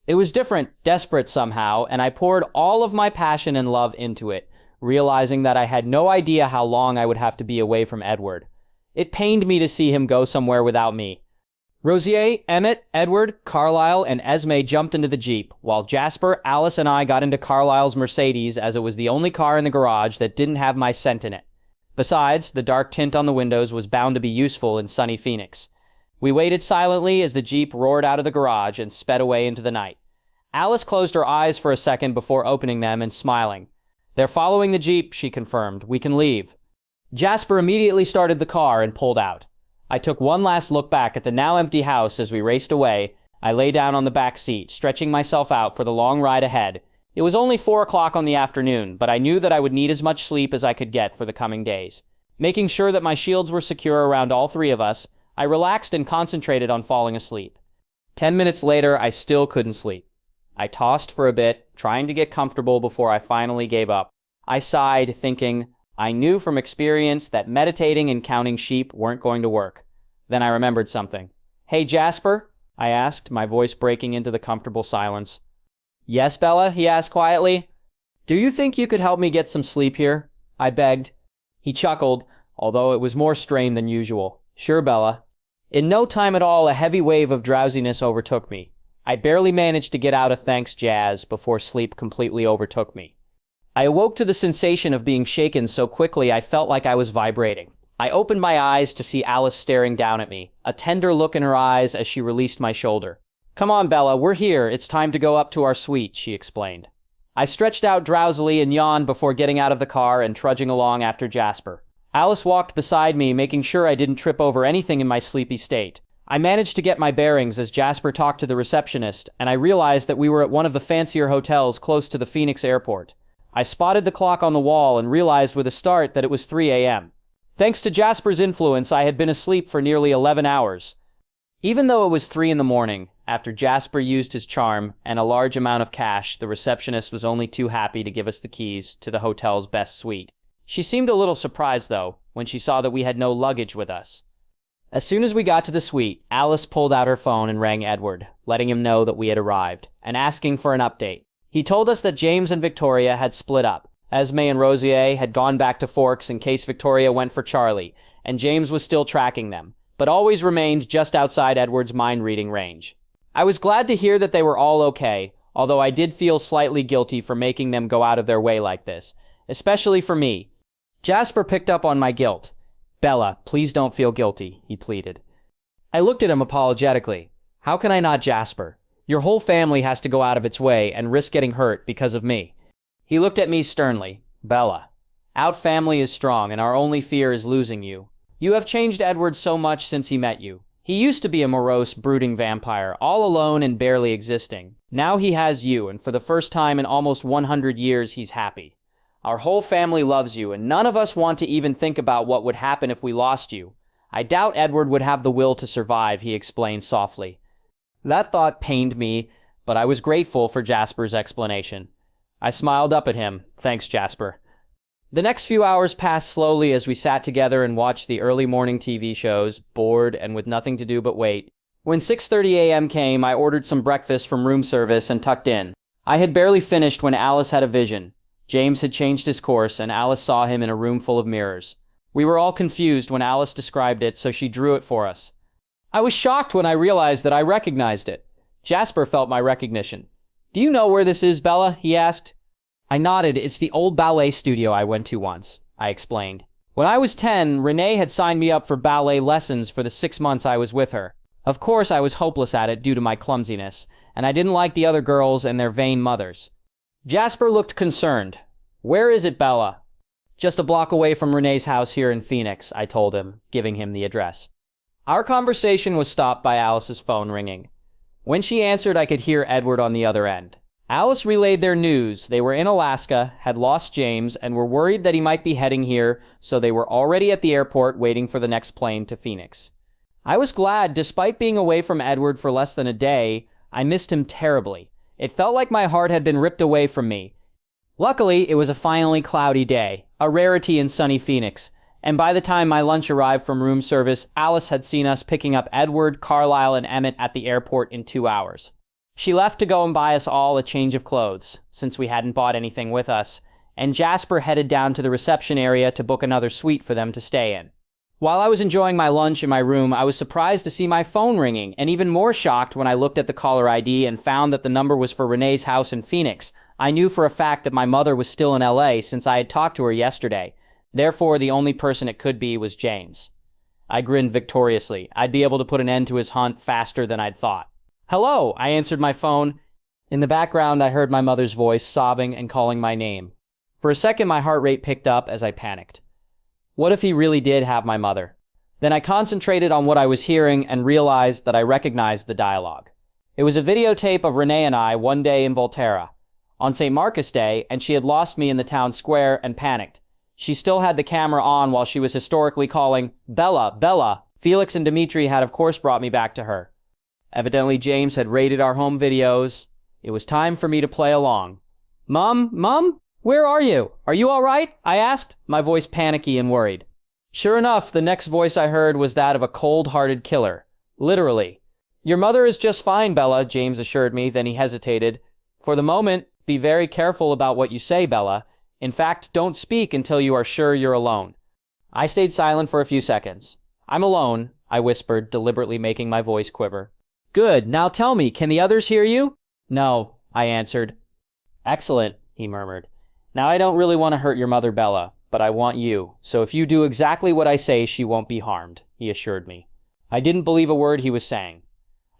It was different, desperate somehow, and I poured all of my passion and love into it, realizing that I had no idea how long I would have to be away from Edward. It pained me to see him go somewhere without me. Rosier, Emmett, Edward, Carlisle, and Esme jumped into the Jeep, while Jasper, Alice, and I got into Carlisle's Mercedes, as it was the only car in the garage that didn't have my scent in it. Besides, the dark tint on the windows was bound to be useful in sunny Phoenix. We waited silently as the Jeep roared out of the garage and sped away into the night. Alice closed her eyes for a second before opening them and smiling. "They're following the Jeep," she confirmed. "We can leave." Jasper immediately started the car and pulled out. I took one last look back at the now empty house as we raced away. I lay down on the back seat, stretching myself out for the long ride ahead. It was only 4 o'clock on the afternoon, but I knew that I would need as much sleep as I could get for the coming days. Making sure that my shields were secure around all three of us, I relaxed and concentrated on falling asleep. 10 minutes later, I still couldn't sleep. I tossed for a bit, trying to get comfortable before I finally gave up. I sighed, thinking, I knew from experience that meditating and counting sheep weren't going to work. Then I remembered something. "Hey, Jasper?" I asked, my voice breaking into the comfortable silence. "Yes, Bella?" he asked quietly. "Do you think you could help me get some sleep here?" I begged. He chuckled, although it was more strained than usual. "Sure, Bella." In no time at all, a heavy wave of drowsiness overtook me. I barely managed to get out a "thanks, Jazz" before sleep completely overtook me. I awoke to the sensation of being shaken so quickly I felt like I was vibrating. I opened my eyes to see Alice staring down at me, a tender look in her eyes as she released my shoulder. "Come on, Bella, we're here. It's time to go up to our suite," she explained. I stretched out drowsily and yawned before getting out of the car and trudging along after Jasper. Alice walked beside me, making sure I didn't trip over anything in my sleepy state. I managed to get my bearings as Jasper talked to the receptionist, and I realized that we were at one of the fancier hotels close to the Phoenix airport. I spotted the clock on the wall and realized with a start that it was 3 a.m. Thanks to Jasper's influence, I had been asleep for nearly 11 hours. Even though it was 3 in the morning, after Jasper used his charm and a large amount of cash, the receptionist was only too happy to give us the keys to the hotel's best suite. She seemed a little surprised, though, when she saw that we had no luggage with us. As soon as we got to the suite, Alice pulled out her phone and rang Edward, letting him know that we had arrived, and asking for an update. He told us that James and Victoria had split up. Esme and Rosier had gone back to Forks in case Victoria went for Charlie, and James was still tracking them, but always remained just outside Edward's mind-reading range. I was glad to hear that they were all okay, although I did feel slightly guilty for making them go out of their way like this, especially for me. Jasper picked up on my guilt. "Bella, please don't feel guilty," he pleaded. I looked at him apologetically. "How can I not, Jasper? Your whole family has to go out of its way and risk getting hurt because of me." He looked at me sternly. "Bella, our family is strong and our only fear is losing you. You have changed Edward so much since he met you. He used to be a morose, brooding vampire, all alone and barely existing. Now he has you, and for the first time in almost 100 years, he's happy. Our whole family loves you, and none of us want to even think about what would happen if we lost you. I doubt Edward would have the will to survive," he explained softly. That thought pained me, but I was grateful for Jasper's explanation. I smiled up at him. "Thanks, Jasper." The next few hours passed slowly as we sat together and watched the early morning TV shows, bored and with nothing to do but wait. When 6:30 a.m. came, I ordered some breakfast from room service and tucked in. I had barely finished when Alice had a vision. James had changed his course, and Alice saw him in a room full of mirrors. We were all confused when Alice described it, so she drew it for us. I was shocked when I realized that I recognized it. Jasper felt my recognition. "Do you know where this is, Bella?" he asked. I nodded. "It's the old ballet studio I went to once," I explained. "When I was 10, Renee had signed me up for ballet lessons for the 6 months I was with her. Of course, I was hopeless at it due to my clumsiness, and I didn't like the other girls and their vain mothers." Jasper looked concerned. "Where is it, Bella?" "Just a block away from Renee's house here in Phoenix," I told him, giving him the address. Our conversation was stopped by Alice's phone ringing. When she answered, I could hear Edward on the other end. Alice relayed their news. They were in Alaska, had lost James, and were worried that he might be heading here, so they were already at the airport waiting for the next plane to Phoenix. I was glad, despite being away from Edward for less than a day, I missed him terribly. It felt like my heart had been ripped away from me. Luckily, it was a finally cloudy day, a rarity in sunny Phoenix, and by the time my lunch arrived from room service, Alice had seen us picking up Edward, Carlisle, and Emmett at the airport in 2 hours. She left to go and buy us all a change of clothes, since we hadn't bought anything with us, and Jasper headed down to the reception area to book another suite for them to stay in. While I was enjoying my lunch in my room, I was surprised to see my phone ringing, and even more shocked when I looked at the caller ID and found that the number was for Renee's house in Phoenix. I knew for a fact that my mother was still in LA since I had talked to her yesterday. Therefore, the only person it could be was James. I grinned victoriously. I'd be able to put an end to his hunt faster than I'd thought. "Hello," I answered my phone. In the background, I heard my mother's voice sobbing and calling my name. For a second, my heart rate picked up as I panicked. What if he really did have my mother? Then I concentrated on what I was hearing and realized that I recognized the dialogue. It was a videotape of Renee and I one day in Volturi, on St. Marcus Day, and she had lost me in the town square and panicked. She still had the camera on while she was historically calling, "Bella, Bella." Felix and Dimitri had of course brought me back to her. Evidently James had raided our home videos. It was time for me to play along. Mom? Where are you? Are you all right?" I asked, my voice panicky and worried. Sure enough, the next voice I heard was that of a cold-hearted killer. Literally. "Your mother is just fine, Bella," James assured me, then he hesitated. "For the moment, be very careful about what you say, Bella. In fact, don't speak until you are sure you're alone." I stayed silent for a few seconds. "I'm alone," I whispered, deliberately making my voice quiver. "Good, now tell me, can the others hear you?" "No," I answered. "Excellent," he murmured. "Now I don't really want to hurt your mother, Bella, but I want you, so if you do exactly what I say, she won't be harmed," he assured me. I didn't believe a word he was saying.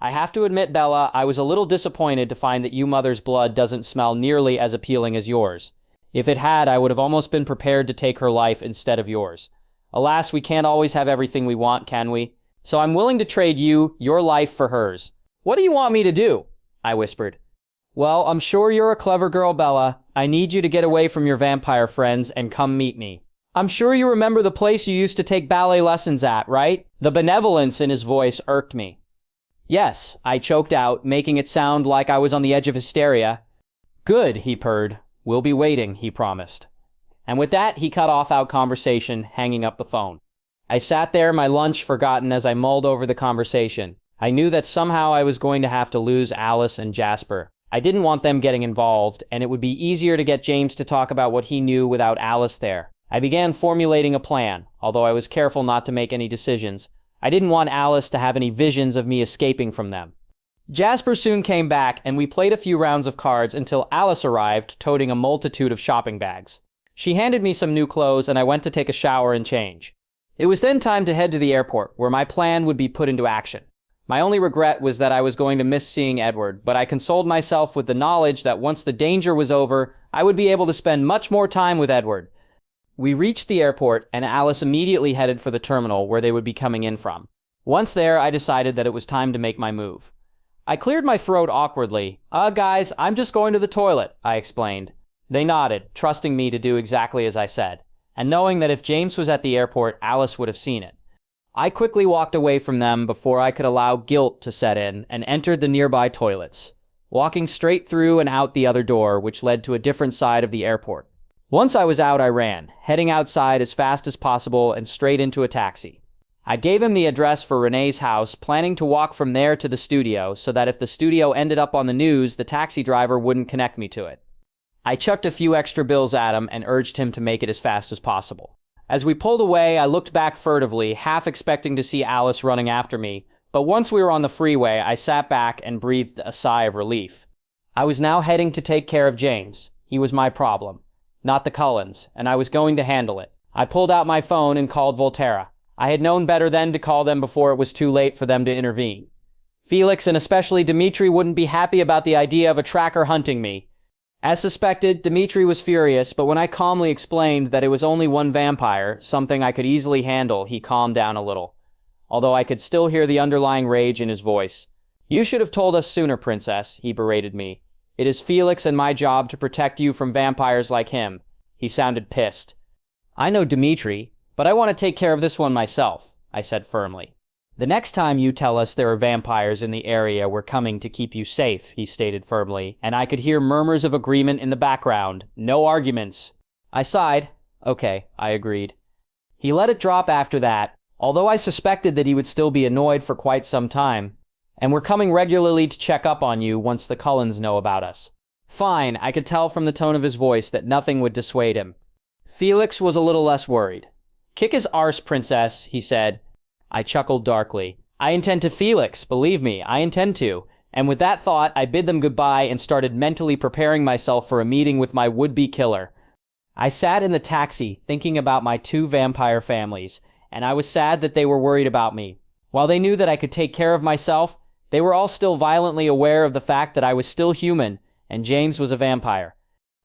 "I have to admit, Bella, I was a little disappointed to find that you mother's blood doesn't smell nearly as appealing as yours. If it had, I would have almost been prepared to take her life instead of yours. Alas, we can't always have everything we want, can we? So I'm willing to trade you, your life, for hers." "What do you want me to do?" I whispered. "Well, I'm sure you're a clever girl, Bella. I need you to get away from your vampire friends and come meet me. I'm sure you remember the place you used to take ballet lessons at, right?" The benevolence in his voice irked me. "Yes," I choked out, making it sound like I was on the edge of hysteria. "Good," he purred. "We'll be waiting," he promised. And with that, he cut off our conversation, hanging up the phone. I sat there, my lunch forgotten, as I mulled over the conversation. I knew that somehow I was going to have to lose Alice and Jasper. I didn't want them getting involved, and it would be easier to get James to talk about what he knew without Alice there. I began formulating a plan, although I was careful not to make any decisions. I didn't want Alice to have any visions of me escaping from them. Jasper soon came back, and we played a few rounds of cards until Alice arrived, toting a multitude of shopping bags. She handed me some new clothes, and I went to take a shower and change. It was then time to head to the airport, where my plan would be put into action. My only regret was that I was going to miss seeing Edward, but I consoled myself with the knowledge that once the danger was over, I would be able to spend much more time with Edward. We reached the airport, and Alice immediately headed for the terminal where they would be coming in from. Once there, I decided that it was time to make my move. I cleared my throat awkwardly. Guys, I'm just going to the toilet," I explained. They nodded, trusting me to do exactly as I said, and knowing that if James was at the airport, Alice would have seen it. I quickly walked away from them before I could allow guilt to set in and entered the nearby toilets, walking straight through and out the other door, which led to a different side of the airport. Once I was out, I ran, heading outside as fast as possible and straight into a taxi. I gave him the address for Renee's house, planning to walk from there to the studio so that if the studio ended up on the news, the taxi driver wouldn't connect me to it. I chucked a few extra bills at him and urged him to make it as fast as possible. As we pulled away, I looked back furtively, half expecting to see Alice running after me, but once we were on the freeway, I sat back and breathed a sigh of relief. I was now heading to take care of James. He was my problem, not the Cullens, and I was going to handle it. I pulled out my phone and called Volturi. I had known better then to call them before it was too late for them to intervene. Felix and especially Dimitri wouldn't be happy about the idea of a tracker hunting me. As suspected, Dimitri was furious, but when I calmly explained that it was only one vampire, something I could easily handle, he calmed down a little, although I could still hear the underlying rage in his voice. "You should have told us sooner, princess," he berated me. "It is Felix and my job to protect you from vampires like him." He sounded pissed. "I know Dimitri, but I want to take care of this one myself," I said firmly. "The next time you tell us there are vampires in the area, we're coming to keep you safe," he stated firmly, and I could hear murmurs of agreement in the background. No arguments. I sighed. "Okay," I agreed. He let it drop after that, although I suspected that he would still be annoyed for quite some time. "And we're coming regularly to check up on you once the Cullens know about us." Fine, I could tell from the tone of his voice that nothing would dissuade him. Felix was a little less worried. "Kick his arse, princess," he said. I chuckled darkly. "I intend to, Felix, believe me, I intend to." And with that thought, I bid them goodbye and started mentally preparing myself for a meeting with my would-be killer. I sat in the taxi thinking about my 2 vampire families, and I was sad that they were worried about me. While they knew that I could take care of myself, they were all still violently aware of the fact that I was still human, and James was a vampire.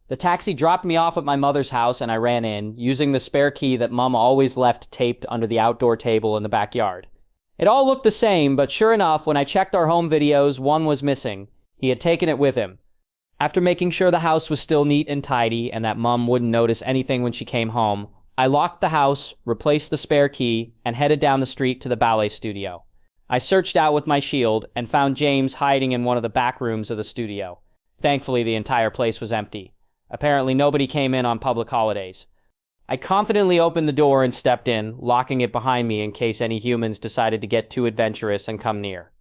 The taxi dropped me off at my mother's house, and I ran in, using the spare key that Mum always left taped under the outdoor table in the backyard. It all looked the same, but sure enough, when I checked our home videos, one was missing. He had taken it with him. After making sure the house was still neat and tidy, and that Mum wouldn't notice anything when she came home, I locked the house, replaced the spare key, and headed down the street to the ballet studio. I searched out with my shield, and found James hiding in one of the back rooms of the studio. Thankfully, the entire place was empty. Apparently, nobody came in on public holidays. I confidently opened the door and stepped in, locking it behind me in case any humans decided to get too adventurous and come near.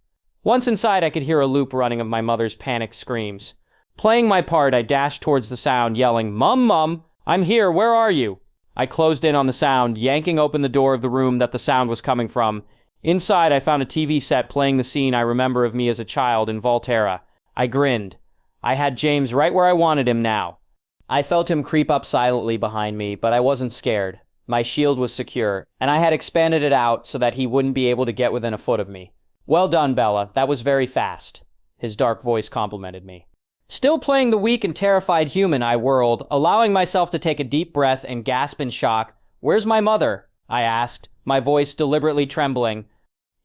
Once inside, I could hear a loop running of my mother's panicked screams. Playing my part, I dashed towards the sound, yelling, "Mum, Mum, I'm here, where are you?" I closed in on the sound, yanking open the door of the room that the sound was coming from. Inside, I found a TV set playing the scene I remember of me as a child in Volturi. I grinned. I had James right where I wanted him now. I felt him creep up silently behind me, but I wasn't scared. My shield was secure, and I had expanded it out so that he wouldn't be able to get within a foot of me. "Well done, Bella. That was very fast." His dark voice complimented me. Still playing the weak and terrified human, I whirled, allowing myself to take a deep breath and gasp in shock. "Where's my mother?" I asked, my voice deliberately trembling.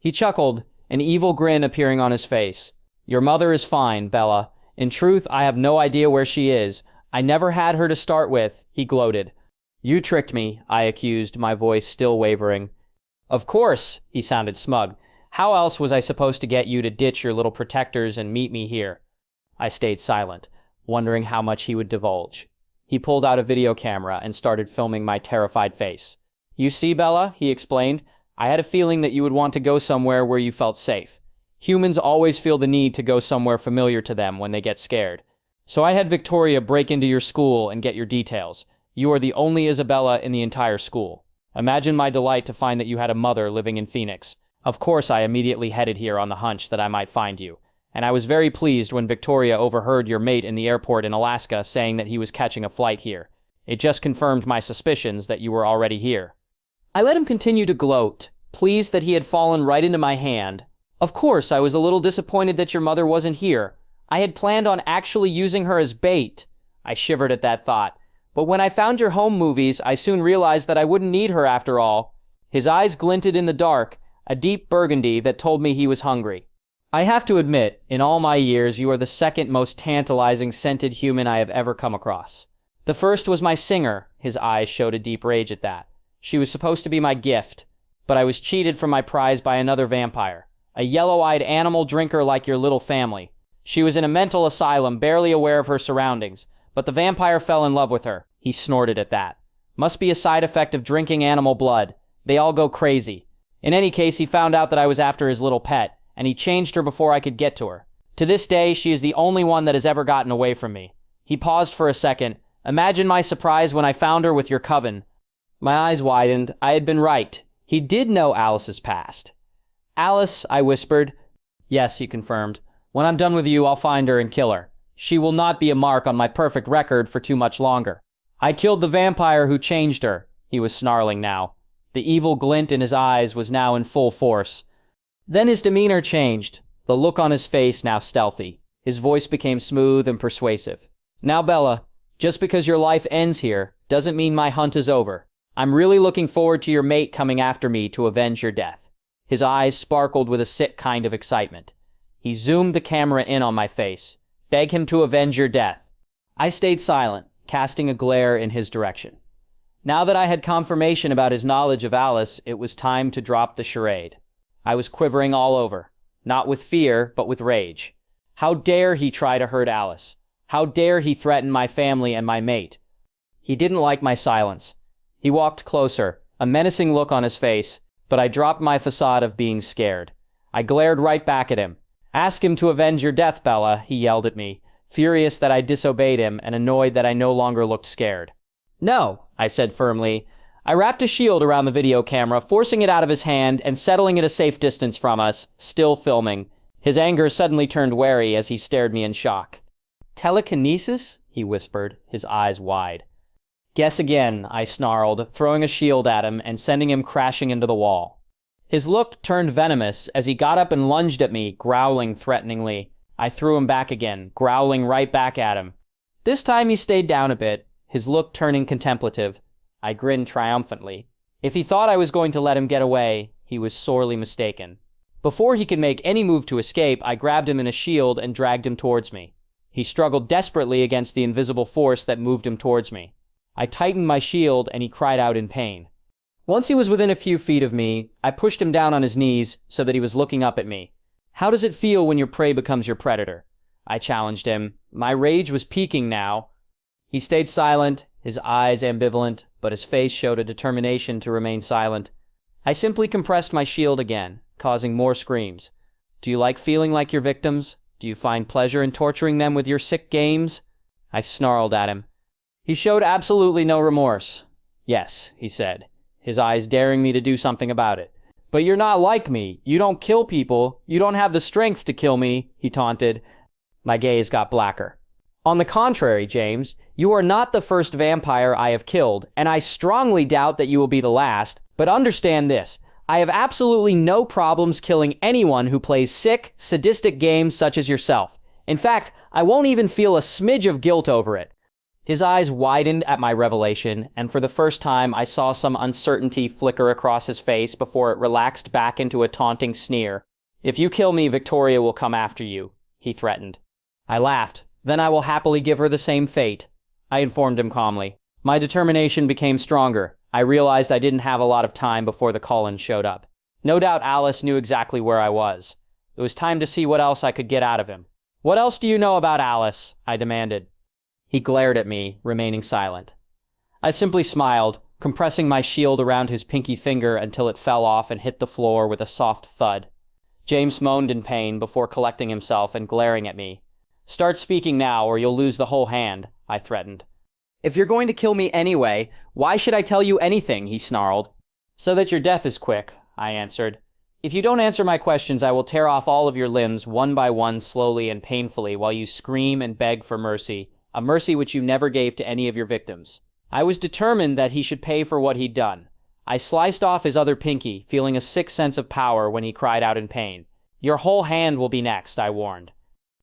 He chuckled, an evil grin appearing on his face. "Your mother is fine, Bella. In truth, I have no idea where she is. I never had her to start with," he gloated. "You tricked me," I accused, my voice still wavering. "Of course," he sounded smug. "How else was I supposed to get you to ditch your little protectors and meet me here?" I stayed silent, wondering how much he would divulge. He pulled out a video camera and started filming my terrified face. "You see, Bella," he explained, "I had a feeling that you would want to go somewhere where you felt safe. Humans always feel the need to go somewhere familiar to them when they get scared. So I had Victoria break into your school and get your details. You are the only Isabella in the entire school. Imagine my delight to find that you had a mother living in Phoenix. Of course, I immediately headed here on the hunch that I might find you. And I was very pleased when Victoria overheard your mate in the airport in Alaska saying that he was catching a flight here. It just confirmed my suspicions that you were already here." I let him continue to gloat, pleased that he had fallen right into my hand. "Of course, I was a little disappointed that your mother wasn't here. I had planned on actually using her as bait." I shivered at that thought. "But when I found your home movies, I soon realized that I wouldn't need her after all." His eyes glinted in the dark, a deep burgundy that told me he was hungry. "I have to admit, in all my years, you are the second most tantalizing scented human I have ever come across. The first was my singer." His eyes showed a deep rage at that. "She was supposed to be my gift, but I was cheated from my prize by another vampire. A yellow-eyed animal drinker like your little family. She was in a mental asylum, barely aware of her surroundings, but the vampire fell in love with her." He snorted at that. "Must be a side effect of drinking animal blood. They all go crazy. In any case, he found out that I was after his little pet, and he changed her before I could get to her. To this day, she is the only one that has ever gotten away from me." He paused for a second. "Imagine my surprise when I found her with your coven." My eyes widened. I had been right. He did know Alice's past. "Alice," I whispered. "Yes," he confirmed. "When I'm done with you, I'll find her and kill her. She will not be a mark on my perfect record for too much longer. I killed the vampire who changed her." He was snarling now. The evil glint in his eyes was now in full force. Then his demeanor changed, the look on his face now stealthy. His voice became smooth and persuasive. "Now, Bella, just because your life ends here doesn't mean my hunt is over. I'm really looking forward to your mate coming after me to avenge your death." His eyes sparkled with a sick kind of excitement. He zoomed the camera in on my face. Beg him to avenge your death. I stayed silent, casting a glare in his direction. Now that I had confirmation about his knowledge of Alice, it was time to drop the charade. I was quivering all over, not with fear, but with rage. How dare he try to hurt Alice? How dare he threaten my family and my mate? He didn't like my silence. He walked closer, a menacing look on his face, but I dropped my facade of being scared. I glared right back at him. Ask him to avenge your death, Bella, he yelled at me, furious that I disobeyed him and annoyed that I no longer looked scared. No, I said firmly. I wrapped a shield around the video camera, forcing it out of his hand and settling it a safe distance from us, still filming. His anger suddenly turned wary as he stared me in shock. Telekinesis? He whispered, his eyes wide. Guess again, I snarled, throwing a shield at him and sending him crashing into the wall. His look turned venomous as he got up and lunged at me, growling threateningly. I threw him back again, growling right back at him. This time he stayed down a bit, his look turning contemplative. I grinned triumphantly. If he thought I was going to let him get away, he was sorely mistaken. Before he could make any move to escape, I grabbed him in a shield and dragged him towards me. He struggled desperately against the invisible force that moved him towards me. I tightened my shield and he cried out in pain. Once he was within a few feet of me, I pushed him down on his knees so that he was looking up at me. How does it feel when your prey becomes your predator? I challenged him. My rage was peaking now. He stayed silent, his eyes ambivalent, but his face showed a determination to remain silent. I simply compressed my shield again, causing more screams. Do you like feeling like your victims? Do you find pleasure in torturing them with your sick games? I snarled at him. He showed absolutely no remorse. Yes, he said, his eyes daring me to do something about it. But you're not like me. You don't kill people. You don't have the strength to kill me, he taunted. My gaze got blacker. On the contrary, James, you are not the first vampire I have killed, and I strongly doubt that you will be the last, but understand this. I have absolutely no problems killing anyone who plays sick, sadistic games such as yourself. In fact, I won't even feel a smidge of guilt over it. His eyes widened at my revelation, and for the first time I saw some uncertainty flicker across his face before it relaxed back into a taunting sneer. If you kill me, Victoria will come after you, he threatened. I laughed. Then I will happily give her the same fate, I informed him calmly. My determination became stronger. I realized I didn't have a lot of time before the Cullen showed up. No doubt Alice knew exactly where I was. It was time to see what else I could get out of him. What else do you know about Alice? I demanded. He glared at me, remaining silent. I simply smiled, compressing my shield around his pinky finger until it fell off and hit the floor with a soft thud. James moaned in pain before collecting himself and glaring at me. Start speaking now or you'll lose the whole hand, I threatened. If you're going to kill me anyway, why should I tell you anything, he snarled. So that your death is quick, I answered. If you don't answer my questions, I will tear off all of your limbs one by one slowly and painfully while you scream and beg for mercy, a mercy which you never gave to any of your victims. I was determined that he should pay for what he'd done. I sliced off his other pinky, feeling a sick sense of power when he cried out in pain. Your whole hand will be next, I warned.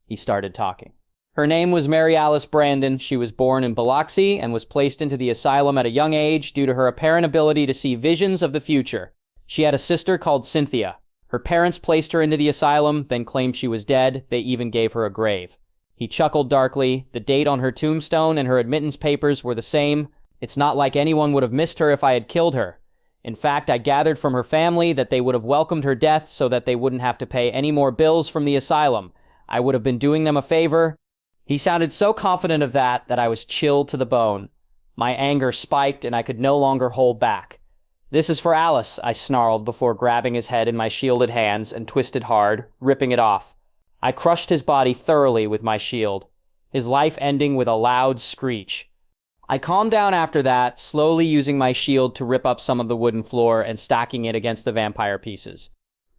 He started talking. Her name was Mary Alice Brandon. She was born in Biloxi and was placed into the asylum at a young age due to her apparent ability to see visions of the future. She had a sister called Cynthia. Her parents placed her into the asylum, then claimed she was dead. They even gave her a grave. He chuckled darkly. The date on her tombstone and her admittance papers were the same. It's not like anyone would have missed her if I had killed her. In fact, I gathered from her family that they would have welcomed her death so that they wouldn't have to pay any more bills from the asylum. I would have been doing them a favor. He sounded so confident of that I was chilled to the bone. My anger spiked and I could no longer hold back. This is for Alice, I snarled before grabbing his head in my shielded hands and twisted hard, ripping it off. I crushed his body thoroughly with my shield, his life ending with a loud screech. I calmed down after that, slowly using my shield to rip up some of the wooden floor and stacking it against the vampire pieces.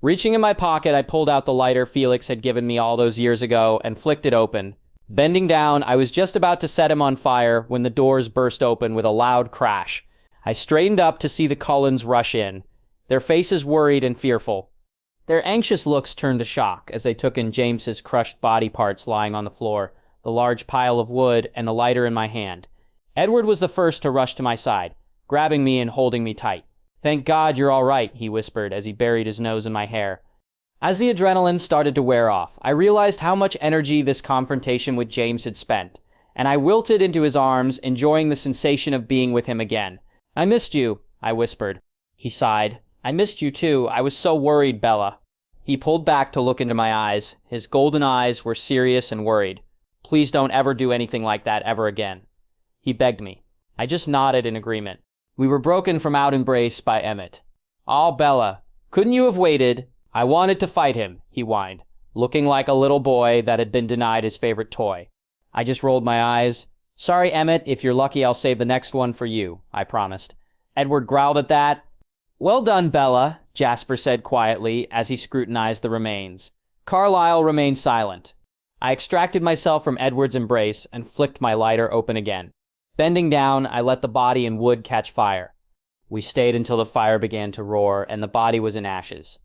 Reaching in my pocket, I pulled out the lighter Felix had given me all those years ago and flicked it open. Bending down, I was just about to set him on fire when the doors burst open with a loud crash. I straightened up to see the Cullens rush in, their faces worried and fearful. Their anxious looks turned to shock as they took in James's crushed body parts lying on the floor, the large pile of wood, and the lighter in my hand. Edward was the first to rush to my side, grabbing me and holding me tight. Thank God you're all right, he whispered as he buried his nose in my hair. As the adrenaline started to wear off, I realized how much energy this confrontation with James had spent, and I wilted into his arms, enjoying the sensation of being with him again. "I missed you," I whispered. He sighed. "I missed you too. I was so worried, Bella." He pulled back to look into my eyes. His golden eyes were serious and worried. "Please don't ever do anything like that ever again," he begged me. I just nodded in agreement. We were broken from our embrace by Emmett. "Aw, Bella, couldn't you have waited? I wanted to fight him," he whined, looking like a little boy that had been denied his favorite toy. I just rolled my eyes. "Sorry, Emmett, if you're lucky I'll save the next one for you," I promised. Edward growled at that. "Well done, Bella," Jasper said quietly as he scrutinized the remains. Carlisle remained silent. I extracted myself from Edward's embrace and flicked my lighter open again. Bending down, I let the body and wood catch fire. We stayed until the fire began to roar and the body was in ashes.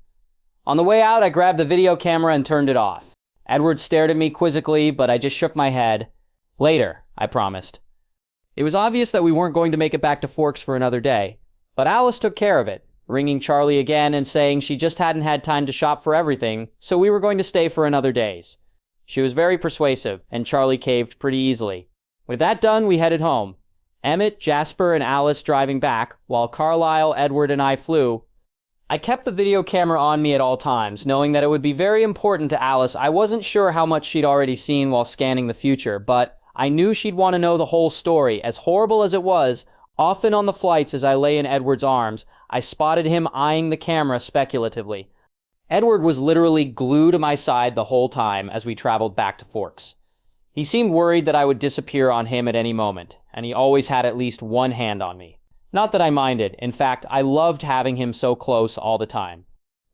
On the way out, I grabbed the video camera and turned it off. Edward stared at me quizzically, but I just shook my head. "Later," I promised. It was obvious that we weren't going to make it back to Forks for another day, but Alice took care of it, ringing Charlie again and saying she just hadn't had time to shop for everything, so we were going to stay for another days. She was very persuasive, and Charlie caved pretty easily. With that done, we headed home. Emmett, Jasper, and Alice driving back, while Carlisle, Edward, and I flew. I kept the video camera on me at all times, knowing that it would be very important to Alice. I wasn't sure how much she'd already seen while scanning the future, but I knew she'd want to know the whole story. As horrible as it was, often on the flights as I lay in Edward's arms, I spotted him eyeing the camera speculatively. Edward was literally glued to my side the whole time as we traveled back to Forks. He seemed worried that I would disappear on him at any moment, and he always had at least one hand on me. Not that I minded. In fact, I loved having him so close all the time.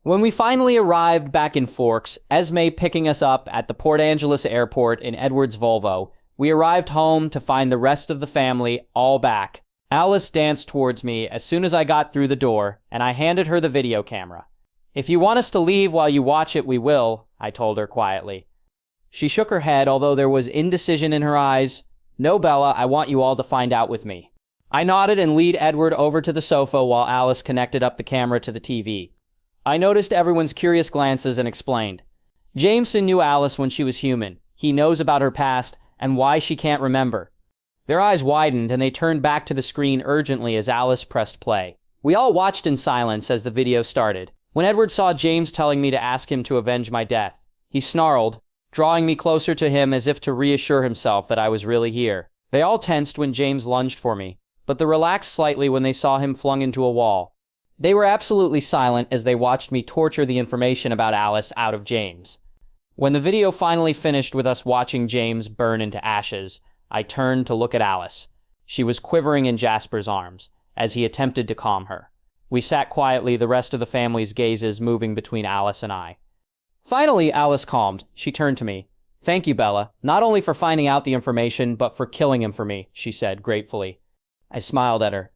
When we finally arrived back in Forks, Esme picking us up at the Port Angeles airport in Edward's Volvo, we arrived home to find the rest of the family all back. Alice danced towards me as soon as I got through the door, and I handed her the video camera. "If you want us to leave while you watch it, we will," I told her quietly. She shook her head, although there was indecision in her eyes. "No, Bella, I want you all to find out with me." I nodded and led Edward over to the sofa while Alice connected up the camera to the TV. I noticed everyone's curious glances and explained. "Jameson knew Alice when she was human. He knows about her past and why she can't remember." Their eyes widened and they turned back to the screen urgently as Alice pressed play. We all watched in silence as the video started. When Edward saw James telling me to ask him to avenge my death, he snarled, drawing me closer to him as if to reassure himself that I was really here. They all tensed when James lunged for me, but they relaxed slightly when they saw him flung into a wall. They were absolutely silent as they watched me torture the information about Alice out of James. When the video finally finished with us watching James burn into ashes, I turned to look at Alice. She was quivering in Jasper's arms, as he attempted to calm her. We sat quietly, the rest of the family's gazes moving between Alice and I. Finally, Alice calmed. She turned to me. "Thank you, Bella, not only for finding out the information, but for killing him for me," she said gratefully. I smiled at her.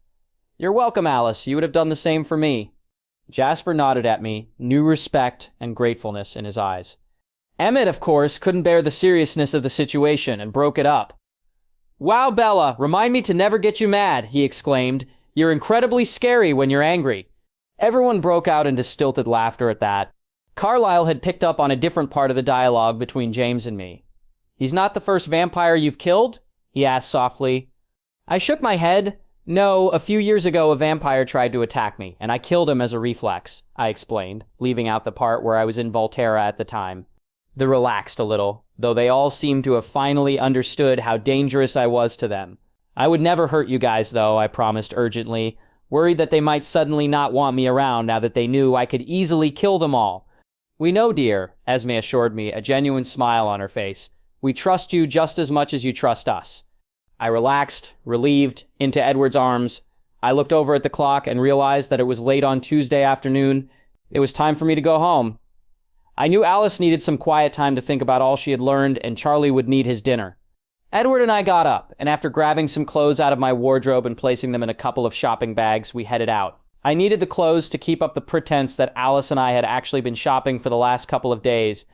"You're welcome, Alice. You would have done the same for me." Jasper nodded at me, new respect and gratefulness in his eyes. Emmett, of course, couldn't bear the seriousness of the situation and broke it up. "Wow, Bella, remind me to never get you mad," he exclaimed. "You're incredibly scary when you're angry." Everyone broke out into stilted laughter at that. Carlisle had picked up on a different part of the dialogue between James and me. "He's not the first vampire you've killed?" he asked softly. I shook my head. "No, a few years ago a vampire tried to attack me, and I killed him as a reflex," I explained, leaving out the part where I was in Volturi at the time. They relaxed a little, though they all seemed to have finally understood how dangerous I was to them. "I would never hurt you guys, though," I promised urgently, worried that they might suddenly not want me around now that they knew I could easily kill them all. "We know, dear," Esme assured me, a genuine smile on her face. "We trust you just as much as you trust us." I relaxed, relieved, into Edward's arms. I looked over at the clock and realized that it was late on Tuesday afternoon. It was time for me to go home. I knew Alice needed some quiet time to think about all she had learned, and Charlie would need his dinner. Edward and I got up, and after grabbing some clothes out of my wardrobe and placing them in a couple of shopping bags, we headed out. I needed the clothes to keep up the pretense that Alice and I had actually been shopping for the last couple of days.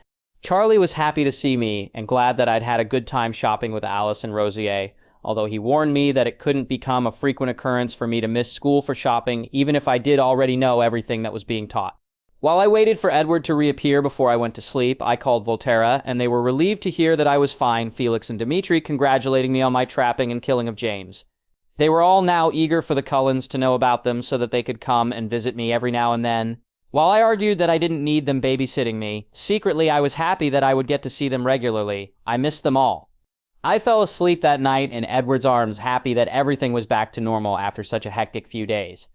Charlie was happy to see me, and glad that I'd had a good time shopping with Alice and Rosier, although he warned me that it couldn't become a frequent occurrence for me to miss school for shopping, even if I did already know everything that was being taught. While I waited for Edward to reappear before I went to sleep, I called Volterra, and they were relieved to hear that I was fine, Felix and Dimitri congratulating me on my trapping and killing of James. They were all now eager for the Cullens to know about them so that they could come and visit me every now and then. While I argued that I didn't need them babysitting me, secretly I was happy that I would get to see them regularly. I missed them all. I fell asleep that night in Edward's arms, happy that everything was back to normal after such a hectic few days.